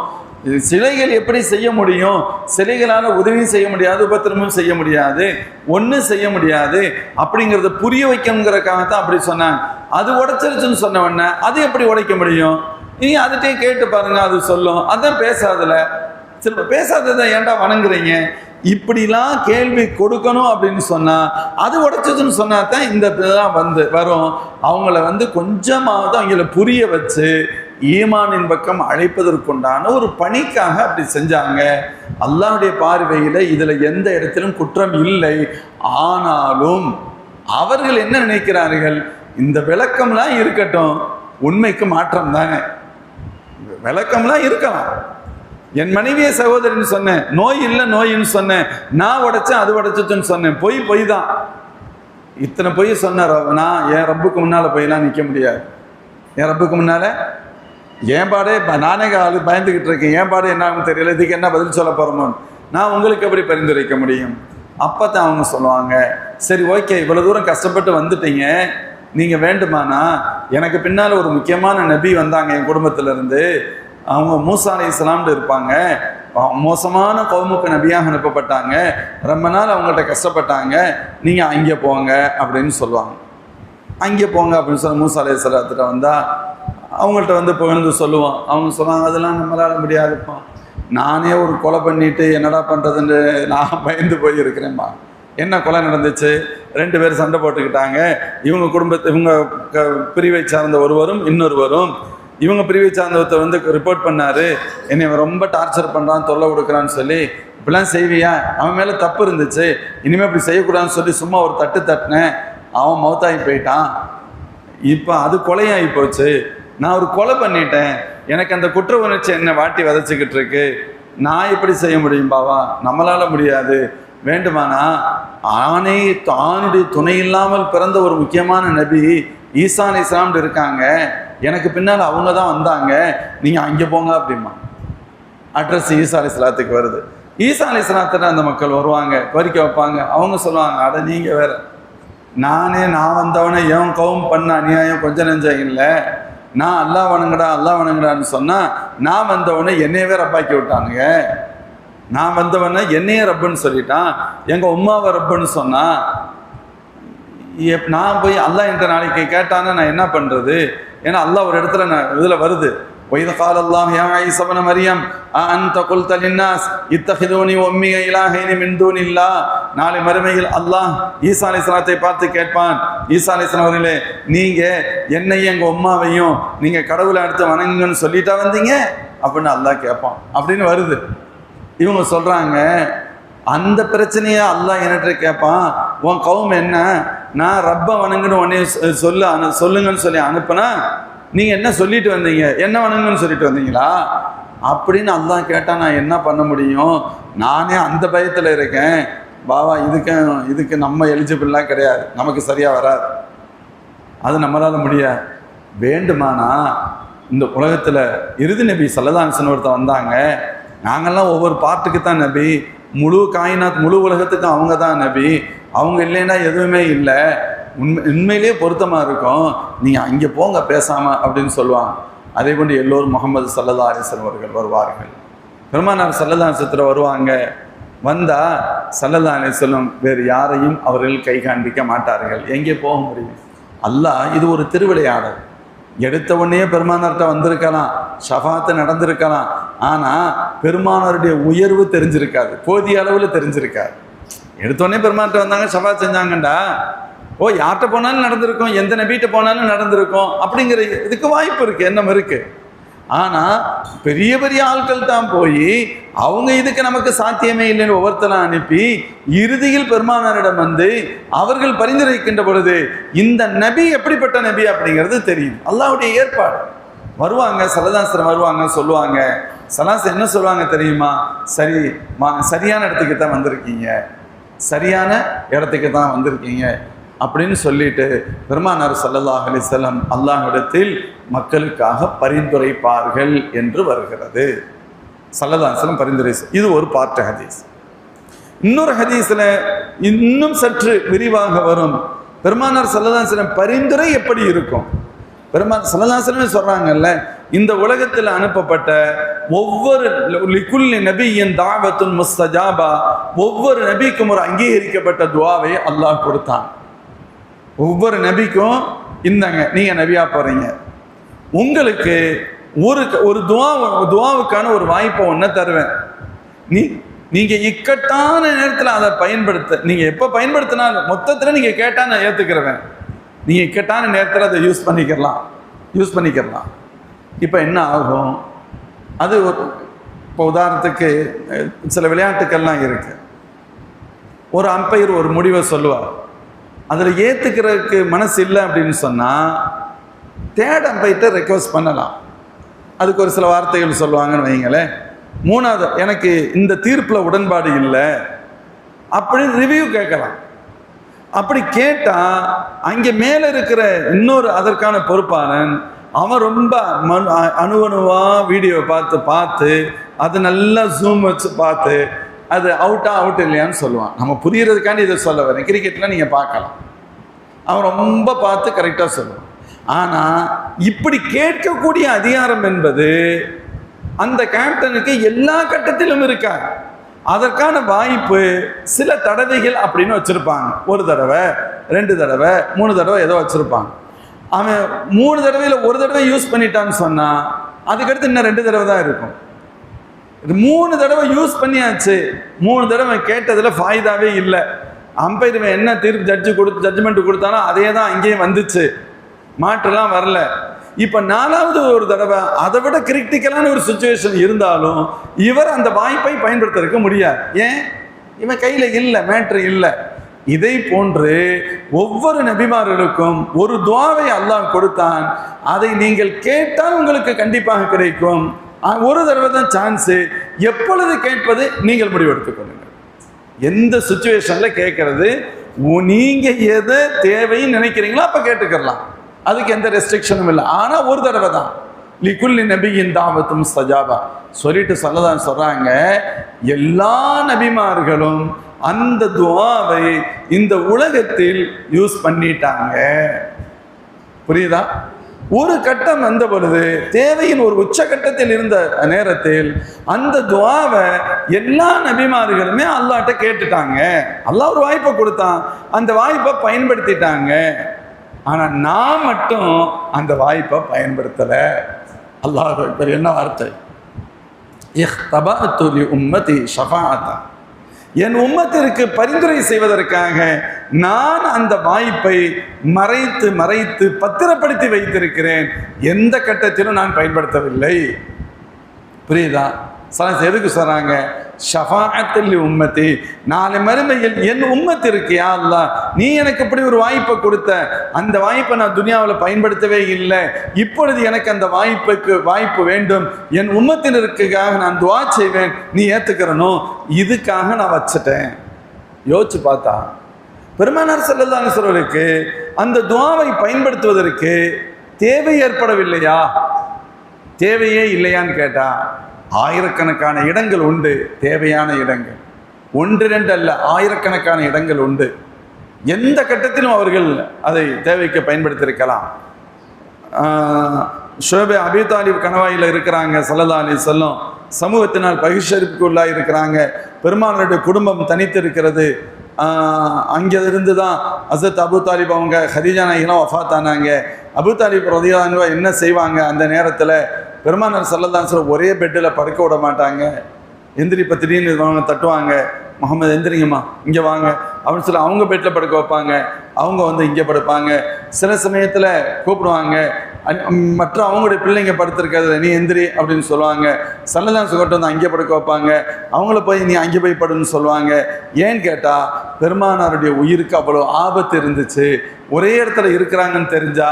சிலைகள் எப்படி செய்ய முடியும்? சிலைகளால் உதவியும் செய்ய முடியாது, உபத்திரமும் செய்ய முடியாது, ஒன்றும் செய்ய முடியாது அப்படிங்கிறத புரிய வைக்கணுங்கிறதுக்காகத்தான் அப்படி சொன்னாங்க. அது உடைச்சிருச்சுன்னு சொன்ன உடனே அது எப்படி உடைக்க முடியும்? நீ அதுகிட்டே கேட்டு பாருங்க, அது சொல்லும். அதான் பேசாதல, சில பேசாததை ஏன்டா வணங்குறீங்க? இப்படிலாம் கேள்வி கொடுக்கணும் அப்படின்னு சொன்னா, அது உடைச்சதுன்னு சொன்னா தான் இந்த இதெல்லாம் வரும். அவங்கள கொஞ்சமாவது அவங்கள புரிய வச்சு ஈமானின் பக்கம் அழைப்பதற்குண்டான ஒரு பணிக்காக அப்படி செஞ்சாங்க. அல்லாஹ்வுடைய பார்வையில் இதுல எந்த இடத்திலும் குற்றம் இல்லை. ஆனாலும் அவர்கள் என்ன நினைக்கிறார்கள், இந்த விளக்கம்லாம் இருக்கட்டும், உண்மைக்கு மாற்றம் தானே. விளக்கம்லாம் இருக்கலாம். என் மனைவியை சகோதரின்னு சொன்னேன், நோய் இல்லை நோயின்னு சொன்னேன், நான் உடைச்சேன் அது உடைச்சிச்சுன்னு சொன்னேன், பொய் தான். இத்தனை பொய் சொன்னார். நான் என் ரப்புக்கு முன்னால போயெல்லாம் நிற்க முடியாது. என் ரப்புக்கு முன்னால ஏன் பாடே நானே பயந்துக்கிட்டு இருக்கேன், ஏன் பாடு என்ன தெரியல, இதுக்கு என்ன பதில் சொல்ல போறோமோ, நான் உங்களுக்கு எப்படி பரிந்துரைக்க முடியும்? அப்போ தான் அவங்க சொல்லுவாங்க, சரி ஓகே, இவ்வளோ தூரம் கஷ்டப்பட்டு வந்துட்டீங்க, நீங்கள் வேண்டுமானா எனக்கு பின்னால் ஒரு முக்கியமான நபி வந்தாங்க என் குடும்பத்திலேருந்து, அவங்க மூசா அலைஹிஸ்ஸலாம்னு இருப்பாங்க, மோசமான கௌமுக்கு நபியாக அனுப்பப்பட்டாங்க, ரொம்ப நாள் அவங்கள்ட்ட கஷ்டப்பட்டாங்க, நீங்கள் அங்கே போங்க அப்படின்னு சொல்லுவாங்க. அங்கே போங்க அப்படின்னு சொல்லி மூசா அலைஹிஸ்ஸலாத்திட்ட வந்தால் அவங்கள்ட்ட புகழ்ந்து சொல்லுவான். அவங்க சொல்லுவாங்க, அதெல்லாம் நம்மளால் முடியாதுப்பா, நானே ஒரு கொலை பண்ணிட்டு என்னடா பண்ணுறதுன்னு நான் பயந்து போயிருக்கிறேன்ப்பா. என்ன கொலை நடந்துச்சு, 2 பேர் சண்டை போட்டுக்கிட்டாங்க, இவங்க பிரிவை சார்ந்த ஒருவரும் இன்னொருவரும், இவங்க பிரிவை சார்ந்தவத்தை ரிப்போர்ட் பண்ணாரு, என்னை ரொம்ப டார்ச்சர் பண்ணுறான், தொல்லை கொடுக்குறான்னு சொல்லி, இப்படிலாம் செய்வியா, அவன் மேலே தப்பு இருந்துச்சு, இனிமேல் இப்படி செய்யக்கூடாதுன்னு சொல்லி சும்மா ஒரு தட்டினேன், அவன் மௌத்தாகி போயிட்டான், இப்போ அது கொலையாகி போச்சு, நான் ஒரு கொலை பண்ணிட்டேன், எனக்கு அந்த குற்ற உணர்ச்சி என்னை வாட்டி விதைச்சிக்கிட்டு இருக்கு, நான் எப்படி செய்ய முடியும் பாவா, நம்மளால முடியாது, வேண்டுமானா ஆணுடைய துணை இல்லாமல் பிறந்த ஒரு முக்கியமான நபி ஈசா அலைஹிஸ்ஸலாம் இருக்காங்க, எனக்கு பின்னால் அவங்க தான் வந்தாங்க, நீங்கள் அங்கே போங்க அப்படிமா. அட்ரஸ் ஈசா அலைஹிஸ்ஸலாத்துக்கு வருது. ஈசா அலைஹிஸ்ஸலாத்திட்ட அந்த மக்கள் வருவாங்க, கோரிக்கை வைப்பாங்க. அவங்க சொல்லுவாங்க, அட நீங்கள் வேற, நான் வந்தவனே எவன் கௌம் பண்ண அநியாயம் கொஞ்சம் நெஞ்சம் இல்லை, நான் அல்லாஹ் வணங்குடான்னு சொன்னால் நான் வந்தவொடனே என்னையவே ரப்பாக்கி விட்டானுங்க, நான் வந்தவொடனே என்னையே ரப்புன்னு சொல்லிட்டான், எங்கள் உம்மாவை ரப்புன்னு சொன்னான், நான் போய் அல்லாஹ் என்ற நாளைக்கு கேட்டானா நான் என்ன பண்ணுறது? ஏன்னா அல்லாஹ் ஒரு இடத்துல இதில் வருது, وَإِذْ قَالَ اللَّهُ يَا عِيسَى ابْنَ مَرْيَمَ أَأَنْتَ قُلْتَ لِلنَّاسِ اتَّخِذُونِي وَأُمِّيَ إِلَٰهَيْنِ مِن دُونِ اللَّهِ. நாளை மறுமையில் அல்லாஹ் ஈசா அலைஹிஸ்ஸலாத்தை பார்த்து கேட்பான், ஈசா அலைஹிஸ்ஸலாம் அவர்களே, நீங்கள் என்னையும் எங்கள் உம்மாவையும் நீங்கள் கடவுளை அடுத்து வணங்குங்கன்னு சொல்லிட்டா வந்தீங்க அப்படின்னு அல்லாஹ் கேட்பான் அப்படின்னு வருது. இவங்க சொல்கிறாங்க, அந்த பிரச்சனையை அல்லாஹ் என்கிட்ட கேட்பான், உன் கௌம் என்ன, நான் ரப்பை வணங்குன்னு உடனே சொல்லுங்கன்னு சொல்லி அனுப்புனா நீங்கள் என்ன சொல்லிட்டு வந்தீங்க, என்ன வணங்குன்னு சொல்லிட்டு வந்தீங்களா அப்படின்னு அல்லாஹ் கேட்டால் நான் என்ன பண்ண முடியும்? நானே அந்த பயத்தில் இருக்கேன் பாவா, இதுக்கு நம்ம எலிஜிபிள்லாம் கிடையாது, நமக்கு சரியாக வராது, அது நம்மளால் முடியாது. வேண்டுமானா இந்த உலகத்தில் இறுதி நபி ஸல்லல்லாஹு அலைஹி வஸல்லம் ஒருத்தர் வந்தாங்க, நாங்கள்லாம் ஒவ்வொரு பாட்டுக்கு தான் நபி, முழு காயினாத் முழு உலகத்துக்கும் அவங்க தான் நபி, அவங்க இல்லைன்னா எதுவுமே இல்லை, உண்மையிலேயே பொருத்தமாக இருக்கும், நீங்கள் அங்கே போங்க பேசாமல் அப்படின்னு சொல்லுவாங்க. அதே போன்று எல்லோரும் முஹம்மது ஸல்லல்லாஹு அலைஹி வஸல்லம் அவர்கள் வருவார்கள். பெருமானார் ஸல்லல்லாஹு அலைஹி வஸல்லம் வருவாங்க. வந்தால் ஸல்லல்லாஹு அலைஹி வஸல்லம் வேறு யாரையும் அவர்கள் கை காண்பிக்க மாட்டார்கள். எங்கே போக முடியும்? அல்லாஹ் இது ஒரு திருவிளையாடல். எடுத்த உடனே பெருமானார்கிட்ட வந்திருக்கலாம், ஷஃபாத்து நடந்திருக்கலாம், ஆனால் பெருமானாருடைய உயர்வு தெரிஞ்சிருக்காது, போதிய அளவில் தெரிஞ்சிருக்காது. எடுத்தோடனே பெருமானார்கிட்ட வந்தாங்க, ஷஃபாத் செஞ்சாங்கண்டா, யார்கிட்ட போனாலும் நடந்திருக்கும், எந்த நபிகிட்ட போனாலும் நடந்திருக்கும் அப்படிங்கிற இதுக்கு வாய்ப்பு இருக்குது, எண்ணம் இருக்குது. ஆனால் பெரிய பெரிய ஆட்கள் தான் போய் அவங்க இதுக்கு நமக்கு சாத்தியமே இல்லைன்னு ஒவ்வொருத்தரும் அனுப்பி இறுதியில் பெருமானாரிடம் வந்து அவர்கள் பரிந்துரைக்கின்ற பொழுது இந்த நபி எப்படிப்பட்ட நபி அப்படிங்கிறது தெரியும். அல்லாஹ்வுடைய ஏற்பாடு. வருவாங்க, சல்லதாசரம் வருவாங்க, சொல்லுவாங்க, சலாஸ் என்ன சொல்லுவாங்க தெரியுமா? சரியான இடத்துக்கு தான் வந்திருக்கீங்க, சரியான இடத்துக்கு தான் வந்திருக்கீங்க அப்படின்னு சொல்லிட்டு பெருமானார் ஸல்லல்லாஹு அலைஹி வஸல்லம் அல்லாஹ்விடத்தில் மக்களுக்காக பரிந்துரைப்பார்கள் என்று வருகிறது. ஸல்லல்லாஹு அலைஹி வஸல்லம் பரிந்துரை, இது ஒரு பார்ட் ஹதீஸ். இன்னொரு ஹதீஸ்ல இன்னும் சற்று விரிவாக வரும். பெருமானார் ஸல்லல்லாஹு அலைஹி வஸல்லம் பரிந்துரை எப்படி இருக்கும்? பெருமானார் ஸல்லல்லாஹு அலைஹி வஸல்லம் சொல்றாங்கல்ல, இந்த உலகத்தில் அனுப்பப்பட்ட ஒவ்வொரு லிகுல்லி நபியின் தாவத்துன் முஸ்தஜாபா, ஒவ்வொரு நபிக்கும் ஒரு அங்கீகரிக்கப்பட்ட துஆவை அல்லாஹ் கொடுத்தான். ஒவ்வொரு நபிக்கும் இந்தங்க நீங்க நபியா போறீங்க, உங்களுக்கு ஒரு துவாவுக்கான ஒரு வாய்ப்பை ஒன்று தருவேன், நீங்கள் இக்கட்டான நேரத்தில் அதை நீங்கள் எப்போ பயன்படுத்தினாலும் மொத்தத்தில் நீங்கள் கேட்டால் நான் ஏற்றுக்கிறேன். நீங்கள் இக்கட்டான நேரத்தில் அதை யூஸ் பண்ணிக்கிறலாம். இப்போ என்ன ஆகும்? அது இப்போ உதாரணத்துக்கு சில விளையாட்டுக்கள்லாம் இருக்கு. ஒரு அம்பையர் ஒரு முடிவை சொல்லுவார், அதில் ஏற்றுக்கிறதுக்கு மனசு இல்லை அப்படின்னு சொன்னால் தேர்ட் அம்பையர்கிட்ட ரெக்வஸ்ட் பண்ணலாம். அதுக்கு ஒரு சில வார்த்தைகள் சொல்லுவாங்கன்னு வைங்களேன். மூணாவது, எனக்கு இந்த தீர்ப்பில் உடன்பாடு இல்லை அப்படின்னு ரிவ்யூ கேட்கலாம். அப்படி கேட்டால் அங்கே மேலே இருக்கிற இன்னொரு அதற்கான பொறுப்பாளன் அவன் ரொம்ப அணுவணுவாக வீடியோ பார்த்து அது நல்லா ஜூம் வச்சு பார்த்து அது அவுட் இல்லையான்னு சொல்லுவான். நம்ம புரியறதுக்காண்டி இதை சொல்ல வரேன். கிரிக்கெட்டில் நீங்கள் பார்க்கலாம், அவன் ரொம்ப பார்த்து கரெக்டாக சொல்லுவான். ஆனால் இப்படி கேட்கக்கூடிய அதிகாரம் என்பது அந்த கேப்டனுக்கு எல்லா கட்டத்திலும் இருக்காது. அதற்கான வாய்ப்பு சில தடவைகள் அப்படின்னு வச்சுருப்பாங்க. ஒரு தடவை, 2 தடவை, 3 தடவை ஏதோ வச்சுருப்பாங்க. அவன் 3 தடவையில் ஒரு தடவை யூஸ் பண்ணிட்டான்னு சொன்னால் அதுக்கடுத்து இன்னும் 2 தடவை தான் இருக்கும். 3 தடவை யூஸ் பண்ணியாச்சு, 3 தடவை கேட்டதில் ஃபாய்தாவே இல்லை. அம்பையர் என்ன தீர்ப்பு ஜட்ஜ்மெண்ட் கொடுத்தாலும் அதே தான் அங்கேயும் வந்துச்சு, மாற்றெல்லாம் வரல. இப்போ 4வது ஒரு தடவை அதை விட கிரிட்டிக்கலான ஒரு சுச்சுவேஷன் இருந்தாலும் இவர் அந்த வாய்ப்பை பயன்படுத்த முடியாது. ஏன்? இவன் கையில் இல்லை, மேட்ரு இல்லை. இதை போன்று ஒவ்வொரு நபிமார்களுக்கும் ஒரு துஆவை அல்லாஹ் கொடுத்தான். அதை நீங்கள் கேட்டால் உங்களுக்கு கண்டிப்பாக கிடைக்கும். ஒரு தடவை தான் சான்ஸு. எப்பொழுது கேட்பது நீங்கள் முடிவெடுத்துக் கொள்ளுங்கள். எந்த சுச்சுவேஷனில் கேட்கறது, நீங்கள் எதை தேவைன்னு நினைக்கிறீங்களோ அப்போ கேட்டுக்கலாம். அதுக்கு எந்த ரெஸ்ட்ரிக்ஷனும் இல்லை. ஆனால் ஒரு தடவை தான். லிகுல்லி நபியின் தாவத்தும் சஜாபா சொல்லிட்டு சொல்லதான் சொல்கிறாங்க, எல்லா நபிமார்களும் அந்த துஆவை இந்த உலகத்தில் யூஸ் பண்ணிட்டாங்க. புரியுதா? ஒரு கட்டம் வந்த பொழுது தேவையின் ஒரு உச்சகட்டத்தில் இருந்த நேரத்தில் அந்த துஆவை எல்லா நபிமார்களுமே அல்லாஹ்ட்ட கேட்டுட்டாங்க. அல்லாஹ் ஒரு வாய்ப்பை கொடுத்தான், அந்த வாய்ப்பை பயன்படுத்திட்டாங்க. ஆனால் நான் மட்டும் அந்த வாய்ப்பை பயன்படுத்தலை. அல்லாஹ் அக்பர். என்ன வார்த்தை! இஹ்தபஅது லி உம்மதி ஷஃபாஅத்தா, என் உம்மத்திற்கு பரிந்துரை செய்வதற்காக நான் அந்த வாய்ப்பை மறைத்து பத்திரப்படுத்தி வைத்திருக்கிறேன். எந்த கட்டத்திலும் நான் பயன்படுத்தவில்லை. புரியுதா? எதுக்கு சொல்றாங்க? ஷஃபாஅத்துல் லி உம்மதி, நாளை மறுமையில் என் உம்மத்திற்கு யா அல்லாஹ் நீ எனக்கு இப்படி ஒரு வாய்ப்பை கொடுத்த, அந்த வாய்ப்பை நான் துனியாவில் பயன்படுத்தவே இல்லை, இப்பொழுது எனக்கு அந்த வாய்ப்பு வேண்டும், என் உம்மத்தினருக்காக நான் துஆ செய்வேன், நீ ஏற்றுக்கிறனும், இதுக்காக நான் வச்சிட்டேன். யோசிச்சு பார்த்தா பெருமானார் ஸல்லல்லாஹு அலைஹி வஸல்லம் அந்த துஆவை பயன்படுத்துவதற்கு தேவை ஏற்படவில்லையா? தேவையே இல்லையான்னு கேட்டா ஆயிரக்கணக்கான இடங்கள் உண்டு. தேவையான இடங்கள் 1 2 அல்ல, ஆயிரக்கணக்கான இடங்கள் உண்டு. எந்த கட்டத்திலும் அவர்கள் அதை தேவைக்கு பயன்படுத்தியிருக்கலாம். ஷுஐப் அபீ தாலிப் கணவாயில் இருக்கிறாங்க. ஸல்லல்லாஹு அலைஹி வஸல்லம் சமூகத்தினால் பகிஷ்கரிப்புக்குள்ளாக இருக்கிறாங்க. பெருமானுடைய குடும்பம் தனித்து இருக்கிறது. அங்கிருந்து தான் ஹஸரத் அபூ தாலிப் அவங்க ஹதீஜா நாயகிலாம் வஃபாத் ஆனாங்க. அபூ தாலிப் ரலியல்லாஹு அன்ஹு என்ன செய்வாங்க? அந்த நேரத்தில் பெருமானார் ஸல்லல்லாஹு அலைஹி வஸல்லம் ஒரே பெட்டில் படுக்க விட மாட்டாங்க. எந்திரி பத்திரின்னு வாங்க தட்டுவாங்க, முகமது எந்திரிங்கம்மா இங்கே வாங்க அப்படின்னு சொல்லி அவங்க பெட்டில் படுக்க வைப்பாங்க. அவங்க வந்து இங்கே படுப்பாங்க. சில சமயத்தில் கூப்பிடுவாங்க, மற்ற அவங்களுடைய பிள்ளைங்க படுத்திருக்கிறது, நீ எந்திரி அப்படின்னு சொல்லுவாங்க. ஸல்லல்லாஹு அலைஹி வஸல்லம் வந்து அங்கே படுக்க வைப்பாங்க. அவங்கள போய் நீ அங்கே போய் படுன்னு சொல்லுவாங்க. ஏன்னு கேட்டால் பெருமானாருடைய உயிருக்கு அவ்வளோ ஆபத்து இருந்துச்சு. ஒரே இடத்துல இருக்கிறாங்கன்னு தெரிஞ்சா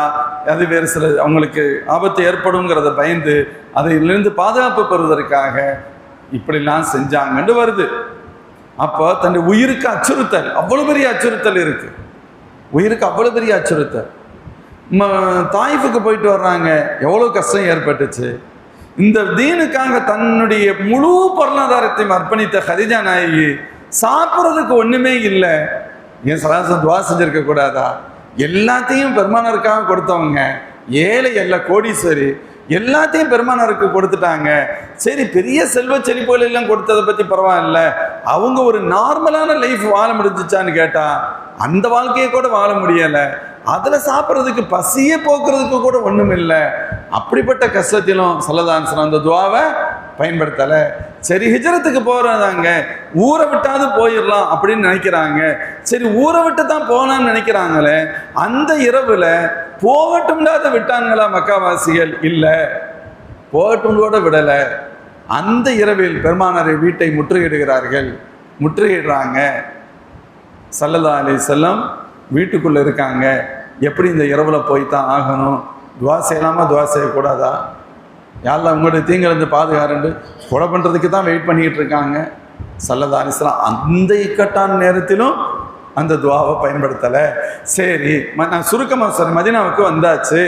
அது வேறு சில அவங்களுக்கு ஆபத்து ஏற்படுங்கிறத பயந்து அதிலிருந்து பாதுகாப்பு பெறுவதற்காக இப்படிலாம் செஞ்சாங்கன்னு வருது. அப்போ தன்னுடைய உயிருக்கு அச்சுறுத்தல், அவ்வளோ பெரிய அச்சுறுத்தல் இருக்கு. உயிருக்கு அவ்வளோ பெரிய அச்சுறுத்தல். தாயிஃபுக்கு போயிட்டு வர்றாங்க, எவ்வளோ கஷ்டம் ஏற்பட்டுச்சு. இந்த தீனுக்காக தன்னுடைய முழு பொருளாதாரத்தையும் அர்ப்பணித்த ஹதீஜா நாயகி சாப்பிட்றதுக்கு ஒன்றுமே இல்லை. ஏன் சராசரி துவா செஞ்சிருக்க கூடாதா? எல்லாத்தையும் பெருமானாருக்காக கொடுத்தவங்க, ஏழை அல்ல கோடீஸ்வரி, எல்லாத்தையும் பெருமானாருக்கு கொடுத்துட்டாங்க. சரி, பெரிய செல்வ செழிப்புகள் எல்லாம் கொடுத்ததை பற்றி பரவாயில்ல, அவங்க ஒரு நார்மலான லைஃப் வாழ முடிஞ்சிச்சான்னு கேட்டால் அந்த வாழ்க்கையை கூட வாழ முடியலை. அதில் சாப்பிட்றதுக்கு பசியை போக்குறதுக்கு கூட ஒன்றும் இல்லை. அப்படிப்பட்ட கஷ்டத்திலும் ஸல்லல்லாஹு அலைஹி வஸல்லம் அந்த துஆவை பயன்படுத்தலை. சரி, ஹிஜ்ரத்துக்கு போகிறதாங்க, ஊரை விட்டாவது போயிடலாம் அப்படின்னு நினைக்கிறாங்க. சரி, ஊரை விட்டு தான் போகலான்னு நினைக்கிறாங்களே, அந்த இரவில் போகட்டும்டாத விட்டாங்களா மக்காவாசிகள்? இல்லை, போகட்டும் கூட விடலை. அந்த இரவில் பெருமானாரை வீட்டை முற்றுகையிடுகிறார்கள். முற்றுகையிடுறாங்க. ஸல்லல்லாஹு அலைஹி வஸல்லம் வீட்டுக்குள்ளே இருக்காங்க. எப்படி இந்த இரவில் போய் தான் ஆகணும்? துவா செய்யலாமா, துவா செய்யக்கூடாதா? யாரெல்லாம் உங்களுடைய தீங்கிலிருந்து பாதுகாரண்டு கொலை பண்ணுறதுக்கு தான் வெயிட் பண்ணிக்கிட்டு இருக்காங்க. ஸல்லல்லாஹு அலைஹி வஸல்லம் அந்த இக்கட்டான நேரத்திலும் அந்த துவாவை பயன்படுத்தலை. சரி, நான் சுருக்கமாக சொல்றேன். மதீனாவுக்கு வந்தாச்சு.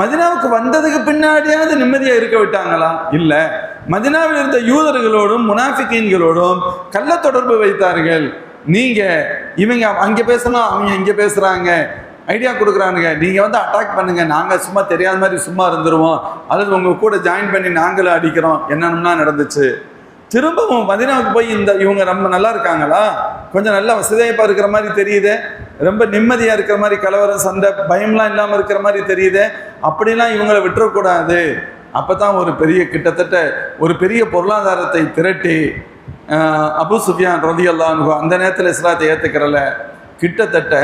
மதீனாவுக்கு வந்ததுக்கு பின்னாடியாவது நிம்மதியாக இருக்க விட்டாங்களா? இல்லை. மதீனாவில் இருந்த யூதர்களோடும் முனாஃபிகீன்களோடும் கள்ள தொடர்பு வைத்தார்கள். நீங்கள் இவங்க அங்கே பேசணும், அவங்க இங்கே பேசுகிறாங்க, ஐடியா கொடுக்குறானுங்க, நீங்கள் வந்து அட்டாக் பண்ணுங்கள், நாங்கள் சும்மா தெரியாத மாதிரி சும்மா இருந்துருவோம், அல்லது உங்கள் கூட ஜாயின் பண்ணி நாங்களும் அடிக்கிறோம். என்னென்னா நடந்துச்சு. திரும்பவும் மதீனாவுக்கு போய் இவங்க ரொம்ப நல்லா இருக்காங்களா, கொஞ்சம் நல்லா வசதியாக இருக்கிற மாதிரி தெரியுது, ரொம்ப நிம்மதியாக இருக்கிற மாதிரி, கலவரம் சண்டை பயம்லாம் இல்லாமல் இருக்கிற மாதிரி தெரியுது. அப்படிலாம் இவங்களை விட்டுறக்கூடாது. அப்போ தான் ஒரு பெரிய கிட்டத்தட்ட ஒரு பெரிய பொருளாதாரத்தை திரட்டி அபூ சுஃபியான் ரலியல்லாஹு அன்ஹு அந்த நேரத்தில் இஸ்லாத்தை ஏற்றுக்கிறல, கிட்டத்தட்ட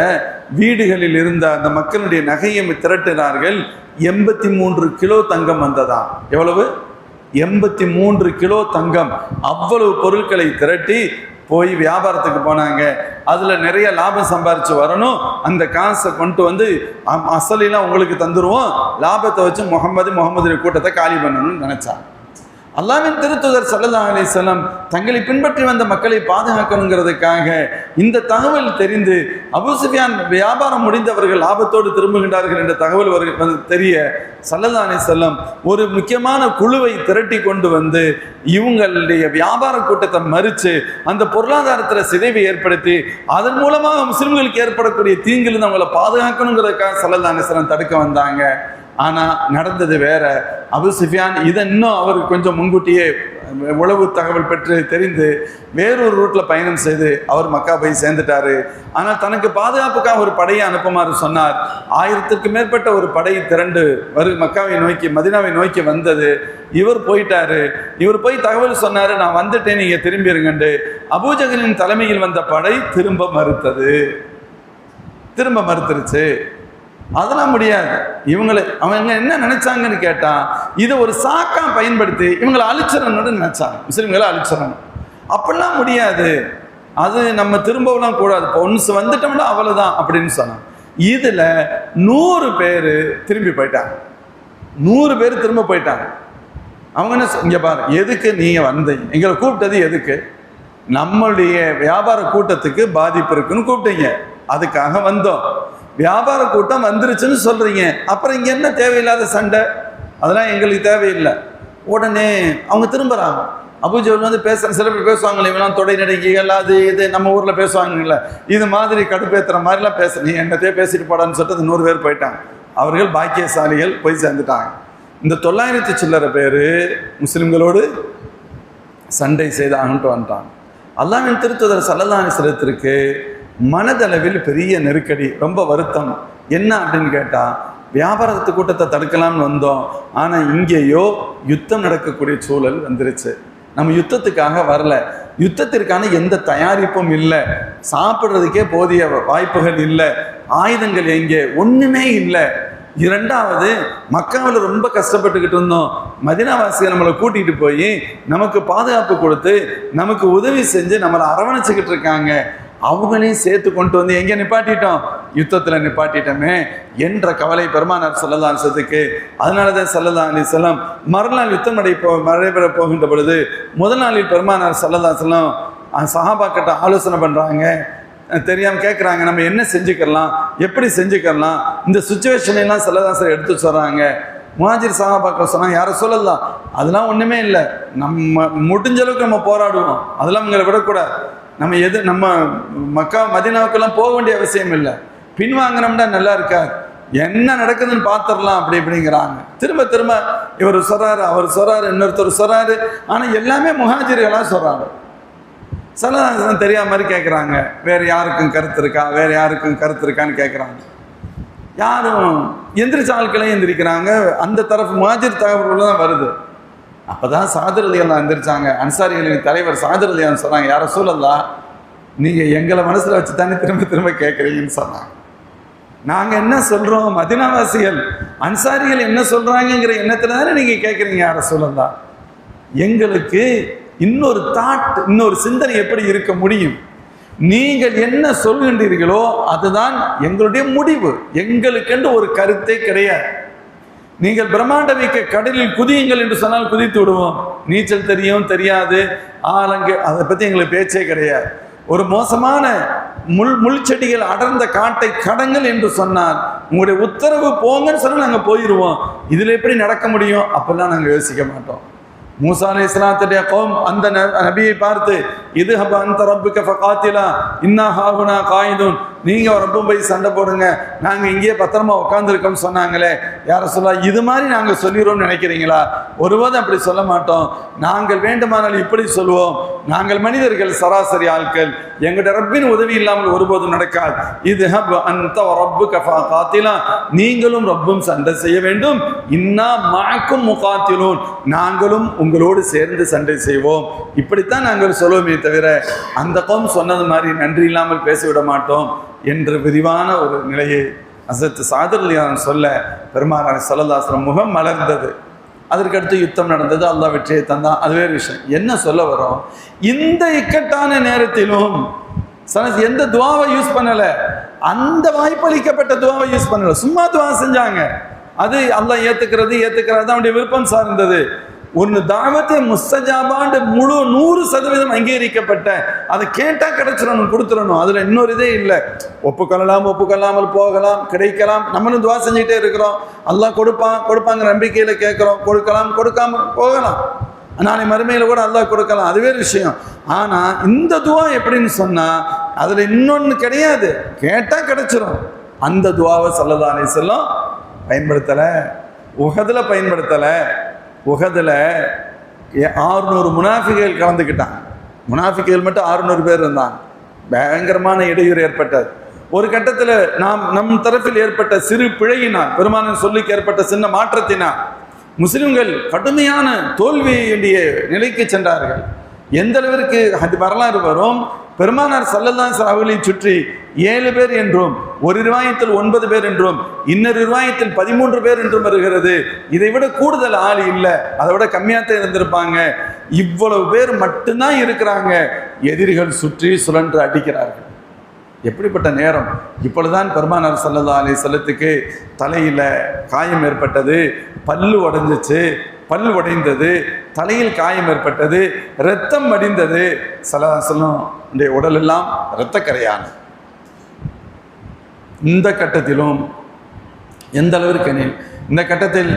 வீடுகளில் இருந்த அந்த மக்களுடைய நகையை திரட்டினார்கள். 83 கிலோ தங்கம் வந்ததா? எவ்வளவு? 83 கிலோ தங்கம். அவ்வளவு பொருட்களை திரட்டி போய் வியாபாரத்துக்கு போனாங்க. அதில் நிறைய லாபம் சம்பாரிச்சு வரணும். அந்த காசை கொண்டு வந்து அசலாம் உங்களுக்கு தந்துடுவோம், லாபத்தை வச்சு முகமது கூட்டத்தை காலி பண்ணணும்னு நினைச்சாங்க. அல்லாஹ்வின் திருத்தூதர் ஸல்லல்லாஹு அலைஹி வஸல்லம் தங்களை பின்பற்றி வந்த மக்களை பாதுகாக்கணுங்கிறதுக்காக இந்த தகவல் தெரிந்து அபூ சுஃபியான் வியாபாரம் முடிந்தவர்கள் லாபத்தோடு திரும்புகின்றார்கள் என்ற தகவல் தெரிய ஸல்லல்லாஹு அலைஹி வஸல்லம் ஒரு முக்கியமான குழுவை திரட்டி கொண்டு வந்து இவங்களுடைய வியாபார கூட்டத்தை மறித்து அந்த பொருளாதாரத்தில் சிதைவை ஏற்படுத்தி அதன் மூலமாக முஸ்லிம்களுக்கு ஏற்படக்கூடிய தீங்கிலிருந்து அவங்களை பாதுகாக்கணுங்கிறதுக்காக ஸல்லல்லாஹு அலைஹி வஸல்லம் தடுக்க வந்தாங்க. ஆனால் நடந்தது வேற. அபூ சுஃபியான் இதை இன்னும் அவர் கொஞ்சம் முன்கூட்டியே உளவு தகவல் பெற்று தெரிந்து வேறொரு ரூட்டில் பயணம் செய்து அவர் மக்கா போய் சேர்ந்துட்டாரு. ஆனால் தனக்கு பாதுகாப்புக்காக ஒரு படையை அனுப்புமாறு சொன்னார். 1000க்கு மேற்பட்ட ஒரு படை திரண்டு மக்காவை நோக்கி மதீனாவை நோக்கி வந்தது. இவர் போயிட்டாரு. இவர் போய் தகவல் சொன்னார், நான் வந்துட்டேன், நீங்கள் திரும்பிடுங்கண்டு. அபூஜஹலின் தலைமையில் வந்த படை திரும்ப மறுத்துருச்சு. அதெல்லாம் முடியாது. அவங்க என்ன நினைச்சாங்கன்னு கேட்டா, இதை ஒரு சாக்கா பயன்படுத்தி இவங்களை அழிச்சிடணும்னு நினைச்சாங்க, முஸ்லிம்களை அழிச்சிடணும். அப்படிலாம் முடியாது, அது நம்ம திரும்பலாம் கூடாது, இப்போ ஒன்ஸ் வந்துட்டோம்னா அவ்வளவுதான் அப்படின்னு சொன்னாங்க. இதுல 100 பேர் திரும்பி போயிட்டாங்க. 100 பேர் திரும்ப போயிட்டாங்க. அவங்க என்ன, இங்க பாரு, எதுக்கு நீங்க வந்தீங்க, எங்களை கூப்பிட்டது எதுக்கு? நம்மளுடைய வியாபார கூட்டத்துக்கு பாதிப்பு இருக்குன்னு கூப்பிட்டீங்க, அதுக்காக வந்தோம். வியாபார கூட்டம் வந்துருச்சுன்னு சொல்றீங்க, அப்புறம் இங்க என்ன தேவையில்லாத சண்டை? அதெல்லாம் எங்களுக்கு தேவையில்லை. உடனே அவங்க திரும்புறாங்க. அபூஜஹல் வந்து சில பேர் பேசுவாங்களே, இவெல்லாம் தொடை நடிகைகள், அது இது நம்ம ஊர்ல பேசுவாங்கல்ல, இது மாதிரி கடுப்பேற்றுற மாதிரிலாம் நீ என்னத்தையே பேசிட்டு போடான்னு சொல்லிட்டு 100 பேர் போயிட்டாங்க. அவர்கள் பாக்கியசாலிகள் போய் சேர்ந்துட்டாங்க. இந்த 900 சில்லறை பேர் முஸ்லிம்களோடு சண்டை செய்தாங்கன்ட்டு வந்துட்டாங்க. அல்லாஹ்வின் திருத்தூதர் ஸல்லல்லாஹு அலைஹி வஸல்லத்திற்கு மனதளவில் பெரிய நெருக்கடி, ரொம்ப வருத்தம். என்ன அப்படின்னு கேட்டால், வியாபாரத்து கூட்டத்தை தடுக்கலாம்னு வந்தோம், ஆனால் இங்கேயோ யுத்தம் நடக்கக்கூடிய சூழல் வந்துருச்சு. நம்ம யுத்தத்துக்காக வரல, யுத்தத்திற்கான எந்த தயாரிப்பும் இல்லை, சாப்பிட்றதுக்கே போதிய வாய்ப்புகள் இல்லை, ஆயுதங்கள் எங்கே, ஒன்றுமே இல்லை. இரண்டாவது, மக்காவில் ரொம்ப கஷ்டப்பட்டுக்கிட்டு இருந்தோம், மதீனாவாசியை நம்மளை கூட்டிகிட்டு போய் நமக்கு பாதுகாப்பு கொடுத்து நமக்கு உதவி செஞ்சு நம்மளை அரவணைச்சிக்கிட்டு இருக்காங்க, அவங்களையும் சேர்த்து கொண்டு வந்து எங்கே நிப்பாட்டிட்டோம், யுத்தத்தில் நிப்பாட்டிட்டோமே என்ற கவலை பெருமானார் ஸல்லல்லாஹு அலைஹி வஸல்லத்துக்கு. அதனால தான் ஸல்லல்லாஹு அலைஹி வஸல்லம் மறுநாள் யுத்தம் நடைபெற போகின்ற பொழுது முதல் நாளில் பெருமானார் ஸல்லல்லாஹு அலைஹி வஸல்லம் சஹாபாக்கிட்ட ஆலோசனை பண்ணுறாங்க. தெரியாமல் கேட்குறாங்க, நம்ம என்ன செஞ்சுக்கலாம், எப்படி செஞ்சுக்கலாம், இந்த சுச்சுவேஷன் எல்லாம் ஸல்லல்லாஹு அலைஹி வஸல்லம் எடுத்து சொல்கிறாங்க. முஹாஜிர் சஹாபாக்கள் சொன்னாங்க, யாரை சொல்லலாம், அதெல்லாம் ஒன்றுமே இல்லை, நம்ம முடிஞ்ச அளவுக்கு நம்ம போராடுவோம், அதெல்லாம் இங்களை விடக்கூடாது, நம்ம மக்கா மதீனாவுக்கெல்லாம் போக வேண்டிய அவசியம் இல்லை, பின்வாங்கினோம்னா நல்லா இருக்காது, என்ன நடக்குதுன்னு பார்த்துடலாம் அப்படிங்கிறாங்க. திரும்ப இவர் சொல்றாரு, அவர் சொல்றாரு, இன்னொருத்தர் சொல்றாரு, ஆனால் எல்லாமே முஹாஜிர்களாக சொல்றாங்க. ஸல்லல்லாஹு தெரியாத மாதிரி கேட்குறாங்க, வேற யாருக்கும் கருத்து இருக்கான்னு கேட்குறாங்க. யாரும் எந்திரிச்ச ஆட்களையும் எந்திரிக்கிறாங்க. அந்த தரப்பு முஹாஜிர் தகவல்கள் தான் வருது. அப்பதான் சாதிர் ரலியல்லாஹு எந்திரிச்சாங்க. அன்சாரிகளின் தலைவர் சாதிர் ரலியல்லாஹு சொன்னாங்க, யா ரசூலல்லாஹ், நீங்க எங்களை மனசுல வச்சு தானே திரும்ப திரும்ப கேட்குறீங்கன்னு சொன்னாங்க. நாங்க என்ன சொல்றோம், மதீனாவாசிகள் அன்சாரிகள் என்ன சொல்றாங்கிற எண்ணத்துல தானே நீங்க கேட்குறீங்க யா ரசூலல்லாஹ். எங்களுக்கு இன்னொரு தாட், இன்னொரு சிந்தனை எப்படி இருக்க முடியும்? நீங்கள் என்ன சொல்கின்றீர்களோ அதுதான் எங்களுடைய முடிவு. எங்களுக்கென்று ஒரு கருத்தே கிடையாது. நீங்கள் பிரம்மாண்ட மிக்க கடலில் குதியுங்கள் என்று சொன்னால் குதித்து விடுவோம். நீச்சல் தெரியும் தெரியாது ஆலங்கு அதை பற்றி எங்களுக்கு பேச்சே கிடையாது. ஒரு மோசமான முள் செடிகள் அடர்ந்த காட்டை கடங்கள் என்று சொன்னால் உங்களுடைய உத்தரவு போங்கன்னு சொன்னால் நாங்கள் போயிடுவோம். இதில் எப்படி நடக்க முடியும்? அப்பெல்லாம் நாங்கள் யோசிக்க மாட்டோம். மூசா அலைஹிஸ்ஸலாத்துடைய கௌம் அந்த நபியை பார்த்து, இது ஹப அந்த ரப்புக ஃபகாத்திலா இன்னா ஹாகுனா காயிதுன், நீங்க ரப்பும் போய் சண்டை போடுங்க, நாங்க இங்கேயே பத்திரமா உட்கார்ந்துருக்கோம் சொன்னாங்களே, யா ரசூலல்லாஹ், இது மாதிரி நாங்க சொல்லிடுவோம்னு நினைக்கிறீங்களா? ஒருபோதும் அப்படி சொல்ல மாட்டோம். நாங்கள் வேண்டுமானால் இப்படி சொல்லுவோம், நாங்கள் மனிதர்கள், சராசரி ஆட்கள், எங்களுடைய ரப்பின் உதவி இல்லாமல் ஒருபோதும் நடக்காது. இது ஹப் அந்த ரப்புக ஃபகாத்திலா, நீங்களும் ரப்பும் சண்டை செய்ய வேண்டும். இன்னா மஅக்கும் முகாத்திலூன், நாங்களும் உங்களோடு சேர்ந்து சண்டை செய்வோம். இப்படித்தான் நாங்கள் சொல்லுவோமே தவிர அந்த கௌம் சொன்னது மாதிரி நன்றி இல்லாமல் பேசிவிட மாட்டோம் என்று விரிவான ஒரு நிலையை ஹஸரத் சாதிர் ரலியல்லாஹு சொல்ல பெருமானார் ஸல்லல்லாஹு அலைஹி வஸல்லம் முகம் மலர்ந்தது. அதற்கடுத்து யுத்தம் நடந்தது, அல்லாஹ் வெற்றியை தந்தான். அது வேறு விஷயம். என்ன சொல்ல வரோம், இந்த இக்கட்டான நேரத்திலும் எந்த துவாவை யூஸ் பண்ணல, அந்த வாய்ப்பளிக்கப்பட்ட துவாவை யூஸ் பண்ணல, சும்மா துவா செஞ்சாங்க. அது அல்லாஹ் ஏத்துக்கிறது அவனுடைய விருப்பம் சார்ந்தது. ஒன்று தாவத்தை முஸ்தஜாபாண்டு முழு 100% அங்கீகரிக்கப்பட்ட, அதை கேட்டா கிடைச்சிடணும், கொடுத்துடணும். அதுல இன்னொரு இதே இல்லை. ஒப்புக்கொள்ளாமல் போகலாம், கிடைக்கலாம். நம்மளும் துவா செஞ்சுட்டே இருக்கிறோம், அல்லாஹ் கொடுப்பாங்க நம்பிக்கையில கேட்கிறோம், கொடுக்காம போகலாம். நாளை மறுமையில கூட அல்லாஹ் கொடுக்கலாம், அதுவே விஷயம். ஆனா இந்த துவா எப்படின்னு சொன்னா அதுல இன்னொன்னு கிடையாது, கேட்டா கிடைச்சிடும். அந்த துவாவை ஸல்லல்லாஹு அலைஹி வஸல்லம் பயன்படுத்தல, உஹதுல பயன்படுத்தல. உஹதுல 600 முனாஃபிகள் கலந்துக்கிட்டாங்க. முனாஃபிகள் மட்டும் 600 பேர் இருந்தாங்க. பயங்கரமான இடையூறு ஏற்பட்டது. ஒரு கட்டத்தில் நம் தரப்பில் ஏற்பட்ட சிறு பிழையினால், பெருமானின் சொல்லுக்கு ஏற்பட்ட சின்ன மாற்றத்தினால் முஸ்லிம்கள் கடுமையான தோல்வியுடைய நிலைக்கு சென்றார்கள். எந்த அளவிற்கு அது வரலாறு வரும், பெருமானார் ஸல்லல்லாஹு அலைஹி வஸல்லம் அவர்களை சுற்றி 7 பேர் என்றும், ஒரு ரிவாயத்தில் 9 பேர் என்றும், இன்னொரு ரிவாயத்தில் 13 பேர் என்றும் வருகிறது. இதை விட கூடுதல் ஆள் இல்லை, அதை விட கம்மியாத்தான் இருந்திருப்பாங்க. இவ்வளவு பேர் மட்டும்தான் இருக்கிறாங்க. எதிரிகள் சுற்றி சுழன்று அடிக்கிறார்கள். எப்படிப்பட்ட நேரம்! இப்பொழுதுதான் பெருமானார் ஸல்லல்லாஹு அலைஹி வஸல்லத்துக்கு தலையில காயம் ஏற்பட்டது, பல்லு உடைந்தது, தலையில் காயம் ஏற்பட்டது, இரத்தம் வடிந்தது. ஸல்லல்லாஹு அலைஹி வஸல்லம் உடல் எல்லாம் இரத்தக்கரையான. இந்த கட்டத்திலும் எந்த அளவிற்கு, இந்த கட்டத்தில்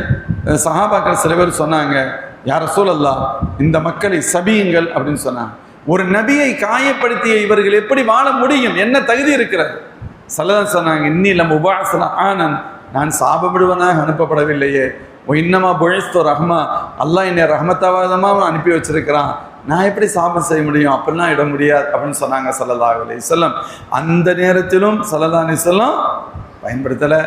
சஹாபாக்கள் சில பேர் சொன்னாங்க, யா ரசூலல்லாஹ், இந்த மக்களை சபியுங்கள் அப்படின்னு சொன்னாங்க. ஒரு நபியை காயப்படுத்திய இவர்கள் எப்படி வாழ முடியும்? என்ன தகுதி இருக்கிறது? ஸல்லல்லாஹு சொன்னாங்க, இன்னிலம் உபாசன ஆனன், நான் சாபமிடுவனாக அனுப்பப்படவில்லையே, இன்னமா புழைஸ்தோ ரஹ்மா, அல்லாஹ் என்னை ரஹ்மத்தாவாதமாக அனுப்பி வச்சிருக்கிறான், நான் எப்படி சாபம் செய்ய முடியும்? அப்படிலாம் இட முடியாது அப்படின்னு சொன்னாங்க ஸல்லல்லாஹு அலைஹி வஸல்லம். அந்த நேரத்திலும் ஸல்லல்லாஹு அலைஹி வஸல்லம் பயன்படுத்தலை.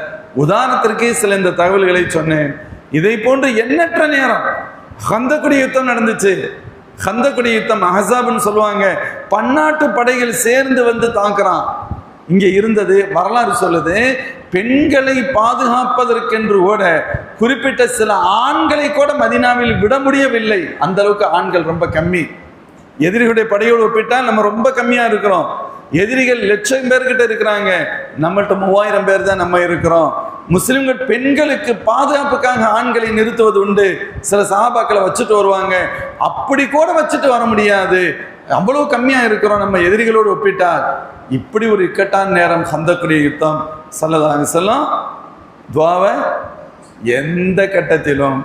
உதாரணத்திற்கு சில இந்த தகவல்களை சொன்னேன். இதை போன்று எண்ணற்ற நேரம் ஹந்தக்குடி யுத்தம் நடந்துச்சு. ஹந்தக்குடி யுத்தம் அஹஸாப்னு சொல்லுவாங்க. பன்னாட்டு படைகள் சேர்ந்து வந்து தாக்குறான். இங்கே இருந்தது வரலாறு சொல்லுது, பெண்களை பாதுகாப்பதற்கென்று கூட குறிப்பிட்ட சில ஆண்களை கூட மதீனாவில் விட முடியவில்லை. அந்த அளவுக்கு ஆண்கள் ரொம்ப கம்மி. எதிரிகளுடைய படையோடு ஒப்பிட்டால் நம்ம ரொம்ப கம்மியா இருக்கிறோம். எதிரிகள் 1,00,000 பேர்கிட்ட இருக்கிறாங்க, நம்மள்ட்ட 3000 பேர் தான் நம்ம இருக்கிறோம். முஸ்லிம்கள் பெண்களுக்கு பாதுகாப்புக்காக ஆண்களை நிறுத்துவது உண்டு. சில சஹாபாக்களை வச்சுட்டு வருவாங்க, அப்படி கூட வச்சுட்டு வர முடியாது, அவ்வளவு கம்மியா இருக்கிறோம் நம்ம எதிரிகளோடு ஒப்பிட்டால். இப்படி ஒரு இக்கட்டான நேரம் ஹந்தக்குடி யுத்தம். ஸல்லல்லாஹு அலைஹி வஸல்லம் துஆவை எந்த கட்டத்திலும்,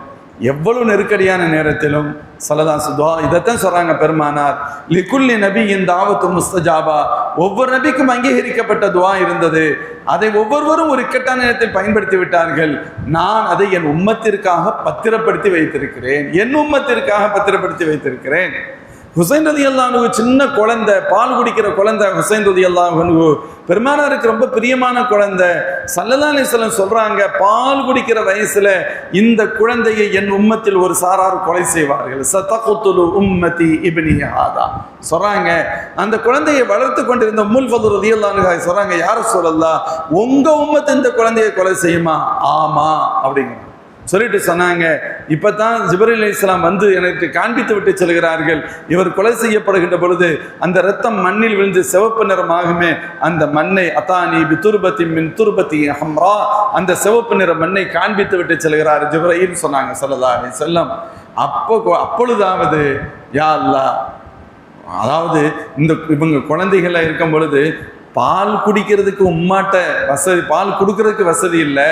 எவ்வளவு நெருக்கடியான நேரத்திலும் ஸல்லல்லாஹு துஆ இதைத்தான் சொல்றாங்க பெருமானார், லிகுல்லி நபியின் தாவத்து முஸ்தஜாபா, ஒவ்வொரு நபிக்கும் அங்கீகரிக்கப்பட்ட துஆ இருந்தது. அதை ஒவ்வொருவரும் ஒரு இக்கட்டான நேரத்தில் பயன்படுத்தி விட்டார்கள். நான் அதை என் உம்மத்திற்காக பத்திரப்படுத்தி வைத்திருக்கிறேன், என் உம்மத்திற்காக பத்திரப்படுத்தி வைத்திருக்கிறேன். ஹுசைன் ரலியல்லாஹு அன்ஹு சின்ன குழந்தை, பால் குடிக்கிற குழந்தை ஹுசைன் ரலியல்லாஹு அன்ஹு, பெருமானாருக்கு ரொம்ப பிரியமான குழந்தை. ஸல்லல்லாஹு அலைஹி வஸல்லம் சொல்றாங்க, பால் குடிக்கிற வயசுல இந்த குழந்தையை என் உம்மத்தில் ஒரு சாரார் கொலை செய்வார்கள். சதகுத்துலு உம்மதி இப்னி ஹாதா சொல்றாங்க. அந்த குழந்தையை வளர்த்து கொண்டிருந்த உம்முல் ஃபதுல் ரலியல்லாஹு அன்ஹா சொல்றாங்க, யா ரசூலல்லாஹ், உங்க உம்மத்து இந்த குழந்தையை கொலை செய்யுமா? ஆமா அப்படிங்க சொல்லிட்டு சொன்னாங்க. இப்பதான் ஜிப்ரீல் அலைஹிஸ்ஸலாம் வந்து எனக்கு காண்பித்து விட்டு செல்கிறார்கள். இவர் கொலை செய்யப்படுகின்ற பொழுது அந்த ரத்தம் மண்ணில் விழுந்து சிவப்பு நிறமாகுமே, அந்த மண்ணை அத்தானி பிதுர்பத்தி மின் துர்பத்தி ஹம்ரா, அந்த சிவப்பு நிற மண்ணை காண்பித்து விட்டு செல்கிறார் ஜிப்ரீல் சொன்னாங்க ஸல்லல்லாஹு அலைஹி வஸல்லம். அப்பொழுதாவது யா அல்லாஹ், அதாவது இந்த இவங்க குழந்தைகள இருக்கும் பொழுது பால் குடிக்கிறதுக்கு உம்மாட்ட வசதி, பால் கொடுக்கறதுக்கு வசதி இல்லை,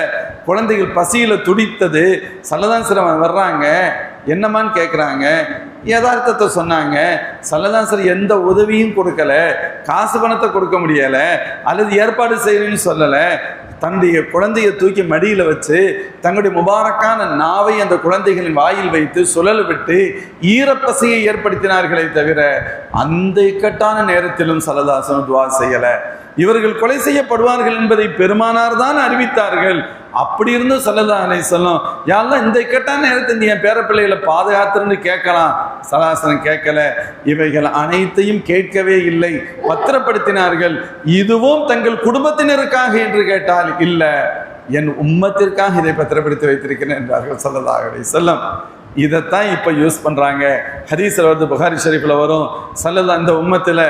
குழந்தைகள் பசியில துடித்தது. ஸல்லல்லாஹு அலைஹி வஸல்லம் வர்றாங்க, என்னமான்னு கேட்குறாங்க. யதார்த்தத்தை சொன்னாங்க. ஸல்லல்லாஹு அலைஹி வஸல்லம் எந்த உதவியும் கொடுக்கல, காசு பணத்தை கொடுக்க முடியல, அல்லது ஏற்பாடு செய்யணும்னு சொல்லலை. தன்னுடைய குழந்தையை தூக்கி மடியில் வச்சு தங்களுடைய முபாரக்கான நாவை அந்த குழந்தைகளின் வாயில் வைத்து சுழல் விட்டு ஈரப்பசையை ஏற்படுத்தினார்களே தவிர அந்த இக்கட்டான நேரத்திலும் ஸல்லல்லாஹு அலைஹி வஸல்லம் துஆ செய்யலை. இவர்கள் கொலை செய்யப்படுவார்கள் என்பதை பெருமானார் தான் அறிவித்தார்கள். அப்படி இருந்தும் ஸல்லல்லாஹு அலைஹி வஸல்லம், யா அல்லாஹ், இந்த இக்கட்டான நேரத்தை நீ என் பேர பிள்ளைகளை பாதுகாத்துன்னு கேட்கலாம். ஸல்லல்லாஹு அலைஹி வஸல்லம் கேட்கல. இவைகள் அனைத்தையும் கேட்கவே இல்லை, பத்திரப்படுத்தினார்கள். இதுவும் தங்கள் குடும்பத்தினருக்காக என்று கேட்டால் இல்ல, என் உம்மத்திற்காக இதை பத்திரப்படுத்தி வைத்திருக்கிறேன் என்றார்கள் ஸல்லல்லாஹு அலைஹி வஸல்லம். இதைத்தான் இப்போ யூஸ் பண்ணுறாங்க. ஹதீஸில் வருது, புகாரி ஷரீஃபில் வரும், ஸல்லல்லாஹு அந்த உம்மத்தில்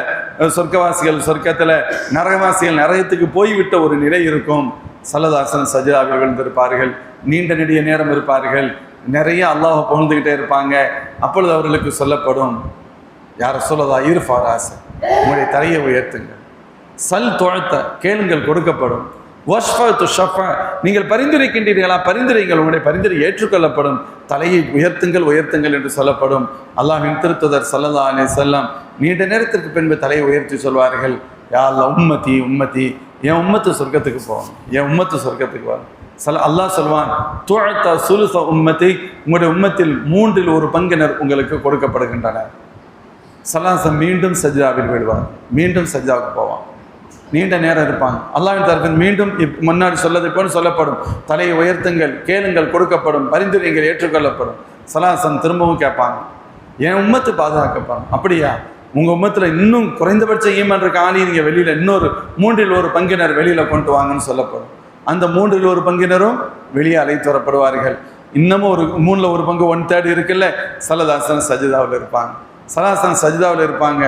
சொர்க்கவாசிகள் சொர்க்கத்தில், நரகவாசிகள் நரகத்துக்கு போய்விட்ட ஒரு நிலை இருக்கும். ஸல்லல்லாஹு அலைஹி வஸல்லம் சஜ்தாவில் விழுந்திருப்பார்கள், நீண்ட நெடிய நேரம் இருப்பார்கள், நிறைய அல்லாஹ் புகழ்ந்துக்கிட்டே இருப்பாங்க. அப்பொழுது அவர்களுக்கு சொல்லப்படும், யார சொல்லதா இருஃபாராஸ், உங்களுடைய தலையை உயர்த்துங்கள், சல் தொழுத்த கேளுங்கள் கொடுக்கப்படும், வஷ்ஃபத்து ஷஃபா நீங்கள் பரிந்துரைக்கின்றீர்களா, பரிந்துரைங்கள், உங்களுடைய பரிந்துரை ஏற்றுக்கொள்ளப்படும், தலையை உயர்த்துங்கள் உயர்த்துங்கள் என்று சொல்லப்படும். அல்லாஹ்வின் திருத்துதர் ஸல்லல்லாஹு அலைஹி வஸல்லம் நீண்ட நேரத்திற்கு பின்பு தலையை உயர்த்தி சொல்வார்கள், யா அல்லாஹ், உம்மத்தி உம்மத்தி, என் உம்மத்து சொர்க்கத்துக்கு போகணும், என் உம்மத்து சொர்க்கத்துக்கு வரும். அல்லாஹ் சொல்வான், துஅத்த சுலுஸ உம்மத்தி, உங்களுடைய உம்மத்தில் 1/3 உங்களுக்கு கொடுக்கப்படுகின்றனர். ஸல்லல்லாஹு மீண்டும் சஜ்தாவில் விழுவார், மீண்டும் சஜ்தாவுக்கு போவான், நீண்ட நேரம் இருப்பாங்க. அல்லாஹ்வின் தரப்பில் மீண்டும் முன்னாடி சொல்லதை போல் சொல்லப்படும், தலையை உயர்த்துங்கள், கேளுங்கள் கொடுக்கப்படும், பரிந்துரைங்கள் ஏற்றுக்கொள்ளப்படும். ஸல்லல்லாஹு திரும்பவும் கேட்பாங்க, என் உம்மத்து பாதுகாக்கப்படும். அப்படியா, உங்கள் உம்மத்தில் இன்னும் குறைந்தபட்ச ஈமான் இருக்க ஆணி நீங்கள் வெளியில் இன்னொரு 3/1 வெளியில் கொண்டு வாங்கன்னு சொல்லப்படும். அந்த 3/1 வெளியே அழைத்து வரப்படுவார்கள். இன்னமும் ஒரு 3/1 1/3 இருக்குல்ல, ஸல்லல்லாஹு சஜ்தாவில் இருப்பாங்க. ஸல்லல்லாஹு சஜ்தாவில் இருப்பாங்க.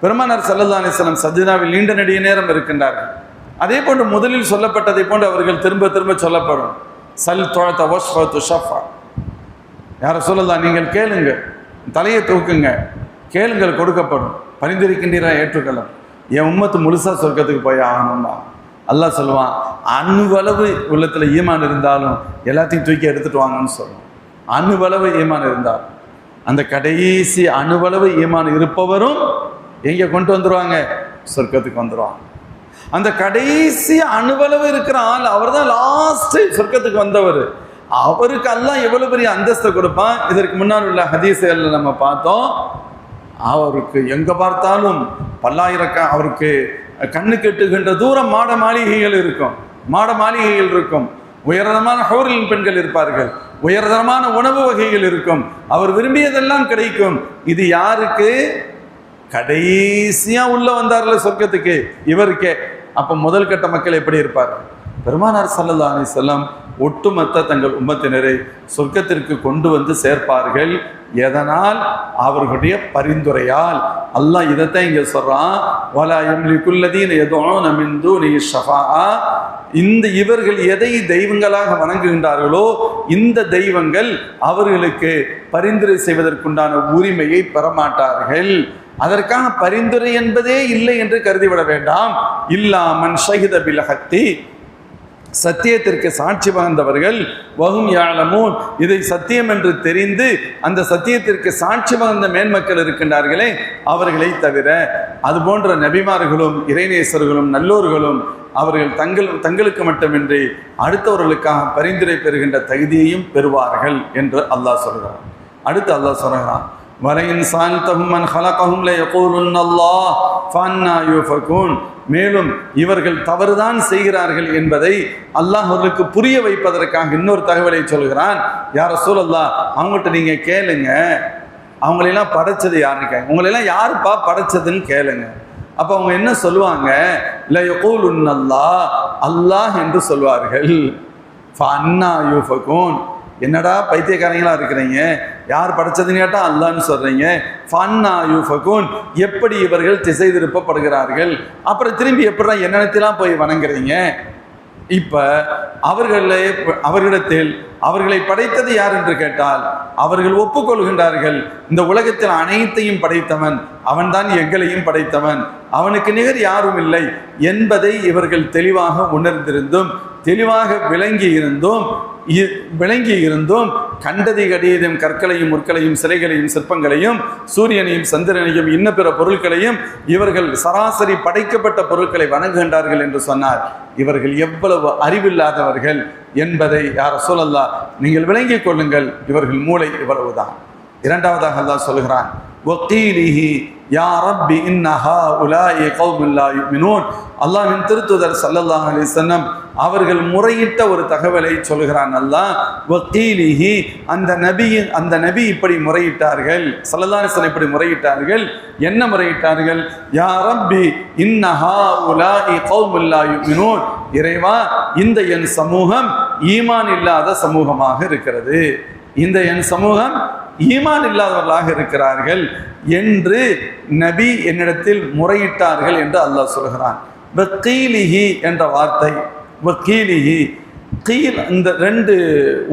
பெருமானார் ஸல்லல்லாஹு அலைஹி வஸல்லம் சஜ்தாவில் நீண்ட நெடிய நேரம் இருக்கின்றார்கள். அதே போன்று முதலில் சொல்லப்பட்டதை போன்று அவர்கள் திரும்ப திரும்ப சொல்லப்படும், சல் தொழத்த வஷ்ஃபத்து ஷஃபா, யார சொல்லலாம், நீங்கள் கேளுங்க, தலையை தூக்குங்க, கேளுங்கள் கொடுக்கப்படும், பரிந்துரைக்கின்றீரா ஏற்றுக்கொள்ளும். என் உம்மத்து முழுசா சொர்க்கத்துக்கு போய் ஆகணும்னா அல்லாஹ் சொல்லுவான், அணுவளவு உள்ளத்தில் ஈமான் இருந்தாலும் எல்லாத்தையும் தூக்கி எடுத்துட்டு வாங்கன்னு சொல்லுவான். அணுவளவு ஈமான் இருந்தால் அந்த கடைசி அணுவளவு ஈமான் இருப்பவரும் எங்கே கொண்டு வந்துடுவாங்க, சொர்க்கத்துக்கு வந்துடுவாங்க. அந்த கடைசி அணுவளவு இருக்கிற ஆள் அவர் தான் லாஸ்ட் சொர்க்கத்துக்கு வந்தவர். அவருக்கு அல்லாஹ் எவ்வளவு பெரிய அந்தஸ்தை கொடுப்பான். இதற்கு முன்னால் உள்ள ஹதீஸ்களில் நம்ம பார்த்தோம், அவருக்கு எங்கே பார்த்தாலும் அவருக்கு கண்ணு கெட்டுகின்ற தூரம் மாட மாளிகைகள் இருக்கும், மாட மாளிகைகள் இருக்கும், உயர்தரமான ஹௌரின் பெண்கள் இருப்பார்கள், உயர்தரமான உணவு வகைகள் இருக்கும், அவர் விரும்பியதெல்லாம் கிடைக்கும். இது யாருக்கு? கடைசியா உள்ள வந்தார்ல சொர்க்கத்துக்கு, இவருக்கே. அப்ப முதல் கட்ட மக்கள் எப்படி இருப்பார்கள்? பெருமானார் ஸல்லல்லாஹு அலைஹி வஸல்லம் ஒட்டுமொத்த தங்கள் உம்மத்தினரை சொர்க்கத்திற்கு கொண்டு வந்து சேர்ப்பார்கள். எதனால்? அவர்களுடைய பரிந்துரையால். அல்லாஹ் இதைத்தான் இங்க சொல்றான், வலா யம்லிகுல்லதீன யதுஊன மின் தூனிஹி ஷஃபாஆ, இந்த இவர்கள் எதை தெய்வங்களாக வணங்குகின்றார்களோ இந்த தெய்வங்கள் அவர்களுக்கு பரிந்துரை செய்வதற்குண்டான உரிமையை பெறமாட்டார்கள். அதற்கான பரிந்துரை என்பதே இல்லை என்று கருதிவிட வேண்டாம். இல்லாமன் ஷஹித பில் ஹத்தி, சத்தியத்திற்கு சாட்சி பகர்ந்தவர்கள், வஹும் யஅலமூன், இதை சத்தியம் என்று தெரிந்து அந்த சத்தியத்திற்கு சாட்சி பகர்ந்த மேன்மக்கள் இருக்கின்றார்களே அவர்களை தவிர, அது போன்ற நபிமார்களும் இறைநேசர்களும் நல்லோர்களும் அவர்கள் தங்களுக்கு மட்டுமின்றி அடுத்தவர்களுக்காக பரிந்துரை பெறுகின்ற தகுதியையும் பெறுவார்கள் என்று அல்லாஹ் சொல்கிறான். அடுத்து அல்லாஹ் சொல்கிறான், வலையின் சால்தஹும் மன் ஹலகஹும் லயகூலுன்ன அல்லாஹ் ஃபஅன்னா யூஃபகூன். மேலும் இவர்கள் தவறுதான் செய்கிறார்கள் என்பதை அல்லாஹ் அவர்களுக்கு புரிய வைப்பதற்காக இன்னொரு தகவலை சொல்கிறான். யா ரசூலல்லாஹ், அவங்ககிட்ட நீங்க கேளுங்க, அவங்களெல்லாம் படைச்சது யாருன்னு கேட்க, உங்களெல்லாம் யாருப்பா படைச்சதுன்னு கேளுங்க. அப்ப அவங்க என்ன சொல்லுவாங்க? லயகூலுன்ன அல்லாஹ், அல்லாஹ் என்று சொல்வார்கள். ஃபஅன்னா யூஃபகூன். என்னடா பைத்தியக்காரங்களா இருக்கிறீங்க, யார் படைச்சதுன்னு கேட்டா அல்லாஹ்னு சொல்றீங்க. ஃபன்னா யூஃபகூன், எப்படி இவர்கள் திசை திருப்பப்படுகிறார்கள்? அப்புறம் திரும்பி எப்படா என்னென்னத்தெல்லாம் போய் வணங்குறீங்க? இப்ப அவர்களிடத்தில் அவர்களை படைத்தது யார் என்று கேட்டால் அவர்கள் ஒப்புக்கொள்கின்றார்கள், இந்த உலகத்தில் அனைத்தையும் படைத்தவன் அவன்தான், எங்களையும் படைத்தவன், அவனுக்கு நிகர் யாரும் இல்லை என்பதை இவர்கள் தெளிவாக உணர்ந்திருந்தும் தெளிவாக விளங்கி இருந்தும் கண்டதி கடியதும் கற்களையும் முற்களையும் சிலைகளையும் சிற்பங்களையும் சூரியனையும் சந்திரனையும் இன்ன பிற பொருட்களையும் இவர்கள் சராசரி படைக்கப்பட்ட பொருட்களை வணங்குகின்றார்கள் என்று சொன்னார். இவர்கள் எவ்வளவு அறிவில்லாதவர்கள் என்பதை யார் ரசூலல்லாஹ் நீங்கள் விளங்கிக் கொள்ளுங்கள், இவர்கள் மூளை இவ்வளவுதான். இரண்டாவதாக அல்லாஹ் சொல்கிறான், வகீலிஹி யா ரப்பி இன்ன ஹாஉலாஇ கௌமுன் லா யுமினூன். அல்லாஹ்வின் திருத்தூதர் ஸல்லல்லாஹு அலைஹி வஸல்லம் அவர்கள் முறையிட்ட ஒரு தகவலை சொல்கிறான் அல்லாஹ். வகீலிஹி, அந்த நபி இப்படி முறையிட்டார்கள், ஸல்லல்லாஹு அலைஹி வஸல்லம் இப்படி முறையிட்டார்கள். என்ன முறையிட்டார்கள்? யா ரப்பி இன்ன ஹாஉலாஇ கௌமுன் லா யுமினூன். இறைவா, இந்த என் சமூகம் ஈமான் இல்லாத சமூகமாக இருக்கிறது, இந்த என் சமூகம் ஈமான் இல்லாதவர்களாக இருக்கிறார்கள் என்று நபி என்னிடத்தில் முறையிட்டார்கள் என்று அல்லாஹ் சொல்கிறான். வக்கீலிஹி என்ற வார்த்தை, வக்கீலிஹி கீல், இந்த ரெண்டு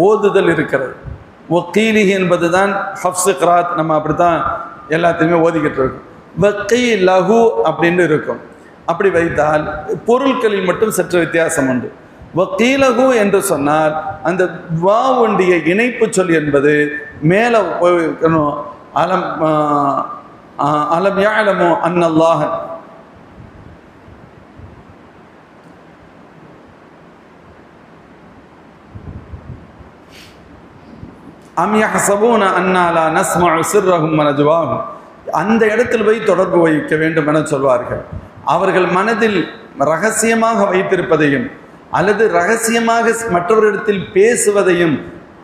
ஓதுதல் இருக்கிறது. வக்கீலிஹி என்பதுதான் ஹஃப்ஸ் கிராத், நம்ம அப்படித்தான் எல்லாத்தையுமே ஓதிக்கிட்டு இருக்கோம். வக்கீலஹு அப்படின்னு இருக்கும். அப்படி வைத்தால் பொருட்களில் மட்டும் சற்று வித்தியாசம் உண்டு. வக்கீலகு என்று சொன்னால் அந்த வாவுண்டிய இணைப்பு சொல் என்பது மேல அலம் அலம் யஅலமு அன்னல்லாஹ் அம் யஹ்சபூன அன்னா லா நஸ்மஉ சிர்ரஹும் வ நஜ்வாஹும். அந்த இடத்தில் போய் தொடர்பு வைக்க வேண்டும் என சொல்வார்கள். அவர்கள் மனதில் ரகசியமாக வைத்திருப்பதையும் அல்லது ரகசியமாக மற்றவரிடத்தில் பேசுவதையும்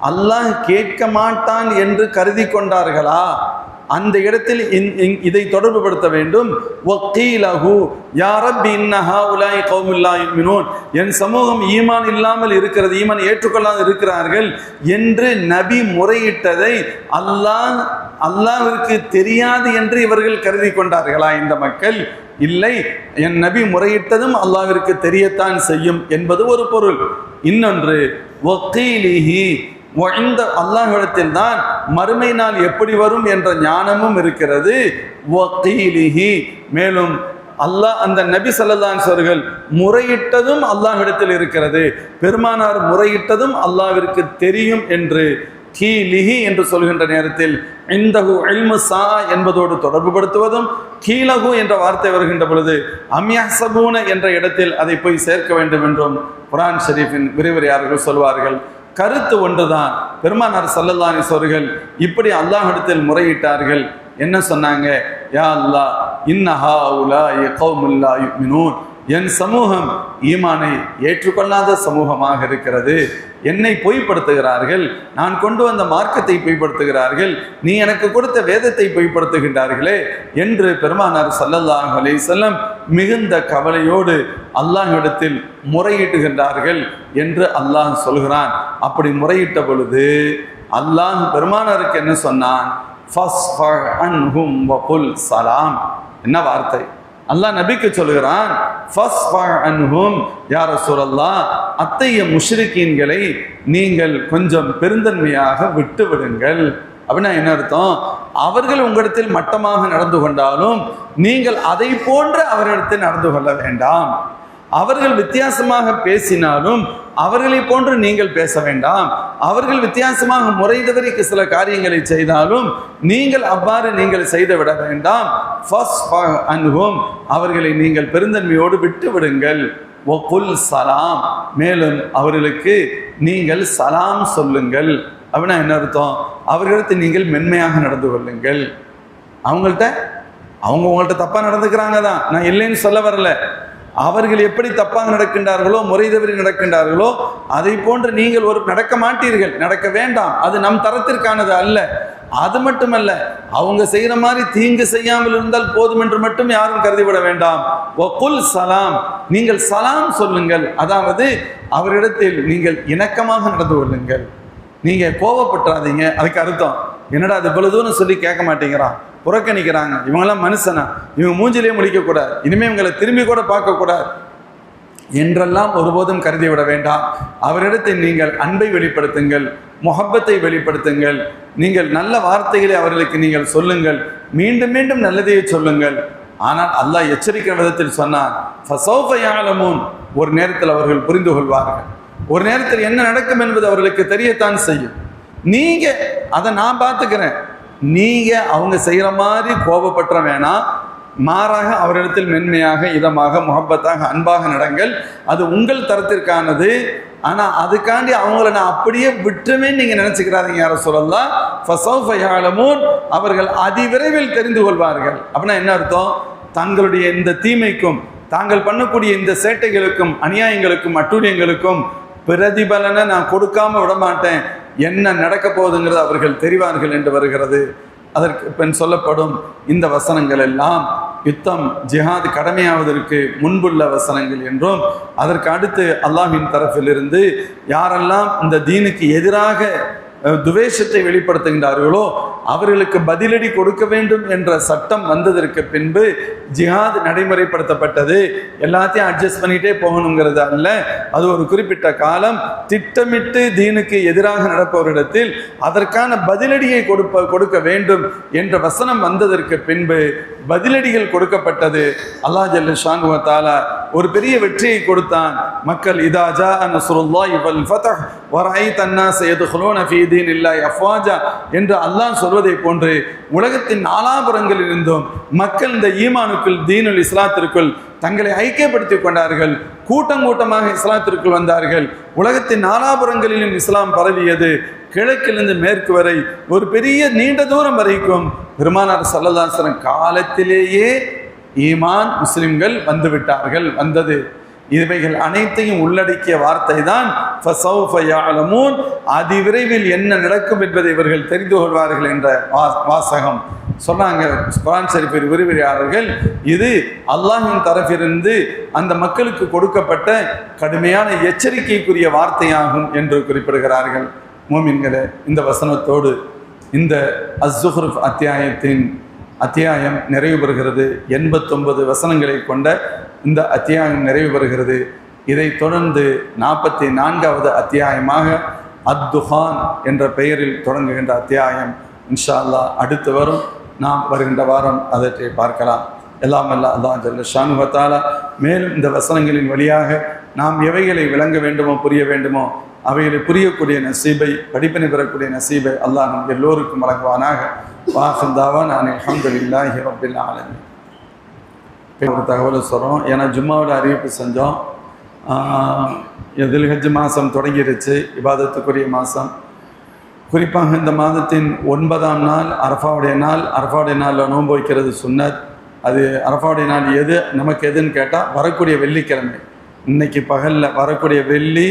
அல்லாஹ் கேட்க மாட்டான் என்று கருதி கொண்டார்களா? அந்த இடத்தில் இதை தொடர்பு படுத்த வேண்டும். வக்கீலஹு யா ரப்பி இன்ன ஹாஉலாஇ கௌமுன் லா யுமினூன். என் சமூகம் ஈமான் இல்லாமல் இருக்கிறது, ஈமான் ஏற்றுக்கொள்ளாமல் இருக்கிறார்கள் என்று நபி முறையிட்டதை அல்லாஹ்விற்கு தெரியாது என்று இவர்கள் கருதி கொண்டார்களா இந்த மக்கள்? இல்லை, என் நபி முறையிட்டதும் அல்லாஹ்விற்கு தெரியத்தான் செய்யும் என்பது ஒரு பொருள். இன்னொன்று வக்கீலிஹி, இந்த அல்லாஹ்விடத்தில் தான் மறுமை நாள் எப்படி வரும் என்ற ஞானமும் இருக்கிறது. வக்கீலிஹி, மேலும் அல்லாஹ் அந்த நபி ஸல்லல்லாஹு அலைஹி வஸல்லம் முறையிட்டதும் அல்லாஹ்விடத்தில் இருக்கிறது, பெருமானார் முறையிட்டதும் அல்லாஹ்விற்கு தெரியும் என்று கீலிஹி என்று சொல்கின்ற நேரத்தில் இந்தஹு இல்மு ஸா என்பதோடு தொடர்பு படுத்துவதும், கீலகு என்ற வார்த்தை வருகின்ற பொழுது அம் யஹ்சபூன என்ற இடத்தில் அதை போய் சேர்க்க வேண்டும் என்றும் குர்ஆன் ஷரீஃபின் விரிவுரையாளர்கள் சொல்வார்கள். கருத்து ஒன்றுதான். பெருமானார் ஸல்லல்லாஹு அலைஹி வஸல்லம் இப்படி அல்லாஹ்விடத்தில் முறையிட்டார்கள். என்ன சொன்னாங்க? யா அல்லாஹ் இன்ன ஹாஉலாஇ கௌமுன் லா யுமினூன். என் சமூகம் ஈமானை ஏற்றுக்கொள்ளாத சமூகமாக இருக்கிறது, என்னை பொய்ப்படுத்துகிறார்கள், நான் கொண்டு வந்த மார்க்கத்தை பொய்ப்படுத்துகிறார்கள், நீ எனக்கு கொடுத்த வேதத்தை பொய்ப்படுத்துகின்றார்களே என்று பெருமானார் ஸல்லல்லாஹு அலைஹி வஸல்லம் மிகுந்த கவலையோடு அல்லாஹ்விடத்தில் முறையிட்டுகின்றார்கள் என்று அல்லாஹ் சொல்கிறான். அப்படி முறையிட்ட பொழுது அல்லாஹ் பெருமானாருக்கு என்ன சொன்னான்? ஃபஸ்ஃப அன்ஹும் வகுல் சலாம். என்ன வார்த்தை அல்லாஹ் நபிக்கு சொல்கிறான்? ஃபஸ்ஃப அன்ஹும், யா ரசூலல்லாஹ், அத்தைய முஷ்ரிக்கீன்களை நீங்கள் கொஞ்சம் பெருந்தன்மையாக விட்டு விடுங்கள். அப்படின்னா என்ன அர்த்தம்? அவர்கள் உங்களிடத்தில் மட்டமாக நடந்து கொண்டாலும் நீங்கள் அதை போன்று அவரிடத்தில் நடந்து கொள்ள வேண்டாம். அவர்கள் வித்தியாசமாக பேசினாலும் அவர்களை போன்று நீங்கள் பேச வேண்டாம். அவர்கள் வித்தியாசமாக முறை தவறி சில காரியங்களை செய்தாலும் நீங்கள் அவ்வாறு நீங்கள் செய்து விட வேண்டாம். அவர்களை நீங்கள் பெருந்தன்மையோடு விட்டு விடுங்கள். வகுல் சலாம், மேலும் அவர்களுக்கு நீங்கள் சலாம் சொல்லுங்கள் அப்படின்னா என்ன அர்த்தம்? அவர்களிடத்தில் நீங்கள் மென்மையாக நடந்து கொள்ளுங்கள். அவங்க உங்கள்கிட்ட தப்பாக நடந்துக்கிறாங்க தான், நான் இல்லைன்னு சொல்ல வரல. அவர்கள் எப்படி தப்பாக நடக்கின்றார்களோ, முறை தவறி நடக்கின்றார்களோ, அதை போன்று நீங்கள் நடக்க மாட்டீர்கள், நடக்க வேண்டாம். அது நம் தரத்திற்கானது அல்ல. அது மட்டுமல்ல, அவங்க செய்கிற மாதிரி தீங்கு செய்யாமல் இருந்தால் போதும் என்று மட்டும் யாரும் கருதிவிட வேண்டாம். வகுல் சலாம், நீங்கள் சலாம் சொல்லுங்கள். அதாவது அவரிடத்தில் நீங்கள் இணக்கமாக நடந்து கொள்ளுங்கள். நீங்கள் கோபப்பட்டுறாதீங்க. அதுக்கு அர்த்தம் என்னடா அது இவ்வளவு தூரம் சொல்லி கேட்க மாட்டேங்கிறான், புறக்கணிக்கிறாங்க, இவங்கெல்லாம் மனுஷனா, இவங்க மூஞ்சிலே முடிக்கக்கூடாது, இனிமேல் இவங்களை திரும்பி கூட பார்க்கக்கூடாது என்றெல்லாம் ஒருபோதும் கருதி விட வேண்டாம். அவரிடத்தில் நீங்கள் அன்பை வெளிப்படுத்துங்கள், முஹப்பத்தை வெளிப்படுத்துங்கள். நீங்கள் நல்ல வார்த்தைகளை அவர்களுக்கு நீங்கள் சொல்லுங்கள், மீண்டும் மீண்டும் நல்லதையே சொல்லுங்கள். ஆனால் அல்லாஹ் எச்சரிக்கிற விதத்தில் சொன்னார், ஃபஸௌஃப யஅலமூன், ஒரு நேரத்தில் அவர்கள் புரிந்து கொள்வார்கள். ஒரு நேரத்தில் என்ன நடக்கும் என்பது அவர்களுக்கு தெரியத்தான் செய்யும். நீங்க அதை நான் பார்த்துக்கிறேன், நீங்க அவங்க செய்கிற மாதிரி கோபப்பற்ற வேணாம், மாறாக அவரிடத்தில் மென்மையாக, இதமாக, முஹப்பத்தாக, அன்பாக நடங்கள். அது உங்கள் தரத்திற்கானது. ஆனால் அதுக்காண்டி அவங்கள நான் அப்படியே விட்டுருவேன்னு நீங்கள் நினச்சிக்கிறாதீங்க. யார சொல்லலாம், ஃபஸௌஃப யஅலமூன், அவர்கள் அதிவிரைவில் தெரிந்து கொள்வார்கள். அப்படின்னா என்ன அர்த்தம்? தங்களுடைய இந்த தீமைக்கும், தாங்கள் பண்ணக்கூடிய இந்த சேட்டைகளுக்கும், அநியாயங்களுக்கும், அட்டூழியங்களுக்கும் பிரதிபலனை நான் கொடுக்காம விட மாட்டேன், என்ன நடக்க போகுதுங்கிறது அவர்கள் தெரிவார்கள் என்று வருகிறது. அதற்கு பின் சொல்லப்படும் இந்த வசனங்கள் எல்லாம் யுத்தம், ஜிஹாத் கடமையாவதற்கு முன்புள்ள வசனங்கள் என்றும், அதற்கு அடுத்து அல்லாஹ்வின் தரப்பிலிருந்து யாரெல்லாம் இந்த தீனுக்கு எதிராக துவேஷத்தை வெளிப்படுத்துகின்றார்களோ அவர்களுக்கு பதிலடி கொடுக்க வேண்டும் என்ற சட்டம் வந்ததற்கு பின்பு ஜிஹாத் நடைமுறைப்படுத்தப்பட்டது. எல்லாத்தையும் அட்ஜஸ்ட் பண்ணிகிட்டே போகணுங்கிறது அல்ல. அது ஒரு குறிப்பிட்ட காலம் திட்டமிட்டு தீனுக்கு எதிராக நடப்பவரிடத்தில் அதற்கான பதிலடியை கொடுக்க வேண்டும் என்ற வசனம் வந்ததற்கு பின்பு பதிலடிகள் கொடுக்கப்பட்டது. அல்லாஹ் ஜல்ல ஷானு வ தஆலா ஒரு பெரிய வெற்றியை கொடுத்தான். மக்கள் இதா ஜாஅ நஸ்ருல்லாஹி வல் ஃபத்ஹ் வ ரஅய்த அன்-நாஸ யதுகுலூன ஃபீ தீனில்லாஹி அஃப்வாஜா என்று அல்லாஹ் சொல்வதை போன்று உலகத்தின் நாலாபுரங்களில் இருந்தும் மக்கள் இந்த ஈமானுக்குள், தீனுல் இஸ்லாத்திற்குள் தங்களை ஐக்கியப்படுத்திக் கொண்டார்கள். கூட்டம் கூட்டமாக இஸ்லாத்திற்குள் வந்தார்கள். உலகத்தின் நாலாபுரங்களிலும் இஸ்லாம் பரவியது. கிழக்கிலிருந்து மேற்கு வரை ஒரு பெரிய நீண்ட தூரம் வரைக்கும் பெருமானார் ஸல்லல்லாஹு அலைஹி வஸல்லம் காலத்திலேயே ஈமான் முஸ்லிம்கள் வந்துவிட்டார்கள். வந்தது இவைகள் அனைத்தையும் உள்ளடக்கிய வார்த்தை தான் ஃபஸௌஃப யஅலமூன், அதிவிரைவில் என்ன நடக்கும் என்பதை இவர்கள் தெரிந்து கொள்வார்கள் என்ற வாசகம் சொன்னாங்க குர்ஆன் ஷரீஃபின் விரிவுரையாளர்கள். இது அல்லாஹ்வின் தரப்பிலிருந்து அந்த மக்களுக்கு கொடுக்கப்பட்ட கடுமையான எச்சரிக்கைக்குரிய வார்த்தையாகும் என்று குறிப்பிடுகிறார்கள். மூமின்களே, இந்த வசனத்தோடு இந்த அஸ்-ஸுஹ்ருஃப் அத்தியாயம் நிறைவு பெறுகிறது. 89 வசனங்களை கொண்ட இந்த அத்தியாயம் நிறைவு பெறுகிறது. இதைத் தொடர்ந்து 44வது அத்தியாயமாக அத்-துஹான் என்ற பெயரில் தொடங்குகின்ற அத்தியாயம் இன்ஷா அல்லாஹ் அடுத்து வரும். நாம் வருகின்ற வாரம் அதை பார்க்கலாம். எல்லாம் அல்ல அல்லாஹ் ஜல்ல ஷானு வ தஆலா மேலும் இந்த வசனங்களின் வழியாக நாம் எவைகளை விளங்க வேண்டுமோ, புரிய வேண்டுமோ அவைகளை புரியக்கூடிய நசீபை, படிப்பினை பெறக்கூடிய நசீபை அல்லாஹ் நம் எல்லோருக்கும் வழங்குவானாக. வாஹிர் தாவானா அல்ஹம்துலில்லாஹி ரப்பில் ஆலமீன். ஒரு தகவலை சொல்கிறோம். ஏன்னா ஜும்மாவோட அறிவிப்பு செஞ்சோம். துல்ஹஜ் மாதம் தொடங்கிருச்சு, இபாதத்துக்குரிய மாதம். குறிப்பாக இந்த மாதத்தின் 9ஆம் நாள் அரஃபாவுடைய நாள். அரஃபாவுடைய நாளில் நோன்பு வைக்கிறது சுன்னத். அது அரஃபாவுடைய நாள் நமக்கு எதுன்னு கேட்டால் வரக்கூடிய வெள்ளிக்கிழமை. இன்னைக்கு பகலில் வரக்கூடிய வெள்ளி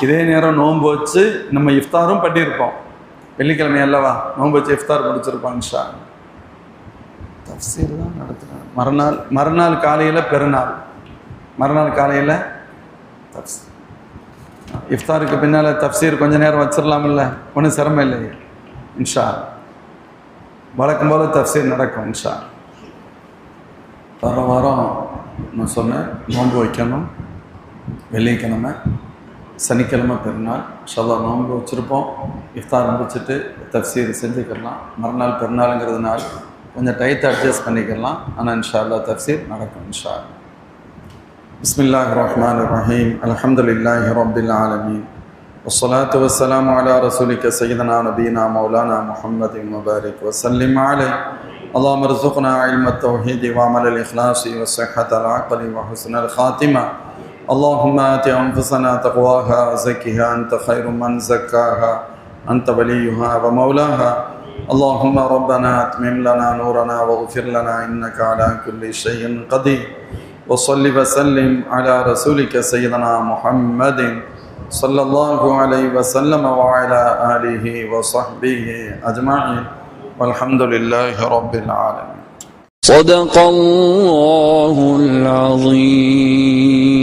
இதே நேரம் நோன்பு வச்சு நம்ம இஃப்தாரும் பண்ணியிருப்போம். வெள்ளிக்கிழமை அல்லவா நோன்பு வச்சு இஃப்தார் முடிச்சிருப்போம். இன்ஷா தஃப்சீர் தான் நடத்துகிறேன். மறுநாள் காலையில் பெருநாள், மறுநாள் காலையில் தஃப்சீர். இஃப்தாருக்கு பின்னால் தஃப்சீர் கொஞ்சம் நேரம் வச்சிடலாமில்ல, ஒன்றும் சிரமம் இல்லையே. இன்ஷா வழக்கம் போல் தஃப்சீர் நடக்கும். இன்ஷா வாரம் நான் சொன்னேன், நோன்பு வைக்கணும். வெள்ளிக்கிழமை, சனிக்கிழமை பெருநாள். இன்ஷா நோன்பு வச்சுருப்போம். இஃப்தார் முடிச்சுட்டு தஃப்சீர் செஞ்சுக்கலாம். மறுநாள் பெருநாளுங்கிறதுனால கொஞ்சம் டைத்தை அட்ஜஸ்ட் பண்ணிக்கலாம். ஆனால் இன்ஷா அல்லாஹ் தஃப்சீர் நடக்கும். இன்ஷா அல்லாஹ். பிஸ்மில்லாஹிர் ரஹ்மானிர் ரஹீம். அல்ஹம்துலில்லாஹி ரப்பில் ஆலமீன். வஸ்ஸலாத்து வஸ்ஸலாமு அலா ரசூலிக சய்யிதனா நபியினா மௌலானா முஹம்மதின் முபாரிக் வஸல்லிம் அலைஹி. اللهم ارزقنا علم التوحيد وعمل الإخلاص وصحة العقل وحسن الخاتمة. اللهم آت أنفسنا تقواها وزكها أنت خير من زكاها أنت وليها ومولاها. اللهم ربنا أتمم لنا نورنا واغفر لنا إنك على كل شيء قدير. وصل وسلم على رسولك سيدنا محمد صلى الله عليه وسلم وعلى آله وصحبه أجمعين والحمد لله رب العالمين. صدق الله العظيم.